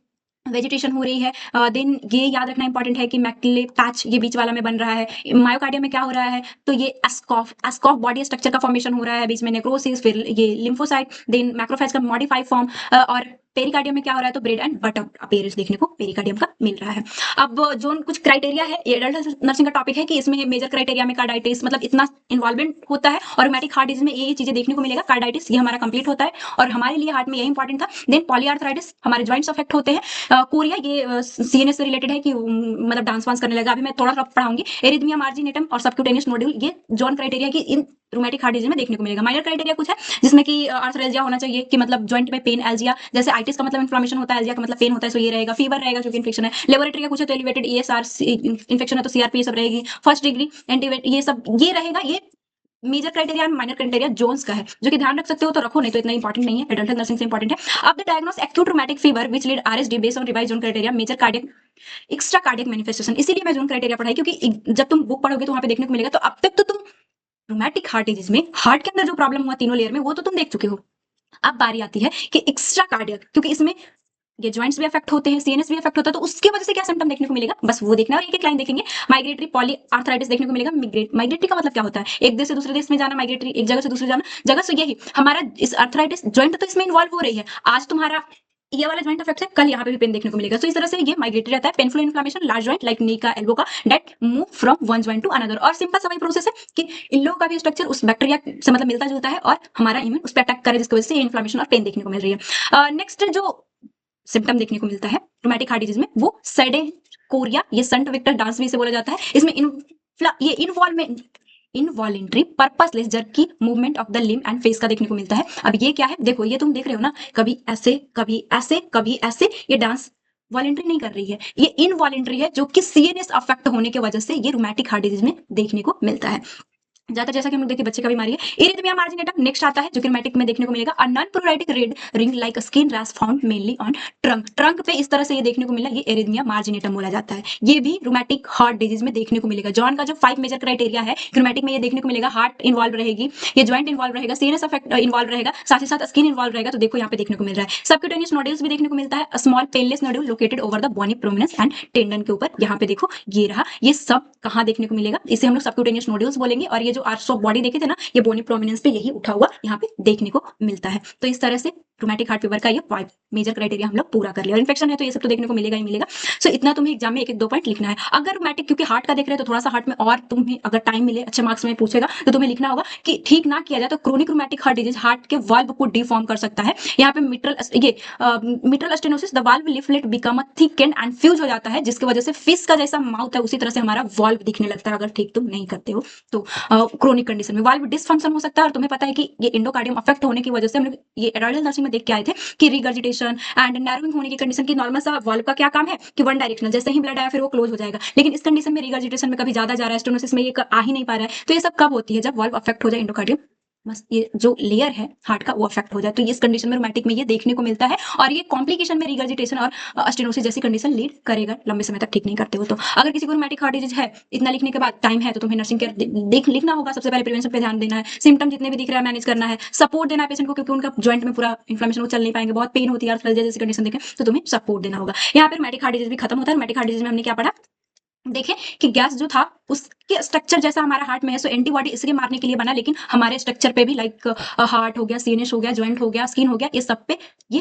वेजिटेशन हो रही है, देन ये याद रखना इंपॉर्टेंट है कि मैक्ले पैच ये बीच वाला में बन रहा है। मायोकार्डियम में क्या हो रहा है, तो ये एस्कॉफ बॉडी स्ट्रक्चर का फॉर्मेशन हो रहा है, बीच में नेक्रोसिस, फिर ये लिम्फोसाइट, देन मैक्रोफेज का मॉडिफाइड फॉर्म, और पेरिकार्डियम में क्या हो रहा है, तो ब्रेड एंड बटर अपीयरेंस देखने को पेरिकार्डियम का मिल रहा है। अब जो कुछ क्राइटेरिया है, ये एडल्ट नर्सिंग का टॉपिक है कि इसमें मेजर क्राइटेरिया में कार्डाइटिस, मतलब इतना इन्वॉल्वमेंट होता है, और रूमेटिक हार्ट डिजीज में ये चीजें देखने को मिलेगा। कार्डाइटिस ये हमारा कंप्लीट होता है और हमारे लिए हार्ट में यही इंपॉर्टेंट था। देन पॉलीआर्थराइटिस, हमारे ज्वाइंट्स अफेक्ट होते हैं। कोरिया ये सीएनएस से रिलेटेड है कि मतलब डांस वांस करने लगा, अभी मैं थोड़ा सा पढ़ाऊंगी। एरिथमिया मार्जिनेटम और सबक्यूटेनियस नोड्यूल, ये जॉन क्राइटेरिया की इन रूमेटिक हार्ट डिजीज में देखने को मिलेगा। माइनर क्राइटेरिया कुछ है जिसमें कि आर्थरेल्जिया होना चाहिए, कि मतलब जॉइंट में पेन, एल्जिया, जैसे आइटिस का मतलब इन्फ्लेमेशन होता है, एल्जिया का मतलब पेन होता है, सो ये रहेगा। फीवर रहेगा क्योंकि इन्फेक्शन है। लेबोरेटरी का कुछ है तो एलिवेटेड ईएसआर इन्फेक्शन है तो सीआरपी सब रहेगी। फर्स्ट डिग्री एंटीवेट ये सब ये रहेगा। ये major criteria and minor criteria Jones का है, जो कि ध्यान रख सकते हो तो रखो, नहीं तो इतना इंपॉर्टेंट नहीं है, एडल्ट नर्सिंग से इंपॉर्टेंट है। अब the diagnose acute rheumatic fever which lead RSD based on revised Jones criteria major cardiac extra cardiac manifestation. इसीलिए मैं जोन क्राइटेरिया पढ़ाई, क्योंकि जब तुम बुक पढ़ोगे तो वहां पे देखने को मिलेगा। तो अब तक तो तुम रूमेटिक हार्ट डिजीज में हार्ट के अंदर जो प्रॉब्लम हुआ तीनों लेयर में, वो तो तुम देख चुके हो। अब बारी आती है कि एक्स्ट्रा कार्डियक, क्योंकि इसमें ये जॉइंट्स भी अफेक्ट होते हैं, सीएनएस भी अफेक्ट होता है, तो उसकी वजह से क्या सिम्टम देखने को मिलेगा, बस वो देखना है। और एक एक लाइन देखेंगे। माइग्रेटरी पॉली आर्थराइटिस देखने को मिलेगा। माइग्रेटरी का मतलब क्या होता है, एक देश से दूसरे देश में जाना, माइग्रेटरी एक जगह से दूसरी जाना जगह। से यही हमारा इस आर्थराइटिस जॉइंट तो इसमें इन्वॉल्व हो रही है। आज तुम्हारा ये वाला जॉइंट अफेक्ट है, कल यहाँ पे भी पेन देखने को मिलेगा। तो इस तरह से ये माइग्रेटरी रहता है। Painful inflammation large joint like knee का, एल्बो का, that move from one joint to another. और सिंपल सा वही प्रोसेस है कि इन लोगों का भी स्ट्रक्चर उस बैक्टीरिया से मतलब मिलता जुलता है, और हमारा इम्यून उस पर अटैक करे, जिसकी वजह से इन्फ्लेमेशन और पेन देखने को मिल रही है। नेक्स्ट जो सिम्टम देखने को मिलता है रूमेटिक हार्ट डिजीज में, वो सैडे कोरिया, ये संट विक्टर डांस भी से बोला जाता है। इसमें ये involvement involuntary purposeless jerky movement of the limb and face का देखने को मिलता है। अब ये क्या है, देखो ये तुम देख रहे हो ना, कभी ऐसे कभी ऐसे कभी ऐसे, ये डांस वॉलेंट्री नहीं कर रही है, ये इनवॉलेंट्री है, जो कि सीएनएस अफेक्ट होने की वजह से ये रूमेटिक हार्ट डिजीज में देखने को मिलता है। ज्यादा जैसा कि हम लोग देखिए बच्चे का बीमारी है। इरिथमिया मार्जिनेटम नेक्स्ट आता है, जो कि रूमेटिक में देखने को मिलेगा। A non प्रोराइटिक red ring like skin rash found mainly on trunk. Trunk पे इस तरह से ये देखने को मिला, ये इरिथमिया मार्जिनेटम बोला जाता है। ये भी रूमेटिक हार्ट डिजीज में देखने को मिलेगा। जॉन का जो 5 मेजर क्राइटेरिया है रूमेटिक में, ये देखने को मिलेगा। हार्ट इन्वॉल्व रहेगी, ये ज्वाइंट इन्वॉल्व रहेगा, सीएनएस अफेक्ट इन्वॉल्व रहेगा, साथ ही साथ स्किन इन्वॉल्व रहेगा। तो देखो यहाँ पे देखने को मिल रहा है। सबक्यूटेनियस नोड्यूल्स भी देखने को मिलता है। Small painless nodule located over the bony prominence and tendon के ऊपर। यहाँ पे देखो ये रहा, ये सब कहाँ देखने को मिलेगा, इसे हम लोग सबक्यूटेनियस नोड्यूल्स बोलेंगे। और ये जो आर्ट्स ऑफ बॉडी देखे थे ना, ये बोनी प्रोमिनेंस पे यही उठा हुआ यहाँ पे देखने को मिलता है। तो इस तरह से रूमेटिक हार्ट फीवर का ये 5 मेजर क्राइटेरिया हम लोग पूरा कर लिया। और इन्फेक्शन है तो ये सब तो देखने को मिलेगा ही मिलेगा। सो इतना तुम्हें एग्जाम में एक एक 2 पॉइंट लिखना है। अगर रूमेटिक, क्योंकि हार्ट का देख रहे हैं तो थोड़ा सा हार्ट में और तुम्हें अगर टाइम मिले, अच्छे मार्क्स में पूछेगा, तो तुम्हें लिखना होगा कि ठीक ना किया जाए तो chronic rheumatic heart disease heart के वाल्व को डिफॉर्म कर सकता है। यहाँ पे mitral stenosis, the valve leaflet become a thickened and fuse हो जाता है, जिसकी वजह से फिश का जैसा माउथ है उसी तरह से हमारा वाल्व दिखने लगता है, अगर ठीक तुम नहीं करते हो तो। क्रोनिक कंडीशन में वाल्व डिसफंक्शन हो सकता है। और तुम्हें पता है कि ये एंडोकार्डियम अफेक्ट होने की वजह से हम लोग ये एडल्ट नर्सिंग में देख के आए थे कि रिगर्जिटेशन एंड नैरोइंग होने की कंडीशन की नॉर्मल सा वाल्व का क्या काम है कि वन डायरेक्शनल, जैसे ही ब्लड आया फिर वो क्लोज हो जाएगा। लेकिन इस कंडीशन में रिगर्जिटेशन में कभी ज्यादा जा रहा है, स्टेनोसिस में ये आ ही नहीं पा रहा है। तो ये सब कब होती है, जब वाल्व अफेक्ट हो जाए एंडोकार्डियम, बस ये जो लेयर है हार्ट का वो अफेक्ट हो जाए। तो इस कंडीशन में रूमेटिक में ये देखने को मिलता है। और ये कॉम्प्लिकेशन में रिगर्जिटेशन और स्टेनोसिस जैसी कंडीशन लीड करेगा लंबे समय तक ठीक नहीं करते हो तो। अगर किसी को रूमेटिक हार्ट डिजीज है, इतना लिखने के बाद टाइम है तो तुम्हें नर्सिंग केयर देख लिखना होगा। सबसे पहले प्रिवेंशन पे ध्यान देना है, सिम्टम जितने भी दिख रहा है मैनेज करना है, सपोर्ट देना है पेशेंट को, क्योंकि उनका जॉइंट में पूरा इन्फ्लेमेशन, वो चल नहीं पाएंगे, बहुत पेन होती है, आर्थराइटिस जैसी कंडीशन देखें तो तुम्हें सपोर्ट देना होगा। यहाँ पे रूमेटिक हार्ट डिजीज भी खत्म होता है। रूमेटिक हार्ट डिजीज में हमने क्या पढ़ा, देखें कि गैस जो था उसके स्ट्रक्चर जैसा हमारा हार्ट में है, सो एंटीबॉडी इसलिए मारने के लिए बना, लेकिन हमारे स्ट्रक्चर पे भी लाइक हार्ट हो गया, सीएनएस हो गया, जॉइंट हो गया, स्किन हो गया, ये सब पे ये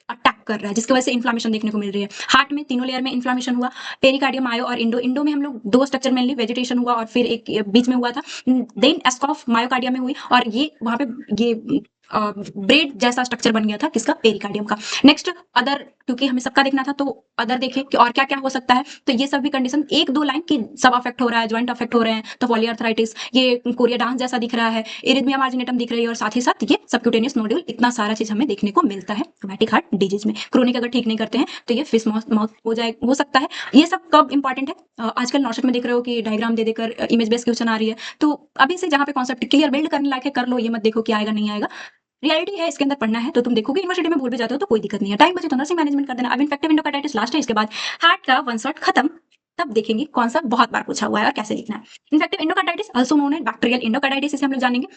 अटैक कर रहा है, जिसकी वजह से इन्फ्लेमेशन देखने को मिल रही है। हार्ट में तीनों लेयर में इन्फ्लेमेशन हुआ, पेरिकार्डियम, मायो और इंडो। इंडो में हम लोग 2 स्ट्रक्चर मेनली, वेजिटेशन हुआ और फिर एक बीच में हुआ था। देन एस्कॉफ मायोकार्डियम में हुई, और ये वहां पे ये ब्रेड जैसा स्ट्रक्चर बन गया था किसका, पेरिकार्डियम का। नेक्स्ट अदर, क्योंकि हमें सबका देखना था तो अदर देखें कि और क्या क्या हो सकता है। तो ये सब भी कंडीशन 1-2 लाइन की सब अफेक्ट हो रहा है, ज्वाइंट अफेक्ट हो रहे हैं तो पॉलीआर्थराइटिस, ये कोरिया डांस जैसा दिख रहा है, इरिथमिया मार्जिनेटम दिख रही है, और साथ ही साथ ये सबक्यूटेनियस नोड्यूल, इतना सारा चीज हमें देखने को मिलता है रूमेटिक हार्ट डिजीज में। क्रोनिक अगर ठीक नहीं करते हैं तो ये फिश माउथ हो सकता है। ये सब कब इंपॉर्टेंट है, आजकल नॉर्शट में देख रहे हो कि डायग्राम दे देकर इमेज बेस्ड क्वेश्चन आ रही है। तो अभी से जहाँ पे कॉन्सेप्ट क्लियर बिल्ड करने लायक है कर लो, ये मत देखो कि आएगा नहीं आएगा। रियलिटी है, इसके अंदर पढ़ना है तो तुम देखोगे, यूनिवर्सिटी में भूल भी जाते हो तो कोई दिक्कत नहीं है। टाइम बचे तो नर्सिंग मैनेजमेंट कर देना। अब इन्फेक्टिव एंडोकार्डाइटिस लास्ट है, इसके बाद हार्ट का वन शॉट खत्म। तब देखेंगे कौन सा बहुत बार पूछा हुआ है और कैसे लिखना है। Infective endocarditis also known as bacterial endocarditis, इसे हम लोग जानेंगे।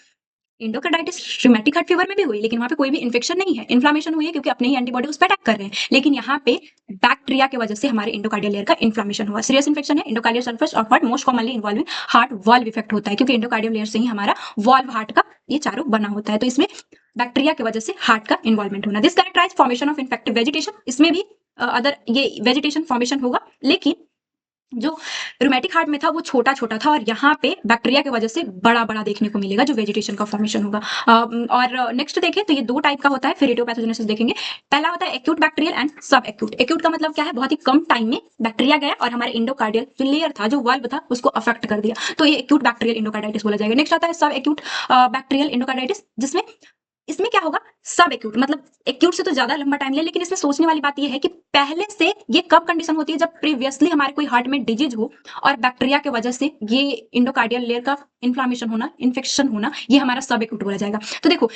एंडोकार्डाइटिस रूमेटिक हार्ट फीवर में भी हुई, लेकिन वहां पे कोई भी इन्फेक्शन नहीं है, इन्फ्लेमेशन हुई है क्योंकि अपने ही एंटीबॉडी उस पर अटैक कर रहे हैं। लेकिन यहाँ पे बैक्टीरिया की वजह से हमारे एंडोकार्डियल लेयर का इन्फ्लेमेशन हुआ। सीरियस इन्फेक्शन है, एंडोकार्डियल सल्फेस और what most commonly involving heart valve effect होता है, क्योंकि एंडोकार्डियल लेयर से ही हमारा वाल्व हार्ट का ये चारों बना होता है। तो इसमें बैक्टीरिया की वजह से हार्ट का इन्वॉल्वमेंट होना। This characterize formation of infective vegetation, इसमें भी अदर ये वेजिटेशन फॉर्मेशन होगा, लेकिन जो रूमेटिक हार्ट में था वो छोटा छोटा था और यहाँ पे बैक्टीरिया की वजह से बड़ा बड़ा देखने को मिलेगा जो वेजिटेशन का फॉर्मेशन होगा। और नेक्स्ट देखें तो ये दो टाइप का होता है, फिर इडियोपैथोजेनेसिस देखेंगे। पहला होता है एक्यूट बैक्टीरियल एंड सब एक्यूट। एक्यूट का मतलब क्या है, बहुत ही कम टाइम में बैक्टीरिया गया और हमारे इंडोकार्डियल जो लेयर था, जो वाल्व था, उसको अफेक्ट कर दिया, तो ये एक्यूट बैक्टीरियल इंडोकार्डाइटिस बोला जाएगा। नेक्स्ट आता है सब एक्यूट बैक्टीरियल इंडोकार्डाइटिस, जिसमें इसमें क्या होगा, सब एक्यूट मतलब एक्यूट से तो ज्यादा लंबा टाइम ले, लेकिन इसमें सोचने वाली बात यह है कि पहले से ये कब कंडीशन होती है, जब प्रीवियसली हमारे कोई हार्ट में डिजीज हो और बैक्टीरिया की वजह से ये इंडोकार्डियल लेयर का इन्फ्लामेशन होना, इन्फेक्शन होना, ये हमारा सब एक्यूट बोला जाएगा। तो देखो,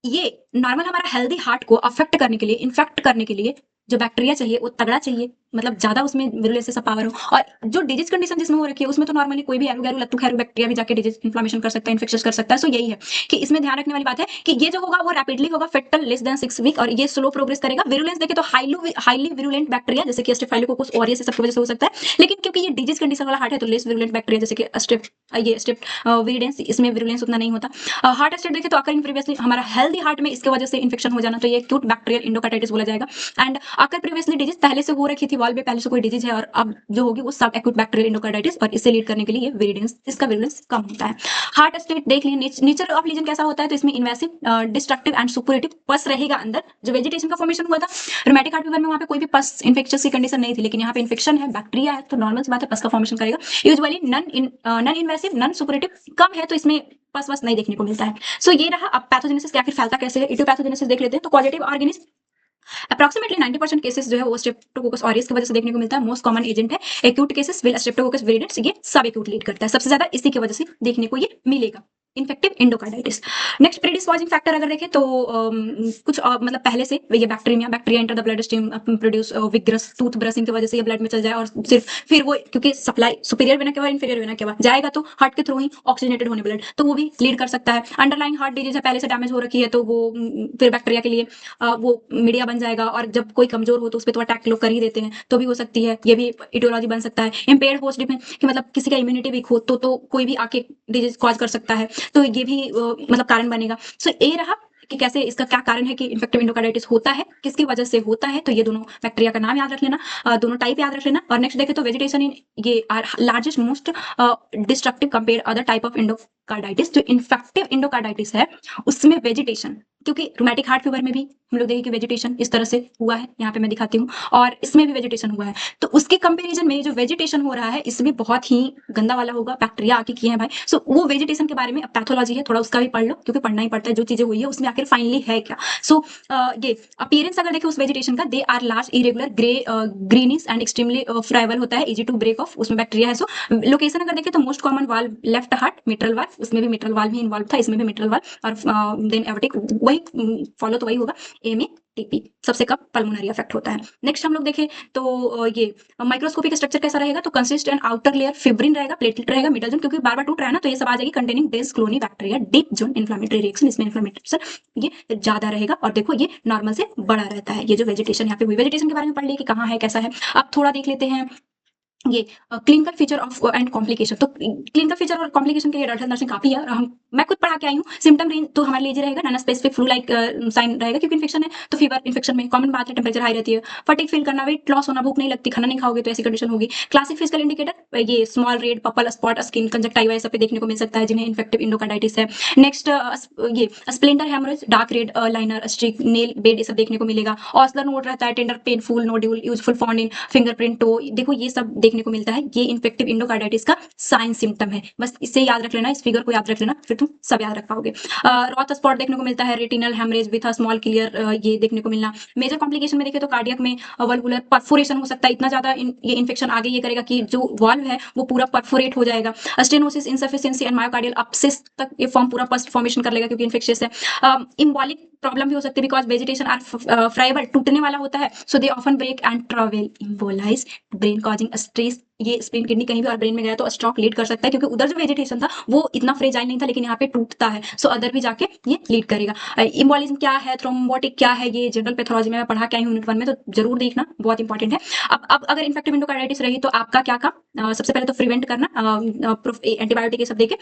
ये नॉर्मल हमारा हेल्दी हार्ट को अफेक्ट करने के लिए, इन्फेक्ट करने के लिए जो बैक्टीरिया चाहिए वो तगड़ा चाहिए, मतलब ज्यादा उसमें विरुलेंस का पावर हो। और जो डिजीज कंडीशन जिसमें हो रखी है उसमें तो नॉर्मली कोई भी एरू गैरू लत्तू खैरू बैक्टीरिया भी जाके डिजीज इन्फ्लामेशन कर सकता है, इन्फेक्शन कर सकता है। सो यही है कि इसमें ध्यान रखने वाली बात है कि ये जो होगा वो रैपिडली होगा, फेटल लेस देन 6 वीक, और ये स्लो प्रोग्रेस करेगा। विरुलेंस देखे तो हाईली विरुलेंट बैक्टीरिया जैसे कि स्टेफाइलोकोकस ऑरियस से सबकी वजह से हो सकता है, लेकिन क्योंकि ये डिजीज कंडीशन वाला हार्ट है तो लेस विरुलेंट बैक्टीरिया जैसे कि स्टेप विरिडेंस, इसमें विरुलेंस उतना नहीं होता। हार्ट स्टेट देखे तो अकरिंग प्रीवियसली हमारा हेल्दी हार्ट में इसके वजह से इन्फेक्शन हो जाना, तो ये एक्यूट बैक्टीरियल इंडोकार्डाइटिस बोला जाएगा। एंड अकर प्रीवियसली डिजीज पहले से हो रखी थी, वॉल में पहले से कोई डिजीज है और अब जो होगी वो सब एक्यूट बैक्टीरियल इंडोकार्डाइटिस, और इससे लीड करने के लिए ये विरिडेंस, इसका विरुलेंस कम होता है। हार्ट स्टेट देख लिए, नेचर ऑफ लीजन कैसा होता है, तो इसमें इन्वेसिव, डिस्ट्रक्टिव एंड सुपुरेटिव पस रहेगा अंदर, जो वेजिटेशन का फॉर्मेशन हुआ था। रोमैटिक हार्ट फीवर में वहां पे कोई भी पस इन्फेक्शियस की कंडीशन नहीं थी, लेकिन यहाँ पे इन्फेक्शन है, बैक्टीरिया है, तो नॉर्मल सी बात है पस का फॉर्मेशन करेगा। Usually non invasive, non suppurative कम है, तो इसमें पस वस नहीं देखने को मिलता है। सो ये रहा। अब पैथोजेनेसिस क्या, फिर फैलता कैसे है, इडियोपैथोजेनेसिस देख लेते हैं। तो पॉजिटिव ऑर्गेनिज्म अप्रोक्सीमेटली 90% केसेस जो है वो स्ट्रेप्टोकोकस ऑरियस की वजह से देखने को मिलता है। मोस्ट कॉमन एजेंट है। Acute cases will Streptococcus viridans, ये सब एक्यूट लीड करता है, सबसे ज्यादा इसी की वजह से देखने को ये मिलेगा, इन्फेक्टिव इंडोकार्डाइटिस। नेक्स्ट प्रीडिस्पोजिंग फैक्टर अगर देखें तो कुछ मतलब पहले से ये bacteria enter the blood stream, produce vigorous tooth brushing की वजह से ये ब्लड में चल जाए, और सिर्फ फिर वो क्योंकि सप्लाई सुपीरियर वेना के बाद इंफीरियर वेना के बाद जाएगा तो हार्ट के थ्रू ही ऑक्सीजनेटेड होने ब्लड, तो वो भी लीड कर सकता है। अंडरलाइन हार्ट डिजीज है, पहले से डैमेज हो रखी है, तो वो फिर बैक्टीरिया के लिए वो मीडिया बन जाएगा, और जब कोई कमजोर हो तो उस पर तो अटैक लोग कर ही देते हैं, तो भी हो सकती है, ये भी इटियोलॉजी बन सकता है। इम्पेयर्ड होस्ट डिफेंस कि मतलब किसी का इम्यूनिटी वीक हो तो कोई भी आके डिजीज कॉज कर सकता है, तो ये भी मतलब कारण बनेगा। सो ये रहा कि कैसे, इसका क्या कारण है कि इन्फेक्टिव इंडोकार्डाइटिस होता है, किसकी वजह से होता है, तो ये दोनों बैक्टीरिया का नाम याद रख लेना, दोनों टाइप याद रख लेना। और नेक्स्ट देखें तो वेजिटेशन इन ये are largest most destructive compare other type of endocarditis. जो इन्फेक्टिव इंडोकार्डाइटिस है उसमें वेजिटेशन, क्योंकि रूमैटिक हार्ट फीवर में भी हम लोग देखें कि वेजिटेशन इस तरह से हुआ है, यहाँ पे मैं दिखाती हूँ, और इसमें भी वेजिटेशन हुआ है, तो उसके कंपैरिजन में जो वेजिटेशन हो रहा है इसमें बहुत ही गंदा वाला होगा, बैक्टीरिया आके किए हैं भाई। सो वो वेजिटेशन के बारे में पैथोलॉजी है, थोड़ा उसका भी पढ़ लो, क्योंकि पढ़ना ही पड़ता है, जो चीजें हुई है उसमें आखिर फाइनली है क्या। सो ये अपीयरेंस अगर देखें उस वेजिटेशन का, they are large irregular grey greenish and extremely friable होता है, इजी टू ब्रेक ऑफ, उसमें बैक्टीरिया है। सो लोकेशन अगर देखें तो most common valve left heart mitral valve, उसमें भी मिट्रल वाल्व ही इन्वॉल्व था, इसमें भी मिट्रल वाल्व, और देन एवर्टिक, वही फॉलो तो वही होगा, एम ए टीपी सबसे कम पल्मोनरी अफेक्ट होता है। नेक्स्ट हम लोग देखें तो ये माइक्रोस्कोपिक स्ट्रक्चर कैसा रहेगा, तो consist and outer layer fibrin रहेगा, प्लेटलेट रहेगा, मिडल जोन क्योंकि बार बार टूट रहा है ना, तो ये सब आ जाएगी containing dense Clooney bacteria, deep zone inflammatory reaction, इसमें इन्फ्लेमेशन ये ज्यादा रहेगा, और देखो ये नॉर्मल से बड़ा रहता है। ये जो वेजिटेशन यहाँ पे हुई, वेजिटेशन के बारे में पढ़ लिया कि कहाँ है कैसा है। अब थोड़ा देख लेते हैं ये clinical feature of and complication. तो क्लिनिकल फीचर और कॉम्प्लिकेशन के लिए डॉक्टर नर्सिंग काफी है, और मैं खुद पढ़ा के आई हूँ। सिम्टम रेंज तो हमारे लिए रहेगा non specific flu like sign रहेगा, क्योंकि इन्फेक्शन है, तो फीवर इन्फेक्शन में कॉमन बात है, टेम्परेचर हाई रहती है, फटीग फील करना, वेट लॉस होना, भूख नहीं लगती, खाना नहीं खाओगे तो ऐसी कंडीशन होगी। क्लासिक फिजिकल इंडिकेटर ये small red purple spot skin conjunctiva सब पे देखने को मिल सकता है जिन्हें इन्फेक्टिव इंडोकार्डाइटिस है। नेक्स्ट ये splinter haemorrhage, dark red linear, streak nail bed, ये सब देखने को मिलेगा। ऑस्लर नोड रहता है, tender painful nodule, usually found in fingerprint toe, देखो ये सब देखने को मिलता है। ये इन्फेक्टिव इंडोकार्डाइटिस का साइन सिम्टम है, बस इसे याद रख लेना, इस फिगर को याद रख लेना, फिर तुम सब याद रख पाओगे। रॉथ स्पॉट देखने को मिलता है, retinal haemorrhage with a small clear, ये देखने को मिलना। मेजर कॉम्प्लिकेशन में देखे तो कार्डियक में वल्वुलर परफोरेशन हो सकता है, इतना ज्यादा ये इन्फेक्शन आगे ये करेगा कि जो वाल्व है वो पूरा परफोरेट हो जाएगा। स्टेनोसिस, इनसफिशिएंसी एंड मायोकार्डियल अपसिस तक ये फॉर्म पूरा पस्ट फॉर्मेशन कर लेगा, क्योंकि इन्फेक्शियस है। इम्बॉलिक प्रॉब्लम भी हो सकती है, बिकॉज वेजिटेशन आर फ्राइबल, टूटने वाला होता है, so they often break and travel embolize brain causing stress ये स्प्लीन किडनी कहीं भी और ब्रेन में गया तो स्ट्रोक लीड कर सकता है, क्योंकि उधर जो वेजिटेशन था वो इतना फ्रेजाइल नहीं था, लेकिन यहाँ पे टूटता है, सो अदर भी जाके ये लीड करेगा। इम्बोलिज्म क्या है, थ्रोम्बोटिक क्या है, ये जनरल पैथोलॉजी में मैं पढ़ा क्या है यूनिट 1 में, तो जरूर देखना, बहुत इंपॉर्टेंट है। अब अगर इन्फेक्टिव एंडोकार्डाइटिस रही तो आपका क्या काम, सबसे पहले तो प्रिवेंट करना, एंटीबायोटिक ये सब देके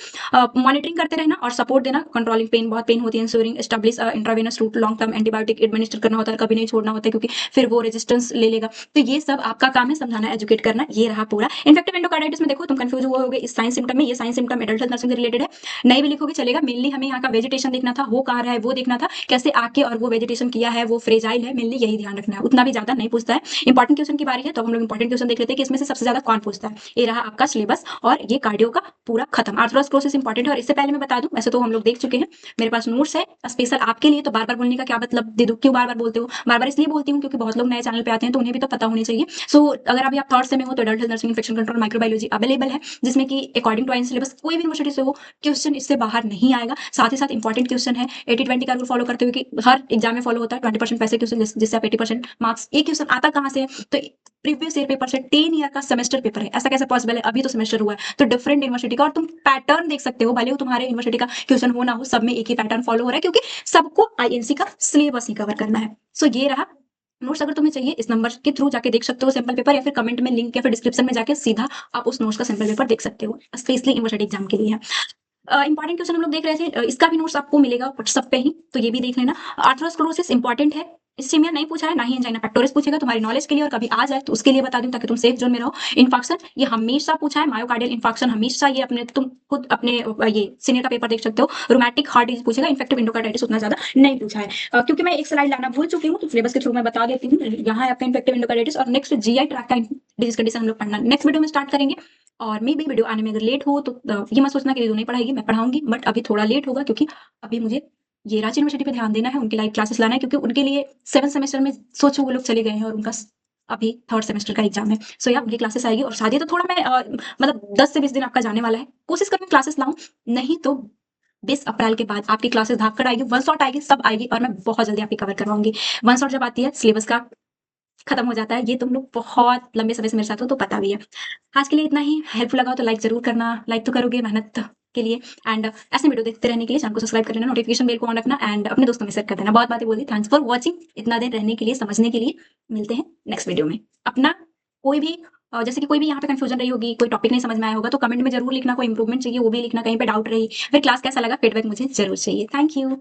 मॉनिटरिंग करते रहना और सपोर्ट देना, कंट्रोलिंग पेन, बहुत पेन होती है, ensuring establish intravenous route, long term antibiotic administer करना होता है, कभी नहीं छोड़ना होता है, क्योंकि फिर वो रेजिस्टेंस ले लेगा। तो ये सब आपका काम है, समझाना, एजुकेट करना, ये रहा पूरा। इन्फेक्टिव एंडोकार्डाइटिस में देखो तुम कंफ्यूज हुए होगे इस साइंस सिम्टम में, ये signs symptom adult health nursing से रिलेटेड है, नहीं भी लिखोगे चलेगा। मेनली हमें यहाँ का वेजिटेशन देखना था, वो कहाँ रहा है वो देखना था, कैसे आके और वो वेजिटेशन किया है, वो फ्रेजाइल है, मेनली यही ध्यान रखना है, उतना भी ज्यादा नहीं पूछता है। इंपॉर्टेंट क्वेश्चन की बारी है तो हम लोग इंपॉर्टेंट क्वेश्चन देख लेते हैं कि इसमें से सबसे ज्यादा कौन पूछता है। ये रहा आपका सिलेबस और ये कार्डियो का पूरा खत्म। आर्थरोस्क्लेरोसिस इंपॉर्टेंट है, और इससे पहले मैं बता दूं, वैसे तो हम लोग देख चुके हैं, मेरे पास नोट्स है स्पेशल आपके लिए, तो बार बार बोलने का क्या मतलब दे दूं, क्यों बार बार बोलते हो? बार बार इसलिए बोलती हूँ क्योंकि बहुत लोग नए चैनल पे आते हैं तो उन्हें भी तो पता होनी चाहिए। सो अगर अभी आप थर्ड से में हो तो adult health nursing infection control microbiology available है, जिसमें कि अकॉर्डिंग टू सिलेबस कोई भी यूनिवर्सिटी से हो क्वेश्चन इससे बाहर नहीं आएगा। साथ ही साथ इंपॉर्टेंट क्वेश्चन है 80-20 का रूल फॉलो करते हुए, कि हर एग्जाम में फॉलो होता है 20% पैसे क्वेश्चन, जिससे आप 80% मार्क्स। एक क्वेश्चन आता कहाँ से है, तो प्रीवियस ईयर पेपर से 10 ईयर का सेमेस्टर पेपर है, ऐसा कैसे पॉसिबल है? अभी तो सेमेस्टर हुआ है, तो डिफरेंट यूनिवर्सिटी का, और तुम पैटर्न देख सकते हो, भले हो तुम्हारे यूनिवर्सिटी का क्वेश्चन हो ना हो, सब में एक ही पैटर्न फॉलो हो रहा है, क्योंकि सबको आईएनसी का सिलेबस ही कवर करना है। सो ये रहा नोट्स। अगर तुम्हें चाहिए इस नंबर के थ्रू जाके देख सकते हो सैंपल पेपर, या फिर कमेंट में लिंक या फिर डिस्क्रिप्शन में जाके सीधा आप उस नोट्स का सैंपल पेपर देख सकते हो, स्पेशली यूनिवर्सिटी एग्जाम के लिए है। इंपॉर्टेंट क्वेश्चन हम लोग देख रहे थे, इसका भी नोट्स आपको मिलेगा व्हाट्सएप पे ही, तो ये भी देख लेना। आर्थरोस्क्लेरोसिस इंपॉर्टेंट है, इससे मैं नहीं पूछा है, ना ही एंजाइना पेक्टोरिस पूछेगा, तुम्हारी नॉलेज के लिए, और कभी आ जाए तो उसके लिए बता दूं ताकि तुम सेफ जोन में रहो। इन्फॉक्शन ये हमेशा पूछा है, मायोकार्डियल इन्फॉक्शन हमेशा, ये अपने तुम खुद अपने ये सीनियर का पेपर देख सकते हो। रोमैटिक हार्ट डिजीज पूछेगा, इन्फेक्टिव एंडोकार्डाइटिस उतना ज्यादा नहीं पूछा है, क्योंकि मैं एक स्लाइड लाना भूल चुकी हूँ, तो सिलेबस के थ्रू मैं बता देती हूँ। यहाँ है आपका इन्फेक्टिव एंडोकार्डाइटिस, और नेक्स्ट जीआई ट्रैक का डिजीज कंडीशन हम लोग पढ़ना नेक्स्ट वीडियो में स्टार्ट करेंगे। और मे भी वीडियो आने में अगर लेट हो तो ये मत सोचना कि वीडियो नहीं पढ़ाएगी, मैं पढ़ाऊंगी, बट अभी थोड़ा लेट होगा, क्योंकि अभी मुझे ये रांची यूनिवर्सिटी पे ध्यान देना है, उनकी लाइव क्लासेस लाना है, क्योंकि उनके लिए 7 सेमेस्टर में सोचो वो लोग चले गए हैं और उनका अभी थर्ड सेमेस्टर का एग्जाम है। सो या उनकी क्लासेस आएगी, और शादी तो थोड़ा मैं मतलब 10 से 20 दिन आपका जाने वाला है, कोशिश करूँ क्लासेस लाऊं, नहीं तो 20 अप्रैल के बाद आपकी क्लासेस धाकड़ आएगी, वन शॉट आएगी, सब आएगी, और मैं बहुत जल्दी आपकी कवर करवाऊंगी। वन शॉट जब आती है सिलेबस का खत्म हो जाता है, ये तुम लोग बहुत लंबे समय से मेरे साथ हो तो पता भी है। आज के लिए इतना ही, हेल्पफुल लगा तो लाइक जरूर करना, लाइक तो करोगे मेहनत के लिए, एंड ऐसे वीडियो देखते रहने के लिए चैनल को सब्सक्राइब कर लेना, नोटिफिकेशन बेल को ऑन रखना, एंड अपने दोस्तों में शेयर कर देना। बहुत बातें बोली, थैंक्स फॉर वॉचिंग, इतना देर रहने के लिए, समझने के लिए। मिलते हैं नेक्स्ट वीडियो में। अपना कोई भी जैसे कि कोई भी यहाँ पे कंफ्यूजन रही होगी, कोई टॉपिक नहीं समझ में आया होगा, तो कमेंट में जरूर लिखना, कोई इंप्रूवमेंट चाहिए वो भी लिखना, कहीं पे डाउट रही, फिर क्लास कैसा लगा फीडबैक मुझे जरूर चाहिए। Thank you.